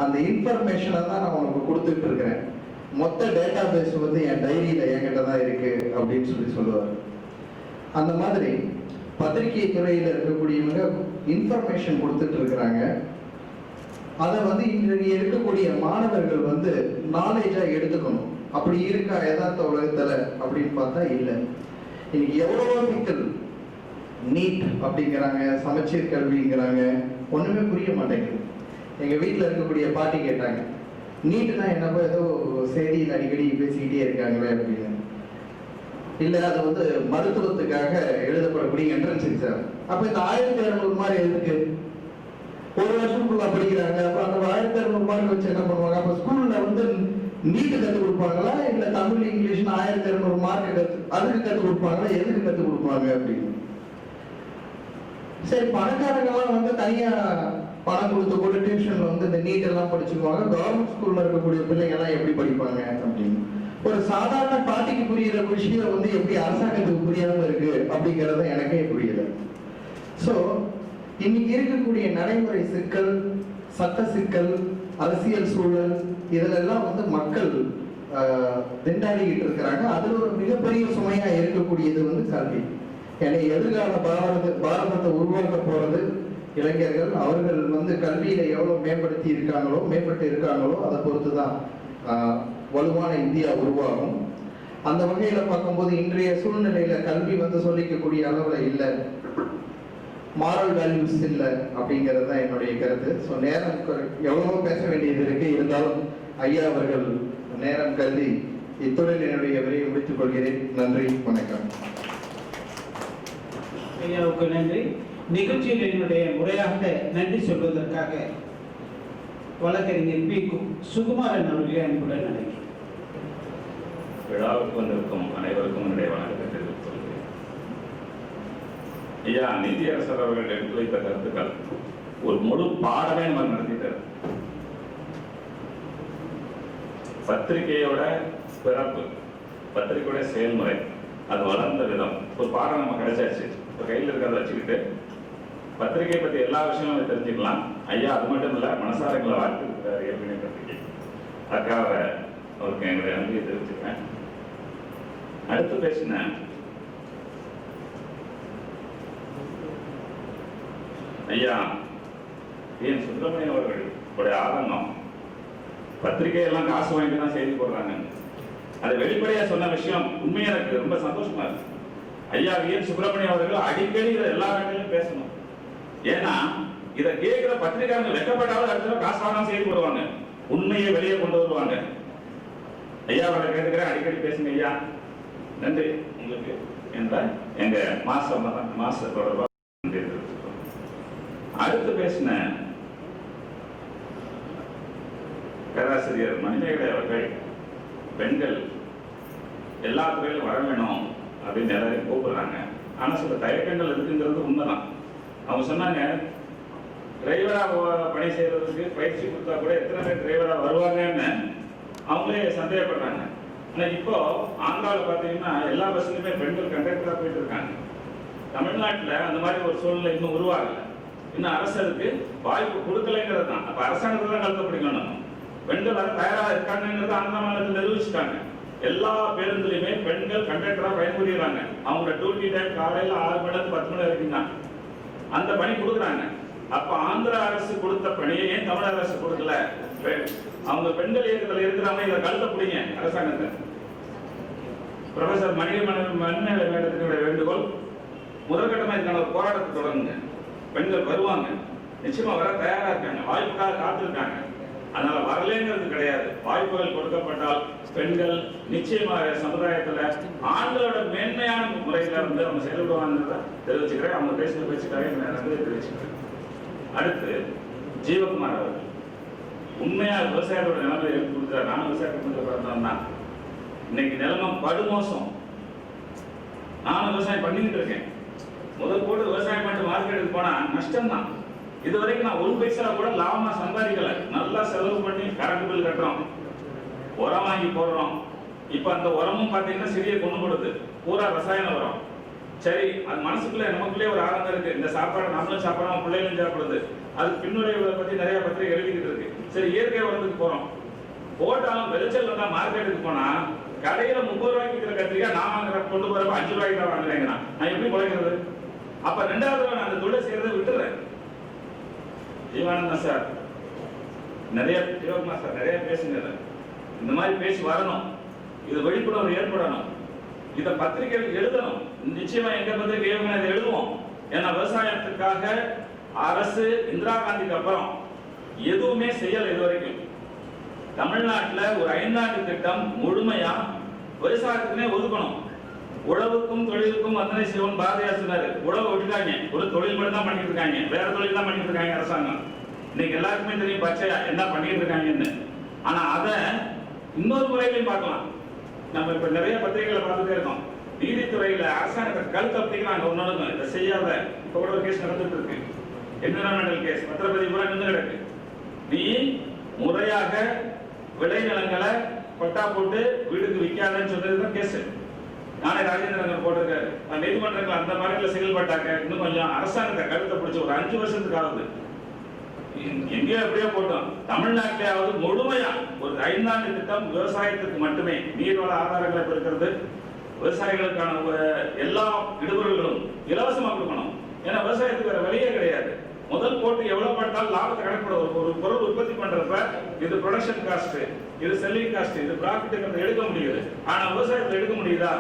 அந்த இன்ஃபர்மேஷனை தான் நான் உனக்கு கொடுத்துட்டு இருக்கிறேன். மொத்த டேட்டா பேஸ் வந்து என் டைரியில என்கிட்ட தான் இருக்கு அப்படின்னு சொல்லுவார். அந்த மாதிரி பத்திரிகை துறையில் இருக்கக்கூடியவங்க இன்ஃபர்மேஷன் கொடுத்துட்டு இருக்கிறாங்க. அதை வந்து இன்றைக்கு இருக்கக்கூடிய மாணவர்கள் வந்து நாலேஜா எடுத்துக்கணும். அப்படி இருக்கா யதார்த்த உலகத்துல அப்படின்னு பார்த்தா இல்லை. இன்னைக்கு எவ்வளவோ சிக்கல், நீட் அப்படிங்கிறாங்க, சமச்சீர் கல்விங்கிறாங்க, ஒண்ணுமே புரிய மாட்டேங்குது. எங்க வீட்டுல இருக்கக்கூடிய பாட்டி கேட்டாங்க, நீட்னா என்னப்போ ஏதோ செய்தியில் அடிக்கடி பேசிக்கிட்டே இருக்காங்களே அப்படின்னு. இல்ல அது வந்து மருத்துவத்துக்காக எழுதப்படக்கூடிய என்ட்ரன்ஸ் எக்ஸாம். அப்ப இந்த 1200 மார்க் எதுக்கு? ஒரு வருஷம் ஃபுல்லா படிக்கிறாங்க. அப்ப அந்த 1200 மார்க் வச்சு என்ன பண்ணுவாங்க? அப்ப ஸ்கூல்ல வந்து நீட் கற்றுக் கொடுப்பாங்களா, இல்ல தமிழ் இங்கிலீஷ் 1200 மார்க் அதுக்கு கற்றுக் கொடுப்பாங்களா, எதுக்கு கற்றுக் கொடுப்பாங்க அப்படின்னு. சரி, பணக்காரங்கெல்லாம் வந்து தனியா பணம் கொடுத்து கூட டியூஷன்ல வந்து இந்த நீட் எல்லாம் படிச்சுக்குவாங்க. கவர்மெண்ட் ஸ்கூல்ல இருக்கக்கூடிய பிள்ளைங்க எல்லாம் எப்படி படிப்பாங்க அப்படின்னு. ஒரு சாதாரண பாட்டிக்கு புரியுற விஷயம் வந்து எப்படி அரசாங்கத்துக்கு புரியாம இருக்கு அப்படிங்கறத எனக்கே புரியல. சோ இன்னைக்கு இருக்கக்கூடிய நடைமுறை சிக்கல், சட்ட சிக்கல், அரசியல் சூழல், இதெல்லாம் வந்து மக்கள் திண்டாடிக்கிட்டு இருக்கிறாங்க. அதுல ஒரு மிகப்பெரிய சுமையா இருக்கக்கூடியது வந்து கல்வி. ஏன்னா எதிர்கால பாரதத்தை உருவாக்க போறது இளைஞர்கள். அவர்கள் வந்து கல்வியில எவ்வளவு மேம்பட்டு இருக்காங்களோ அதை பொறுத்துதான் வலுவான இந்தியா உருவாகும். அந்த வகையில பார்க்கும்போது இன்றைய சூழ்நிலையில கல்வி வந்து சொல்லிக்கக்கூடிய அளவுல இல்லை, மாரல் வேல்யூஸ் இல்லை அப்படிங்கிறது தான் என்னுடைய கருத்து. ஸோ நேரம் எவ்வளவோ பேச வேண்டியது இருக்கு, இருந்தாலும் ஐயா அவர்கள் நேரம் கருதி இத்துடன் என்னுடைய விரைவை முடித்துக் கொள்கிறேன். நன்றி, வணக்கம். ஐயாவுக்கு நன்றி. நிகழ்ச்சியில் என்னுடைய முறையாக நன்றி சொல்வதற்காக வழக்கறிஞர் பி. சுகுமாரன் அவர்களை அன்புடன் அழைக்கிறேன். விழாவுக்கு வந்திருக்கும் அனைவருக்கும் என்னுடைய வணக்கத்தை தெரிவித்துக் கொள்கிறேன். ஐயா நீதியரசர் அவர்கள் எடுத்து வைத்த கருத்துக்கள் ஒரு முழு பாடமே நம்ம நடத்திட்டார். பத்திரிகையோட பிறப்பு, பத்திரிகையோட செயல்முறை, அது வளர்ந்த விதம், ஒரு பாடம் நம்ம கிடைச்சாச்சு. இப்போ கையில் இருக்கிறத வச்சுக்கிட்டு பத்திரிகை பற்றி எல்லா விஷயமும் தெரிஞ்சுக்கலாம். ஐயா அது மட்டும் இல்லை, மனசாரங்களை வாழ்த்து இருக்கிறார் ஏற்கனவே பத்திரிகை. அதுக்காக அவருக்கு என்னுடைய நன்றியை தெரிவிச்சுக்கிறேன். அடுத்து பேசின ஐயா என் சுப்பிரமணியன் அவர்களுடைய ஆதங்கம், பத்திரிகை எல்லாம் காசு வாங்கிட்டு தான் செய்தி போடுறாங்க. அதை வெளிப்படையா சொன்ன விஷயம் உண்மையா எனக்கு ரொம்ப சந்தோஷமா இருக்கு. ஐயா என் சுப்பிரமணியன் அவர்கள் அடிக்கடி இதை எல்லா இடங்களிலும் பேசணும். ஏன்னா இதை கேட்கிற பத்திரிகையாளர்கள் வெட்டப்பட்டாலும் அடுத்த காசு வாங்க செய்தி போடுவாங்க, உண்மையை வெளியே கொண்டு வருவாங்க. ஐயா அவரை கேட்டுக்கிறேன், அடிக்கடி பேசுங்க ஐயா. நன்றி உங்களுக்கு என்ற எங்க மாச தொடர்பாக நன்றி தெரிவிச்சுக்கிறோம். அடுத்து பேசின பேராசிரியர் மணிமேகலை அவர்கள் பெண்கள் எல்லா துறையிலும் வர வேணும் அப்படின்னு எல்லாரையும் கூப்பிடுறாங்க. ஆனா சில தயக்கங்கள் இருக்குங்கிறது உண்மைதான். அவங்க சொன்னாங்க, டிரைவரா பணி செய்யறதுக்கு பயிற்சி கொடுத்தா கூட எத்தனை பேர் டிரைவரா வருவாங்கன்னு அவங்களே சந்தேகப்படுறாங்க. ஆனா இப்போ ஆந்திராவில் பார்த்தீங்கன்னா எல்லா பஸ்ஸுலையுமே பெண்கள் கண்டக்டரா போயிட்டு இருக்காங்க. தமிழ்நாட்டில் அந்த மாதிரி ஒரு சூழ்நிலை இன்னும் உருவாகல. இன்னும் அரசுக்கு வாய்ப்பு கொடுக்கலைங்கிறது தான். அப்ப அரசாங்கத்துல தான் கருத்தை பிடிக்கணும். பெண்கள் வர தயாராக இருக்காங்கிறத ஆந்திரா மாநிலத்தில் நிரூபிச்சுட்டாங்க. எல்லா பேருந்துலையுமே பெண்கள் கண்டக்டரா பயன்படுகிறாங்க. அவங்களோட டியூட்டி டைம் காலையில் 6 மணி 10 மணி வரைக்கும் தான். அந்த பணி கொடுக்குறாங்க. அப்ப ஆந்திர அரசு கொடுத்த பணியை ஏன் தமிழக அரசு கொடுக்கல? அவங்க பெண்கள் இயக்கத்தில் இருக்கிறாங்க, இதை கழுத்த பிடிங்க அரசாங்கத்தை. ப்ரொஃபசர் மணிமேகலை மேடத்தினுடைய வேண்டுகோள், முதற்கட்டமா இதுக்கான ஒரு போராட்டத்தை தொடங்குங்க. பெண்கள் வருவாங்க, நிச்சயமா வர தயாரா இருக்காங்க, வாய்ப்புக்காக காத்திருக்காங்க. அதனால வரலேங்கிறது கிடையாது. வாய்ப்புகள் கொடுக்கப்பட்டால் பெண்கள் நிச்சயமாக சமுதாயத்துல ஆண்களோட மேன்மையான முறையில இருந்து அவங்க செயல்படுவாங்க தெரிவிச்சுக்கிறேன். அவங்க பேசின பேச்சுக்காக நன்றி தெரிவிச்சுக்கிறேன். அடுத்து ஜீவகுமார் அவர்கள் உண்மையா விவசாயத்தோட நிலைமை எடுத்து கொடுக்குறாரு. நானும் விவசாய குடும்பத்தில் பிறந்தவன் தான். இன்னைக்கு நிலைமை படுமோசம். நானும் விவசாயம் பண்ணிக்கிட்டு இருக்கேன். முதல் போட்டு விவசாயம் பண்ணிட்டு மார்க்கெட்டுக்கு போனா நஷ்டம் தான். இது வரைக்கும் நான் 1 பைசா கூட லாபமா சம்பாதிக்கல. நல்லா செலவு பண்ணி கரண்ட் பில் கட்டுறோம், உரம் வாங்கி போடுறோம். இப்ப அந்த உரமும் பாத்தீங்கன்னா சிறிய கொண்டு கொடுத்து பூரா ரசாயன உரம். சரி, அது மனசுக்குள்ள நமக்குள்ளே ஒரு ஆரம்பம் இருக்கு. இந்த சாப்பாடு நம்மளும் சாப்பிடணும், பிள்ளைகளும் சாப்பிடுறது. அது பின்னுரைவுகளை பத்தி நிறைய பத்திரிகை எழுதிக்கிட்டு இருக்கு. சரி, இயற்கை உரத்துக்கு போறோம். போட்டாலும் விளைச்சல் வந்தா மார்க்கெட்டுக்கு போனா கடையில 30 ரூபாய்க்கு இருக்கிற கத்திரிக்காய் நான் வாங்குற கொண்டு போறப்ப 5 ரூபாய்க்கு தான் வாங்குறேங்க. நான் எப்படி குறைக்கிறது? அப்ப 2வது நான் அந்த தொழில் செய்யறதை விட்டுறேன். ஜீவானந்தம் சார் நிறைய, சிவகுமார் சார் நிறைய பேசுங்க. இந்த மாதிரி பேசி வரணும், இது விழிப்புணர்வு ஏற்படணும், இதை பத்திரிகைகள் எழுதணும். நிச்சயமா எங்க பத்திரிகை இதை எழுதுவோம். ஏன்னா விவசாயத்துக்காக அரசு இந்திரா காந்திக்கு அப்புறம் எதுவுமே செய்யல இதுவரைக்கும். தமிழ்நாட்டில் ஒரு 5 ஆண்டு திட்டம் முழுமையா விவசாயத்துக்குனே ஒதுக்கணும். உழவுக்கும் தொழிலுக்கும் வந்தனை செய்வன் பாரதியார் சொன்னாரு. உழவு விட்டுட்டாங்க, ஒரு தொழில் மட்டும் தான் பண்ணிட்டு இருக்காங்க, வேற தொழில் தான் பண்ணிட்டு இருக்காங்க அரசாங்கம். இன்னைக்கு எல்லாருக்குமே தெரியும் பச்சையா என்ன பண்ணிட்டு இருக்காங்கன்னு. ஆனா அதை இன்னொரு முறையிலையும் பார்க்கலாம். நம்ம இப்ப நிறைய பத்திரிகைகளை பார்த்துட்டே இருக்கோம். நீதித்துறையில அரசாங்கத்தை கழுத்து அப்படிங்கிறாங்க. ஒன்னொன்னு இதை செய்யாத. இப்ப கூட ஒரு கேஸ் நடந்துட்டு இருக்கு, என்விரான்மெண்டல் கேஸ், பத்திரப்பதி பூரா நின்று கிடக்கு. நீ முறையாக விளைநிலங்களை பட்டா போட்டு வீடுக்கு விற்காதன்னு சொன்னதுதான் கேஸ். நானே ராஜேந்திரன் போட்டிருக்காரு. நீதிமன்றங்கள் அந்த மாதிரி செயல்பட்டாங்க இன்னும் கொஞ்சம் அரசாங்கத்தை கழுத்தை பிடிச்சி ஒரு 5 வருஷத்துக்கு ஆகுது. எங்கேயோ எப்படியோ போட்டோம். தமிழ்நாட்டிலாவது முழுமையா ஒரு 5 ஆண்டு திட்டம் விவசாயத்துக்கு மட்டுமே, நீர்வள ஆதாரங்களை பெருக்கிறது, விவசாயிகளுக்கான எல்லா இடுபொருள்களும் இலவசமா கொடுக்கணும். ஏன்னா விவசாயத்துக்கு வேற வழியே கிடையாது. முதல் போட்டு எவ்வளவு பட்டாலும் லாபத்தை கணக்கிட ஒரு பொருள் உற்பத்தி பண்றப்ப இது ப்ரொடக்ஷன் காஸ்ட், இது செல்லிங் காஸ்ட், இது ப்ராஃபிட் எடுக்க முடியுது. ஆனா விவசாயத்தில் எடுக்க முடியுதா?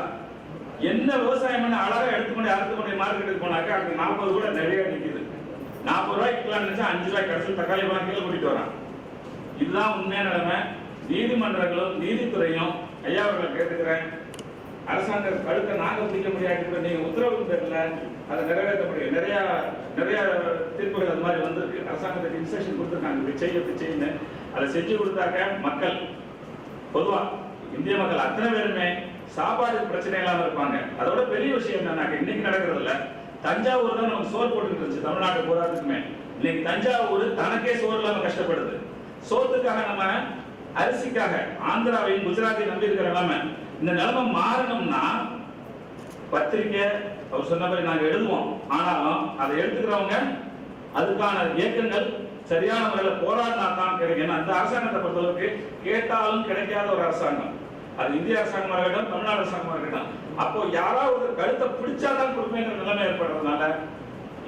என்ன விவசாயம் பண்ண அழகா எடுத்துக்கொண்டு அறுத்துக்கொண்டு மார்க்கெட்டுக்கு போனாக்கா அங்க 40 கூட நிறைய நிற்குது. 40 ரூபாய்க்கு விற்கலாம்னு நினைச்சா 5 ரூபாய் கடைசியில் தக்காளி பழம் கீழே கூட்டிட்டு வரான். இதுதான் உண்மையான நிலைமை. நீதிமன்றங்களும் நீதித்துறையும் ஐயா அவர்களை கேட்டுக்கிறேன், அரசாங்க கழுத்தை நாங்க பிடிக்க முடியாது, நீங்க உத்தரவு பேர்ல அதை நிறைவேற்ற முடியும். நிறைய தீர்ப்புகள் அது மாதிரி வந்திருக்கு. அரசாங்கத்துக்கு இன்ஸ்ட்ரக்ஷன் கொடுத்துருக்காங்க, இப்படி செய்யுன்னு. அதை செஞ்சு கொடுத்தாக்க மக்கள், பொதுவா இந்திய மக்கள் அத்தனை பேருமே சாப்பாடு பிரச்சனை இல்லாம இருப்பாங்க. அதோட பெரிய விஷயம் என்னன்னாக்க இன்னைக்கு நடக்கிறது இல்ல, தஞ்சாவூர் தான் நமக்கு சோறு போட்டுக்கிட்டு இருந்துச்சு தமிழ்நாட்டு போராட்டத்துக்குமே. இன்னைக்கு தஞ்சாவூர் தனக்கே சோறு இல்லாம கஷ்டப்படுது. சோத்துக்காக நம்ம அரிசிக்காக ஆந்திராவையும் குஜராத்தையும் நம்பி இருக்கிற நிலைமை. இந்த நிலைமை மாறணும்னா பத்திரிக்கை அவர் சொன்ன மாதிரி நாங்க எழுதுவோம். ஆனாலும் அதை எடுத்துக்கிறவங்க அதுக்கான இயக்கங்கள் சரியான முறையில் போராடினா தான் கிடைக்கும். அந்த அரசாங்கத்தை பொறுத்தளவுக்கு கேட்டாலும் கிடைக்காத ஒரு அரசாங்கம். அது இந்திய அரசாங்கமாக இருக்கட்டும், தமிழ்நாடு அரசாங்கமாக இருக்கட்டும். அப்போ யாராவது கருத்தை பிடிச்சாதான் கொடுப்பேங்கிற நிலைமை ஏற்படுறதுனால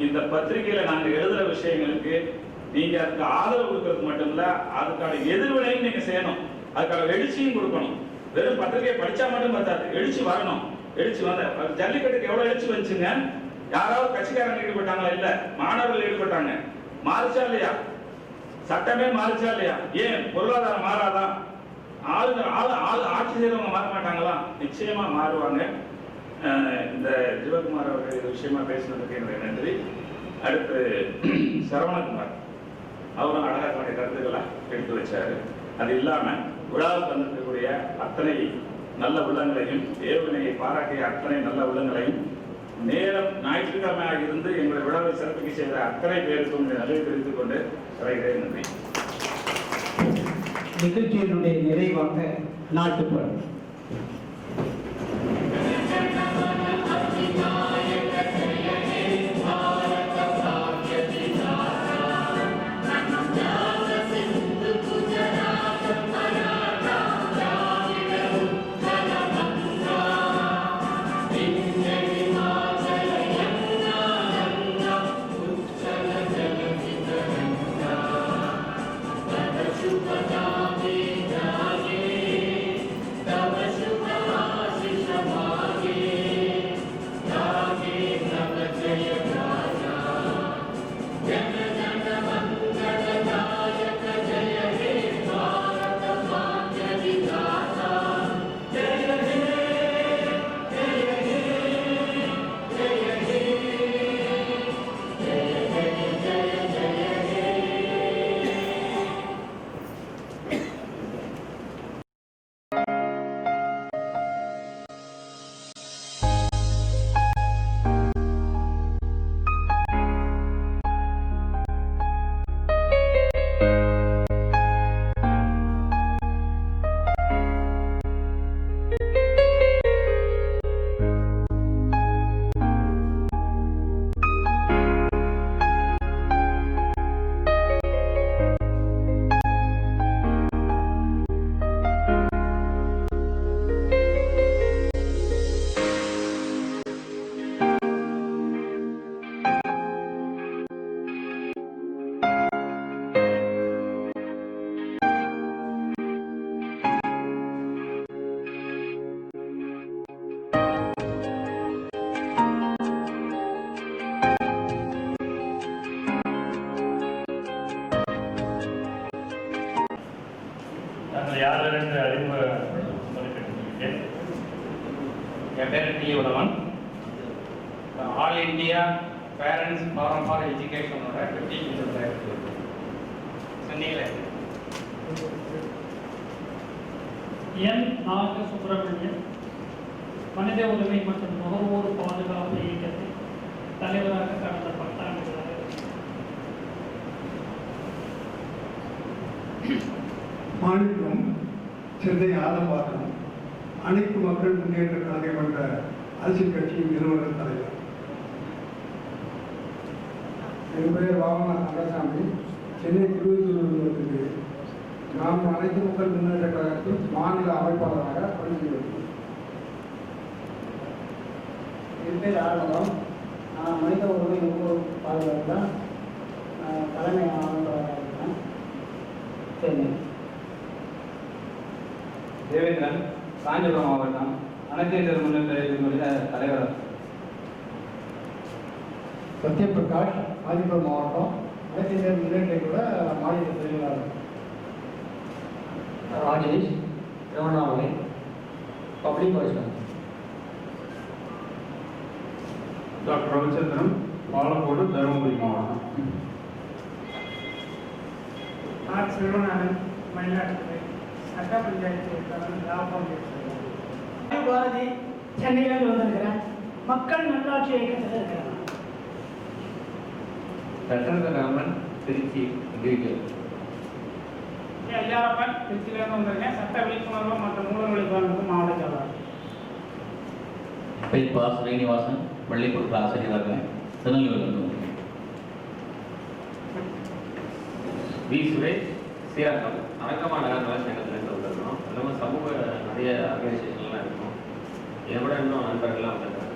இந்த பத்திரிகையில நாங்க எழுதுற விஷயங்களுக்கு நீங்க அதுக்கு ஆதரவு கொடுக்கறது மட்டும் இல்ல, அதுக்கான எதிர்வினையும் நீங்க செய்யணும், அதுக்கான எழுச்சியும் கொடுக்கணும். வெறும் பத்திரிகையை படிச்சா மட்டும் பார்த்தாது, எழுச்சி வரணும். எழுச்சி வந்த ஜல்லிக்கட்டுக்கு எவ்வளவு எழுச்சி வந்துச்சுங்க? யாராவது கட்சிக்காரங்க ஈடுபட்டாங்களா? இல்ல, மாணவர்கள் ஈடுபட்டாங்க. மாறிச்சா இல்லையா? சட்டமே மாறிச்சா இல்லையா? ஏன் பொருளாதாரம் மாறாதான்? ஆட்சி செய்யறவங்க மாற மாட்டாங்களா? நிச்சயமா மாறுவாங்க. இந்த ஜீவகுமார் அவர்கள் இது விஷயமா பேசினதுக்கு என்னுடைய நன்றி. அடுத்து சரவணகுமார் அவரும் அழகா தன்னுடைய கருத்துக்களை எடுத்து வச்சாரு. அது இல்லாம விழாவுக்கு வந்திருக்கக்கூடிய அத்தனை நல்ல உள்ளங்களையும், ஏவுகணையை பாராட்டிய அத்தனை நல்ல உள்ளங்களையும், நேரம் ஞாயிற்றுக்கிழமையாக இருந்து எங்களுடைய விழாவை சிறப்பிக்க செய்த அத்தனை பேருக்கும் நன்றி தெரிவித்துக் கொண்டு வருகிறேன். நன்றி. நிகழ்ச்சியினுடைய நிறைவாக நாட்டுப்பாடல். Tava யார் என்று அறிமுகப்படுத்தும் என் பேர் T Udhavan. All India parents forum for எஜுகேஷனோட டெப்டி சென்னையில். என் நாக சுப்பிரமணியன், மனித உரிமை மற்றும் நுகர்வோர் பாதுகாப்பு இயக்கத்தின் தலைவராக கடந்த 10 ஆண்டுகளாக. மாநிலம் சென்னை ஆலம்பாக்கம் அனைத்து மக்கள் முன்னேற்ற கழகம் என்ற அரசியல் கட்சியின் நிறுவனர் தலைவர். என் பெயர் வாமன கந்தசாமி, சென்னை திருவள்ளூருக்கு நாம் அனைத்து மக்கள் முன்னேற்ற கழகத்தில் மாநில அமைப்பாளராக பணிபுரிகிறோம். என் பேர் ஆர்வம், நான் மனித உரிமை நுகர்வோர் பாதுகாப்பு தலைமை அமைப்பாளராக இருக்கேன், சென்னை. தேவேந்திரன், காஞ்சிபுரம் மாவட்டம் அனைத்து இந்திய முன்னேற்ற கழகத்தினுடைய தலைவர். சத்யபிரகாஷ், காஞ்சிபுரம் மாவட்டம் அனைத்து இந்திய முன்னேற்ற கூட மாநில செயலாளர். Rajesh, Tiruvannamalai public person. Doctor Ravichandran, Palacode Dharmapuri மாவட்டம். ஆர் செல்வநாதன், மயிலாடுதுறை சட்ட பஞ்சாயத்து லாபம். பாரதி, சென்னையிலிருந்து வந்திருக்கிறேன். மக்கள் நல்லாட்சி இயக்கத்தில் இருக்கிறேன். சட்டராமன், திருச்சி ஐயாரப்பன், திருச்சியிலிருந்து வந்திருக்கேன். சட்ட விழிப்புணர்வு மற்றும் மூலமொழி பாதுகாப்பு மாவட்ட செயலாளர். பா ஸ்ரீனிவாசன், பள்ளிக்கூட ஆசிரியராக திருநெல்வேலியிலிருந்து. வி சுரேஷ், ஸ்ரீரங்கம் அடக்கமான நகர்மலை சங்கத்திலிருந்து வந்திருக்கோம். அந்த மாதிரி சமூக நிறைய ஆர்கனைசேஷன்லாம் இருக்கும். இதை விட இன்னும் நண்பர்கள்லாம் வந்திருக்காங்க.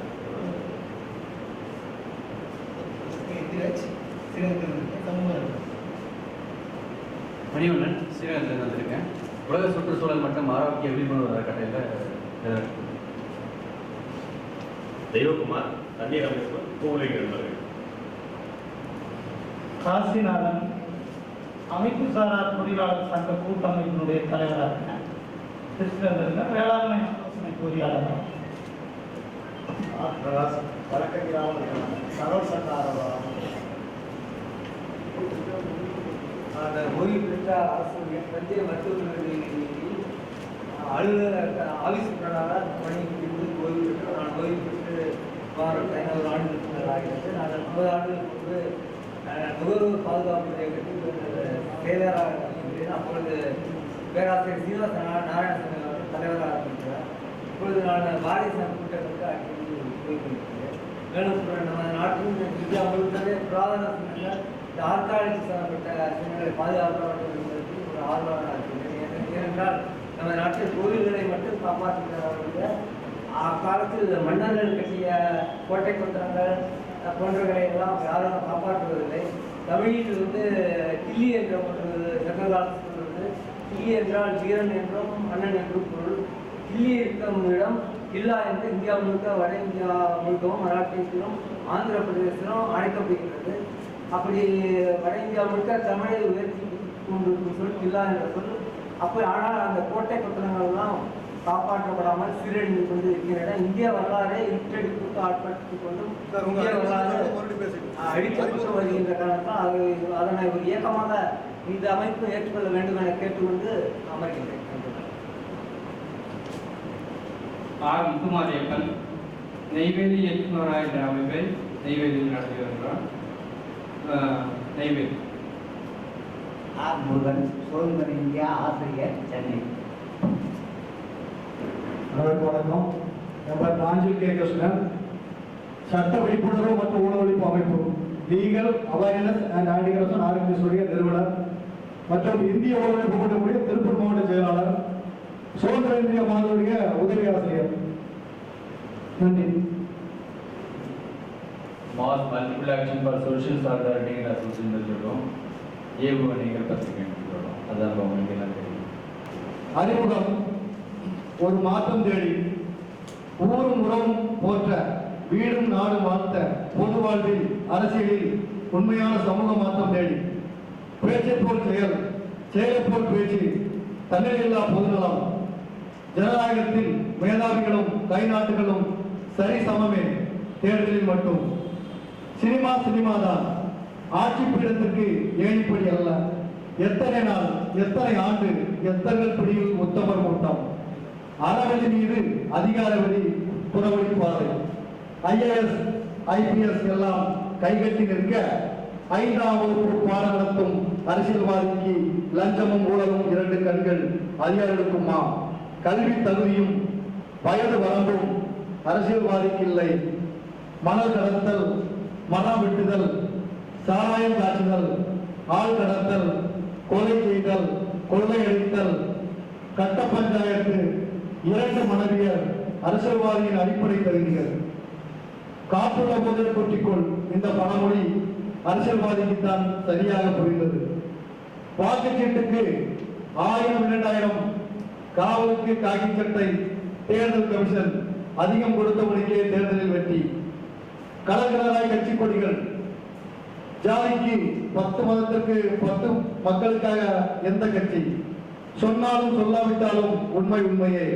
மணிவண்ணன், ஸ்ரீரங்கத்திலிருந்து வந்திருக்கேன். உலக சுற்றுச்சூழல் மற்றும் ஆரோக்கிய விழிப்புணர்வு அறக்கட்டளையில் தெய்வகுமார், தண்ணீர் அமைப்பு பூவுலகில். காசிநாதன், அமைப்பு சாரா பொறியாளர் சங்க கூட்டமைப்பினுடைய தலைவராக இருக்கேன். திருச்சியிலிருந்து வேளாண்மை ஆலோசனை பொறியாளர். சரவ் சட்டாரவா, அந்த ஓய்வு பெற்ற அரசு மத்திய மருத்துவ அலுவலர் ஆலோசகராக பணிபுரிந்து ஓய்வு பெற்று நான் ஓய்வு பெற்று 15 ஆண்டுகளுக்கு மேல் ஆகிறது. நான் 30 ஆண்டுகளுக்கு நுகர்வோர் பாதுகாப்பு இயக்கத்தில் செயலராக இருக்கின்றேன். அப்பொழுது பேராசிரியர் சீனிவாச நாராயணசாமி அவர்கள் தலைவராக இருக்கிறார். இப்பொழுது நான் பாரதிய ஜனதா கூட்டத்திற்கு அடிக்கடி போய்கொண்டிருக்கிறேன். மேலும் நம்ம நாட்டின் இந்தியா முழுக்கவே புராதன சின்னங்கள், இந்த ஆற்காலிக்கு சம்பந்தப்பட்ட சின்னங்களை பாதுகாக்க வேண்டும் என்பதற்கு ஒரு ஆர்வமாக இருக்கிறேன். ஏனென்றால் நம்ம நாட்டில் கோவில்களை மட்டும் காப்பாற்றுகிறார்கள். அக்காலத்தில் மன்னர்கள் கட்டிய கோட்டை கொத்தனங்கள் போன்றவர்களை எல்லாம் யாரும் காப்பாற்றுவதில்லை. தமிழில் கிள்ளி என்ற ஒரு சங்ககாலத்தில் சொல்வது, கிள்ளி என்றால் வீரன் என்றும் மன்னன் என்றும் பொருள். கிள்ளி இருக்கும் இடம் கில்லா என்று இந்தியா முழுக்க, வட இந்தியா முழுக்கவும், மராட்டியத்திலும் ஆந்திர பிரதேசத்திலும் அழைக்கப்படுகிறது. அப்படி வட இந்தியா முழுக்க தமிழை உயர்த்தி கொண்டிருக்கும் சொல் கில்லா என்ற சொல். அப்போ ஆனால் அந்த கோட்டை கொத்தனங்கள்லாம் காப்பாற்றப்படாமல் சீரழிந்து கொண்டு இருக்கின்றன. இந்திய வரலாறை இருட்டடிப்புக்கு ஆட்படுத்திக் கொண்டும் இந்திய வரலாறு அழிக்கப்பட்டு வருகின்ற காரணத்தால் அதனை ஒரு இயக்கமாக இந்த அமைப்பு ஏற்றுக்கொள்ள வேண்டும் என கேட்டுக்கொண்டு அமர்கின்றேன். ஆர் முத்துமாரியப்பன், நெய்வேலி இயக்குநராக என்ற அமைப்பை நெய்வேலியில் நடத்தி வருகிறார். நெய்வேலி. ஆர் முருகன், சோல்மன் இந்தியா ஆசிரியர், சென்னை. வணக்கம். என் பேர் நாஞ்சில் கே. கிருஷ்ணன், சட்ட விழிப்புணர்வு மற்றும் உணவளிப்பு அமைப்பு legal awareness and anti corruption ஆர்கனைசேஷனுடைய நிறுவனர் மற்றும் இந்திய உணவளிப்பு கூட்டக்கூடிய திருப்பூர் மாவட்ட செயலாளர், சுதந்திர இந்திய மாதனுடைய உதவி ஆசிரியர். நன்றி. Mass multiple action for social solidarity association சொல்லுவோம். ஏவுகணைகள் பத்திரிகை சொல்லுவோம். அதான் உங்களுக்கு எல்லாம் தெரியும். அறிமுகம். ஒரு மாற்றம் தேடி ஊரும் உறவும் போற்ற வீடும் நாடும் வாழ்த்த பொது வாழ்வில் அரசியலில் உண்மையான சமூக மாற்றம் தேடி பேச்சை போல் செயல், செயலை போல் பேச்சு, தன்னிலையில்லா பொதுநலம், ஜனநாயகத்தில் மேதாவிகளும் கைநாட்டுகளும் சரி சமமே, தேர்தலில் மட்டும். சினிமா தான், ஆட்சி பீடத்திற்கு ஏணிப்படி அல்ல. எத்தனை நாள், எத்தனை ஆண்டு, எத்தனை பிடியில் உத்தமர் கூட்டம். அறவழி மீது அதிகார வழி புறவழிப்பாதை. IAS IPS எல்லாம் கைகட்டி நிற்க 5ஆம் வகுப்பு பாடம் நடத்தும் அரசியல்வாதிக்கு லஞ்சமும் ஊழலும் 2 கண்கள் அதிகாரிகளுக்குமா? கல்வி தகுதியும் வயது வரம்பும் அரசியல்வாதிக்கு இல்லை. மணல் கடத்தல், மரம் வெட்டுதல், சாராயம் காய்ச்சுதல், ஆள் கடத்தல், கொலை செய்தல், கொள்ளையடித்தல், கட்ட பஞ்சாயத்து, 2 மனைவியர் அரசியல்வாதியின் அடிப்படை தகுதிகள். காப்புள்ள போதில் கொட்டிக்கொள். இந்த பணமொழி அரசியல்வாதிக்கு தான் சரியாக புரிந்தது. வாக்குச்சீட்டுக்கு 1000 2000, காவலுக்கு காக்கி சட்டை, தேர்தல் கமிஷன் அதிகம் கொடுத்தபடியே தேர்தலில் வெற்றி. கலர் கட்சி கொடிகள். ஜாதிக்கு 10, மதத்திற்கு 10, மக்களுக்காக எந்த கட்சி? சொன்னாலும் சொல்லாவிட்டாலும் உண்மை உண்மையே.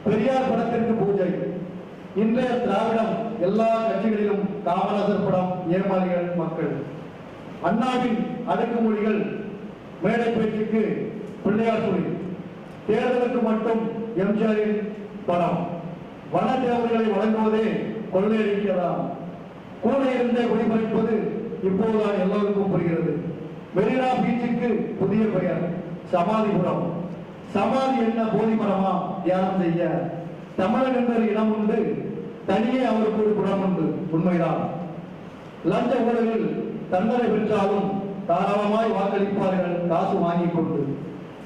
பெரியார் படத்திற்கு பூஜை. இன்றைய திராவிடம் எல்லா கட்சிகளிலும் காமராஜர் படம், ஏமாளிகள் மக்கள். அண்ணாவின் அடக்குமொழிகள், மேடை பேச்சுக்கு பிள்ளையார் சொல்லி, தேர்தலுக்கு மட்டும் எம்ஜிஆரின் படம். வன தேவர்களை வழங்குவதே கொள்ளையடிக்கலாம். கூட இருந்தே குடிமறிப்பது இப்போதுதான் எல்லோருக்கும் புரிகிறது. மெரினா பீச்சுக்கு புதிய பெயர் சமாதிபுரம். சமாதி என்ன போதி மரமா தியானம் செய்ய? தமிழன் என்ற இடம் உண்டு, தனியே அவருக்கு ஒரு குணம் உண்டு. உண்மைதான். லஞ்ச ஊழலில் தண்டனை பெற்றாலும் தாராளமாய் வாக்களிப்பார்கள் காசு வாங்கிக் கொண்டு.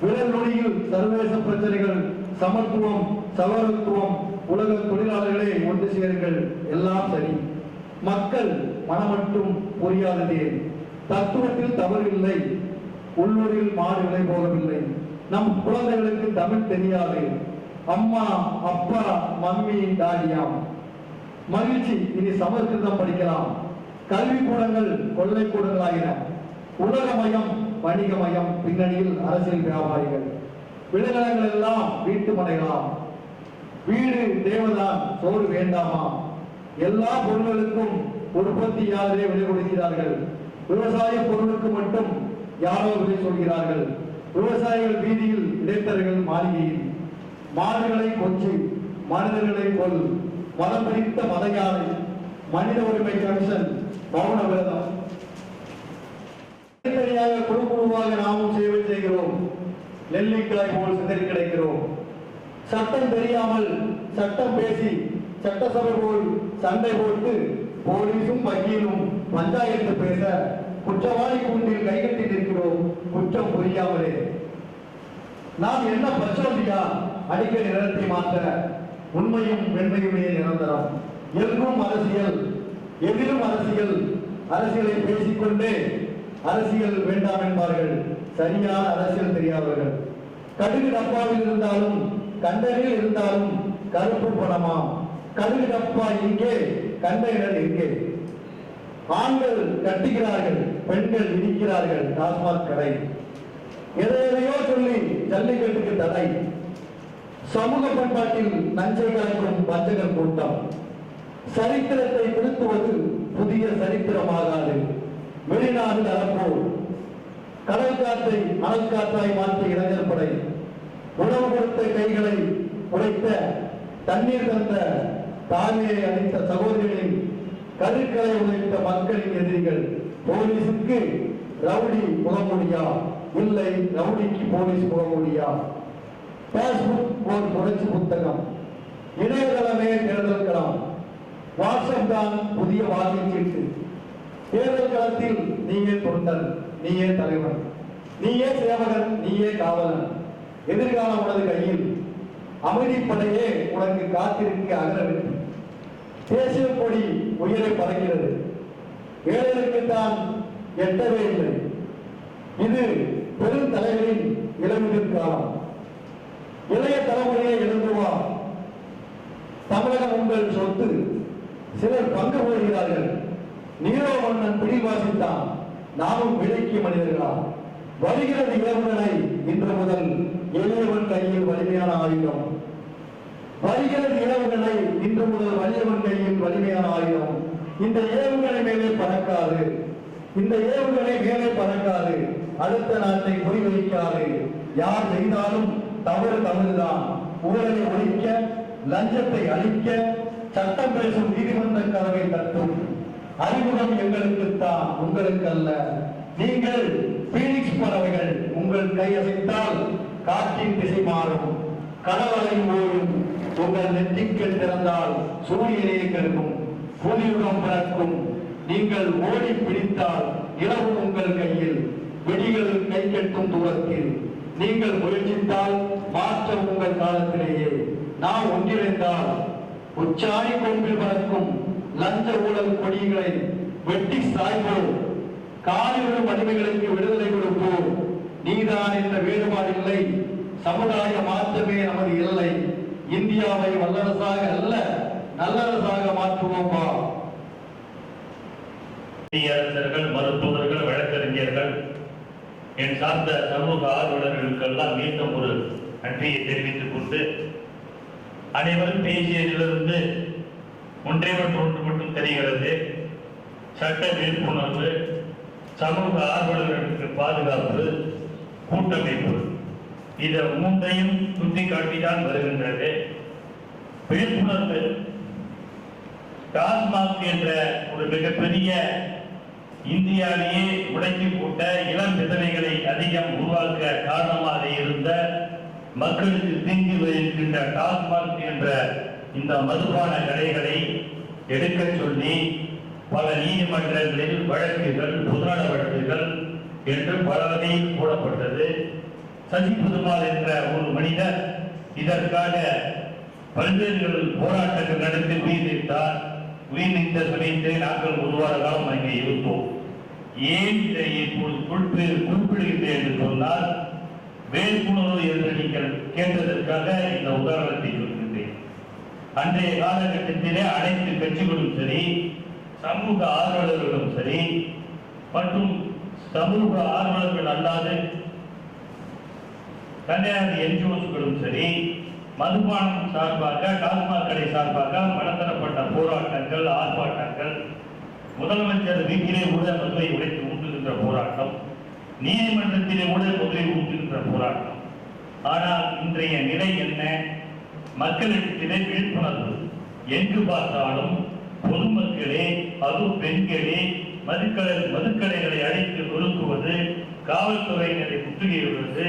விரல் நொடியில் சர்வதேச பிரச்சனைகள், சமத்துவம், சகோதரத்துவம், உலக தொழிலாளர்களே ஒன்று சேருங்கள், எல்லாம் சரி. மக்கள் மனம் மட்டும் புரியாததே. தத்துவத்தில் தவறில்லை, உள்ளூரில் மாடு விலை போகவில்லை. நம் குழந்தைகளுக்கு தமிழ் தெரியாது. அம்மா, அப்பா, மம்மி, டாடியாம். மகிழ்ச்சி, இனி சமஸ்கிருதம் படிக்கலாம். கல்வி கூடங்கள் கொள்ளை கூடங்களாகின. உலகமயம், வணிகமயம், பின்னணியில் அரசியல் வியாபாரிகள். விளைநிலங்கள் எல்லாம் வீட்டு மனைகளாம். வீடு தேவதான், சோறு வேண்டாமா? எல்லா பொருள்களுக்கும் உற்பத்தியாளரே விலை கொடுக்கிறார்கள். விவசாய பொருளுக்கு மட்டும் யாரோ விலை சொல்கிறார்கள். விவசாயிகள் வீதியில், இடைத்தரர்கள் மாளிகையில். மாடுகளை கொச்சு, மனிதர்களை கொல். மதம் பிடித்த மத யானை. மனித உரிமை கமிஷன் மௌன விரதம். தனித்தனியாக குழுவாக நாமும் சேவை செய்கிறோம். நெல்லிக்காய் போல் சிதறி கிடைக்கிறோம். சட்டம் தெரியாமல் சட்டம் பேசி, சட்டசபை போல் சண்டை போட்டு, போலீசும் வக்கீலும் பஞ்சாயத்து பேச, குற்றவாளி கூண்டில் கைகட்டி நிற்கிறோம் குற்றம் புரியாமலே. நாம் என்ன பச்சோண்டியா அடிக்கடி நிறத்தை மாற்ற? உண்மையும் வெண்மையுமே நிரந்தரம். எங்கும் அரசியல், எதிலும் அரசியல். அரசியலை பேசிக்கொண்டே அரசியல் வேண்டாம் என்பார்கள் சரியான அரசியல் தெரியாதவர்கள். கடுகு டப்பாவில் இருந்தாலும், கண்டனில் இருந்தாலும் கருப்பு பணமாம். கடுகு டப்பா இங்கே, கண்டெய்னர் எங்கே? ஆண்கள் கட்டுகிறார்கள், பெண்கள் இடிக்கிறார்கள் டாஸ்மாக் கடை. எதையோ சொல்லி ஜல்லிக்கட்டுக்கு தடை. சமூக பண்பாட்டில் நஞ்சை கலக்கும் வஞ்சகர் கூட்டம். சரித்திரத்தை திருத்துவது புதிய சரித்திரமாகாது. வெளிநாடு அறப்போர். கடல் காற்றை அனல் காற்றாய் மாற்றிய இளைஞர் படை. உணவு கொடுத்த கைகளை உடைத்த, தண்ணீர் தந்த தாயை அளித்த சகோதரிகளின் கருக்களை உழைத்த மக்களின் எதிரிகள். போலீசுக்கு ரவுடி முகமூடியா? இல்லை, ரவுடிக்கு போலீஸ் முகமூடியா? பேஸ்புக் ஒரு புரட்சி புத்தகம். இணையதளமே தேர்தல் களம். வாட்ஸ்அப் தான் புதிய வாக்குச்சீட்டு. தேர்தல் களத்தில் நீயே தொண்டன், நீயே தலைவன், நீயே சேவகன், நீயே காவலன். எதிர்காலம் உனது கையில். அமைதிப்படையே உனக்கு காத்திருக்க அகரவிட்டு. தேசிய கொடி உயிரை பறக்கிறது. ஏழைகளுக்குத்தான் எட்டவே இல்லை. இது பெரும் தலைவரின் இளமுதிர் காலம். இளைய தலைமுறையை எழுந்துவா. தமிழகம் உங்கள் சொத்து. சிலர் பங்கு கொள்கிறார்கள். நீரோ மன்னன் பிடி வாசித்தான், நாமும் விலைக்கு மனிதர்களா? வருகிறது இளமுதலை இன்று முதல் எளியவன் கையில் வலிமையான ஆயுதம். வருகிறது ஏவுகணை, இன்று முதல் வலியவன் கையில் வலிமையான ஆயுதம். இந்த ஏவுகணை மேலே பறக்காது, இந்த ஏவுகணை மேலே பறக்காது, அடுத்த நாட்டை குறிவைக்காது. யார் செய்தாலும் தவறு தவறுதான். ஊழலை ஒழிக்க, லஞ்சத்தை அழிக்க சட்டம் பேசும் நீதிமன்ற கதவை தட்டும். அறிமுகம் எங்களுக்குத்தான், உங்களுக்கு அல்ல. நீங்கள் பீனிக்ஸ் பறவைகள். உங்கள் கையசைத்தால் காற்றின் திசை மாறும், கடலலை ஓடும். உங்கள் நெற்றிக்கள் திறந்தால் சூரியனே கருகும், புலியுகம் பிறக்கும். நீங்கள் ஓடி பிடித்தால் இரவு உங்கள் கையில், வெடிகள் கை கட்டும் தூரத்தில். நீங்கள் முயற்சித்தால் மாற்றம் உங்கள் காலத்திலேயே. நாம் ஒன்றிணைந்தால் உச்சாணி கொம்பில் பறக்கும் லஞ்ச ஊழல் கொடிகளை வெட்டி சாய்ப்போம். காலிலும் அடிமைகளுக்கு விடுதலை கொடுப்போம். நீதான் என்ற வேறுபாடு இல்லை, சமுதாய மாற்றமே நமது இல்லை. இந்தியாவை வல்லரசாக அல்ல, நல்லரசாக மாற்றுவோம்பா. அரசர்கள், மருத்துவர்கள், வழக்கறிஞர்கள், என் சார்ந்த சமூக ஆர்வலர்களுக்கெல்லாம் மீண்டும் ஒரு நன்றியை தெரிவித்துக் கொண்டு, அனைவரும் பேசியதிலிருந்து ஒன்று மட்டும் தெரிகிறது. சட்ட விழிப்புணர்வு, சமூக ஆர்வலர்களுக்கு பாதுகாப்பு, கூட்டமைப்பு, இதை மூன்றையும் சுட்டிக்காட்டிதான் வருகின்றது. விழிப்புணர்வு, டாஸ்மாக் என்ற ஒரு மிகப்பெரிய இந்தியாவிலேயே உடைத்து போட்ட இளம் விதவைகளை அதிகம் உருவாக்க காரணமாக இருந்த, மக்களுக்கு தீங்கு விளைவிக்கின்ற டாஸ்மாக் என்ற இந்த மதுபான கடைகளை எடுக்க சொல்லி பல நீதிமன்றங்களில் வழக்குகள், பொதுநல வழக்குகள் என்று பல வகையில் போடப்பட்டது. சசி புதுமால் என்ற ஒரு மனிதர் இதற்காக பல்வேறு போராட்டங்கள் நடத்தி உயிர்நீத்தார். உயிர்நீத்த சமயத்தில் நாங்கள் ஒரு வார காலம் அங்கே இருந்தோம். ஏன் இதை குறிப்பிடுகின்றேன் என்று சொன்னால், விழிப்புணர்வு என்று நீங்கள் கேட்டதற்காக இந்த உதாரணத்தை சொல்கின்றேன். அன்றைய காலகட்டத்திலே அனைத்து கட்சிகளும் சரி, சமூக ஆர்வலர்களும் சரி, மற்றும் சமூக ஆர்வலர்கள் அல்லாத தனியார் என்ஜிஓஸ்களும் சரி, மதுபானம் சார்பாக, டாஸ்மாக் கடை சார்பாக நடத்தப்பட்ட போராட்டங்கள், ஆர்ப்பாட்டங்கள், முதலமைச்சர் வீட்டிலே கூட மதுவை உடைத்து ஊட்டுகின்ற போராட்டம், நீதிமன்றத்திலே கூட மதுவை ஊட்டுகின்ற போராட்டம். ஆனால் இன்றைய நிலை என்ன? மக்களிடத்திலே விழிப்புணர்வு. எங்கு பார்த்தாலும் பொதுமக்களே, அதுவும் பெண்களே மதுக்கடைகளை அழைத்து நொறுக்குவது, காவல்துறையினரை முற்றுகையிடுவது,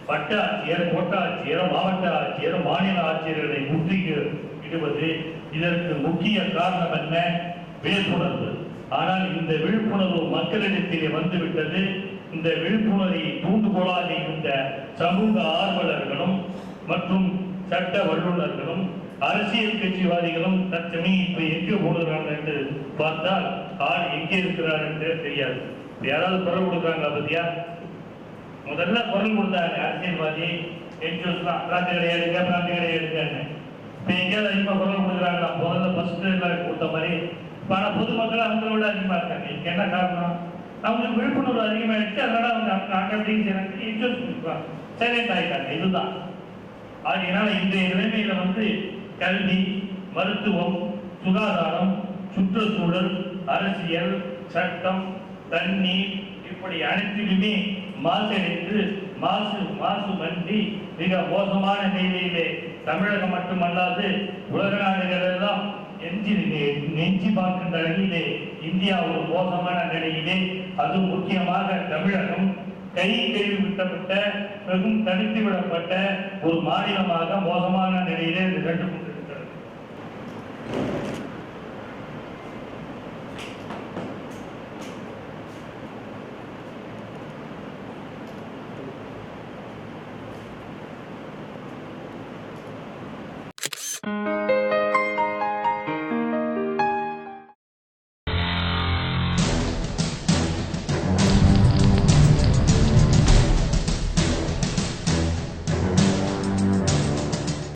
வட்டாட்சியர், கோட்டாட்சியர், மாவட்ட ஆட்சியர், மாநில ஆட்சியர்களை முற்றுகையிடுவது. இதற்கு முக்கிய காரணம் என்ன? விழிப்புணர்வு. ஆனால் இந்த விழிப்புணர்வு மக்களிடத்திலே வந்துவிட்டது. இந்த விழிப்புணர்வை தூண்டுகோலாக இருந்த சமூக ஆர்வலர்களும் மற்றும் சட்ட வல்லுநர்களும் அரசியல் கட்சிவாதிகளும் தற்சமயம் இப்ப எங்கே போடுறாங்க என்று பார்த்தால் ஆள் எங்கே இருக்கிறார் என்றே தெரியாது. யாராவது குரல் கொடுக்குறாங்களா பத்தியா? முதல்ல குரல் கொடுத்தாங்க அரசியல்வாதி, என்ஜிஓஸ்லாம் பிராந்தி கிடையாதுங்க, பிராந்தி கிடையாதுங்க. இப்ப எங்கேயாவது அதிகமா குரல் கொடுக்குறாங்களா? முதல்ல ஃபர்ஸ்ட் கொடுத்த மாதிரி. ஆனால் பொதுமக்கள் அவங்கள விட அதிகமா இருக்காங்க. இதுக்கு என்ன காரணம்? அவங்களுக்கு விழிப்புணர்வு அதிகமாயிடுச்சு. அதனால அவங்க அப்படின்னு என்ஜிஓஸ் கொடுக்குறாங்க, சைலண்ட் ஆகிட்டாங்க. இதுதான். ஆகையினால இன்றைய நிலைமையில கல்வி, மருத்துவம், சுகாதாரம், சுற்றுச்சூழல், அரசியல், சட்டம், தண்ணீர், இப்படி அனைத்திலுமே மாசடைந்து மாசு மண்டி மிக மோசமான நிலையிலே தமிழகம் மட்டுமல்லாது உலக நாடுகள் எல்லாம் நெஞ்சி பார்க்கின்ற நிலையிலே இந்தியா ஒரு மோசமான நிலையிலே, அது முக்கியமாக தமிழகம் கை விட்டப்பட்ட, வெறும் தடுத்து விடப்பட்ட ஒரு மாநிலமாக மோசமான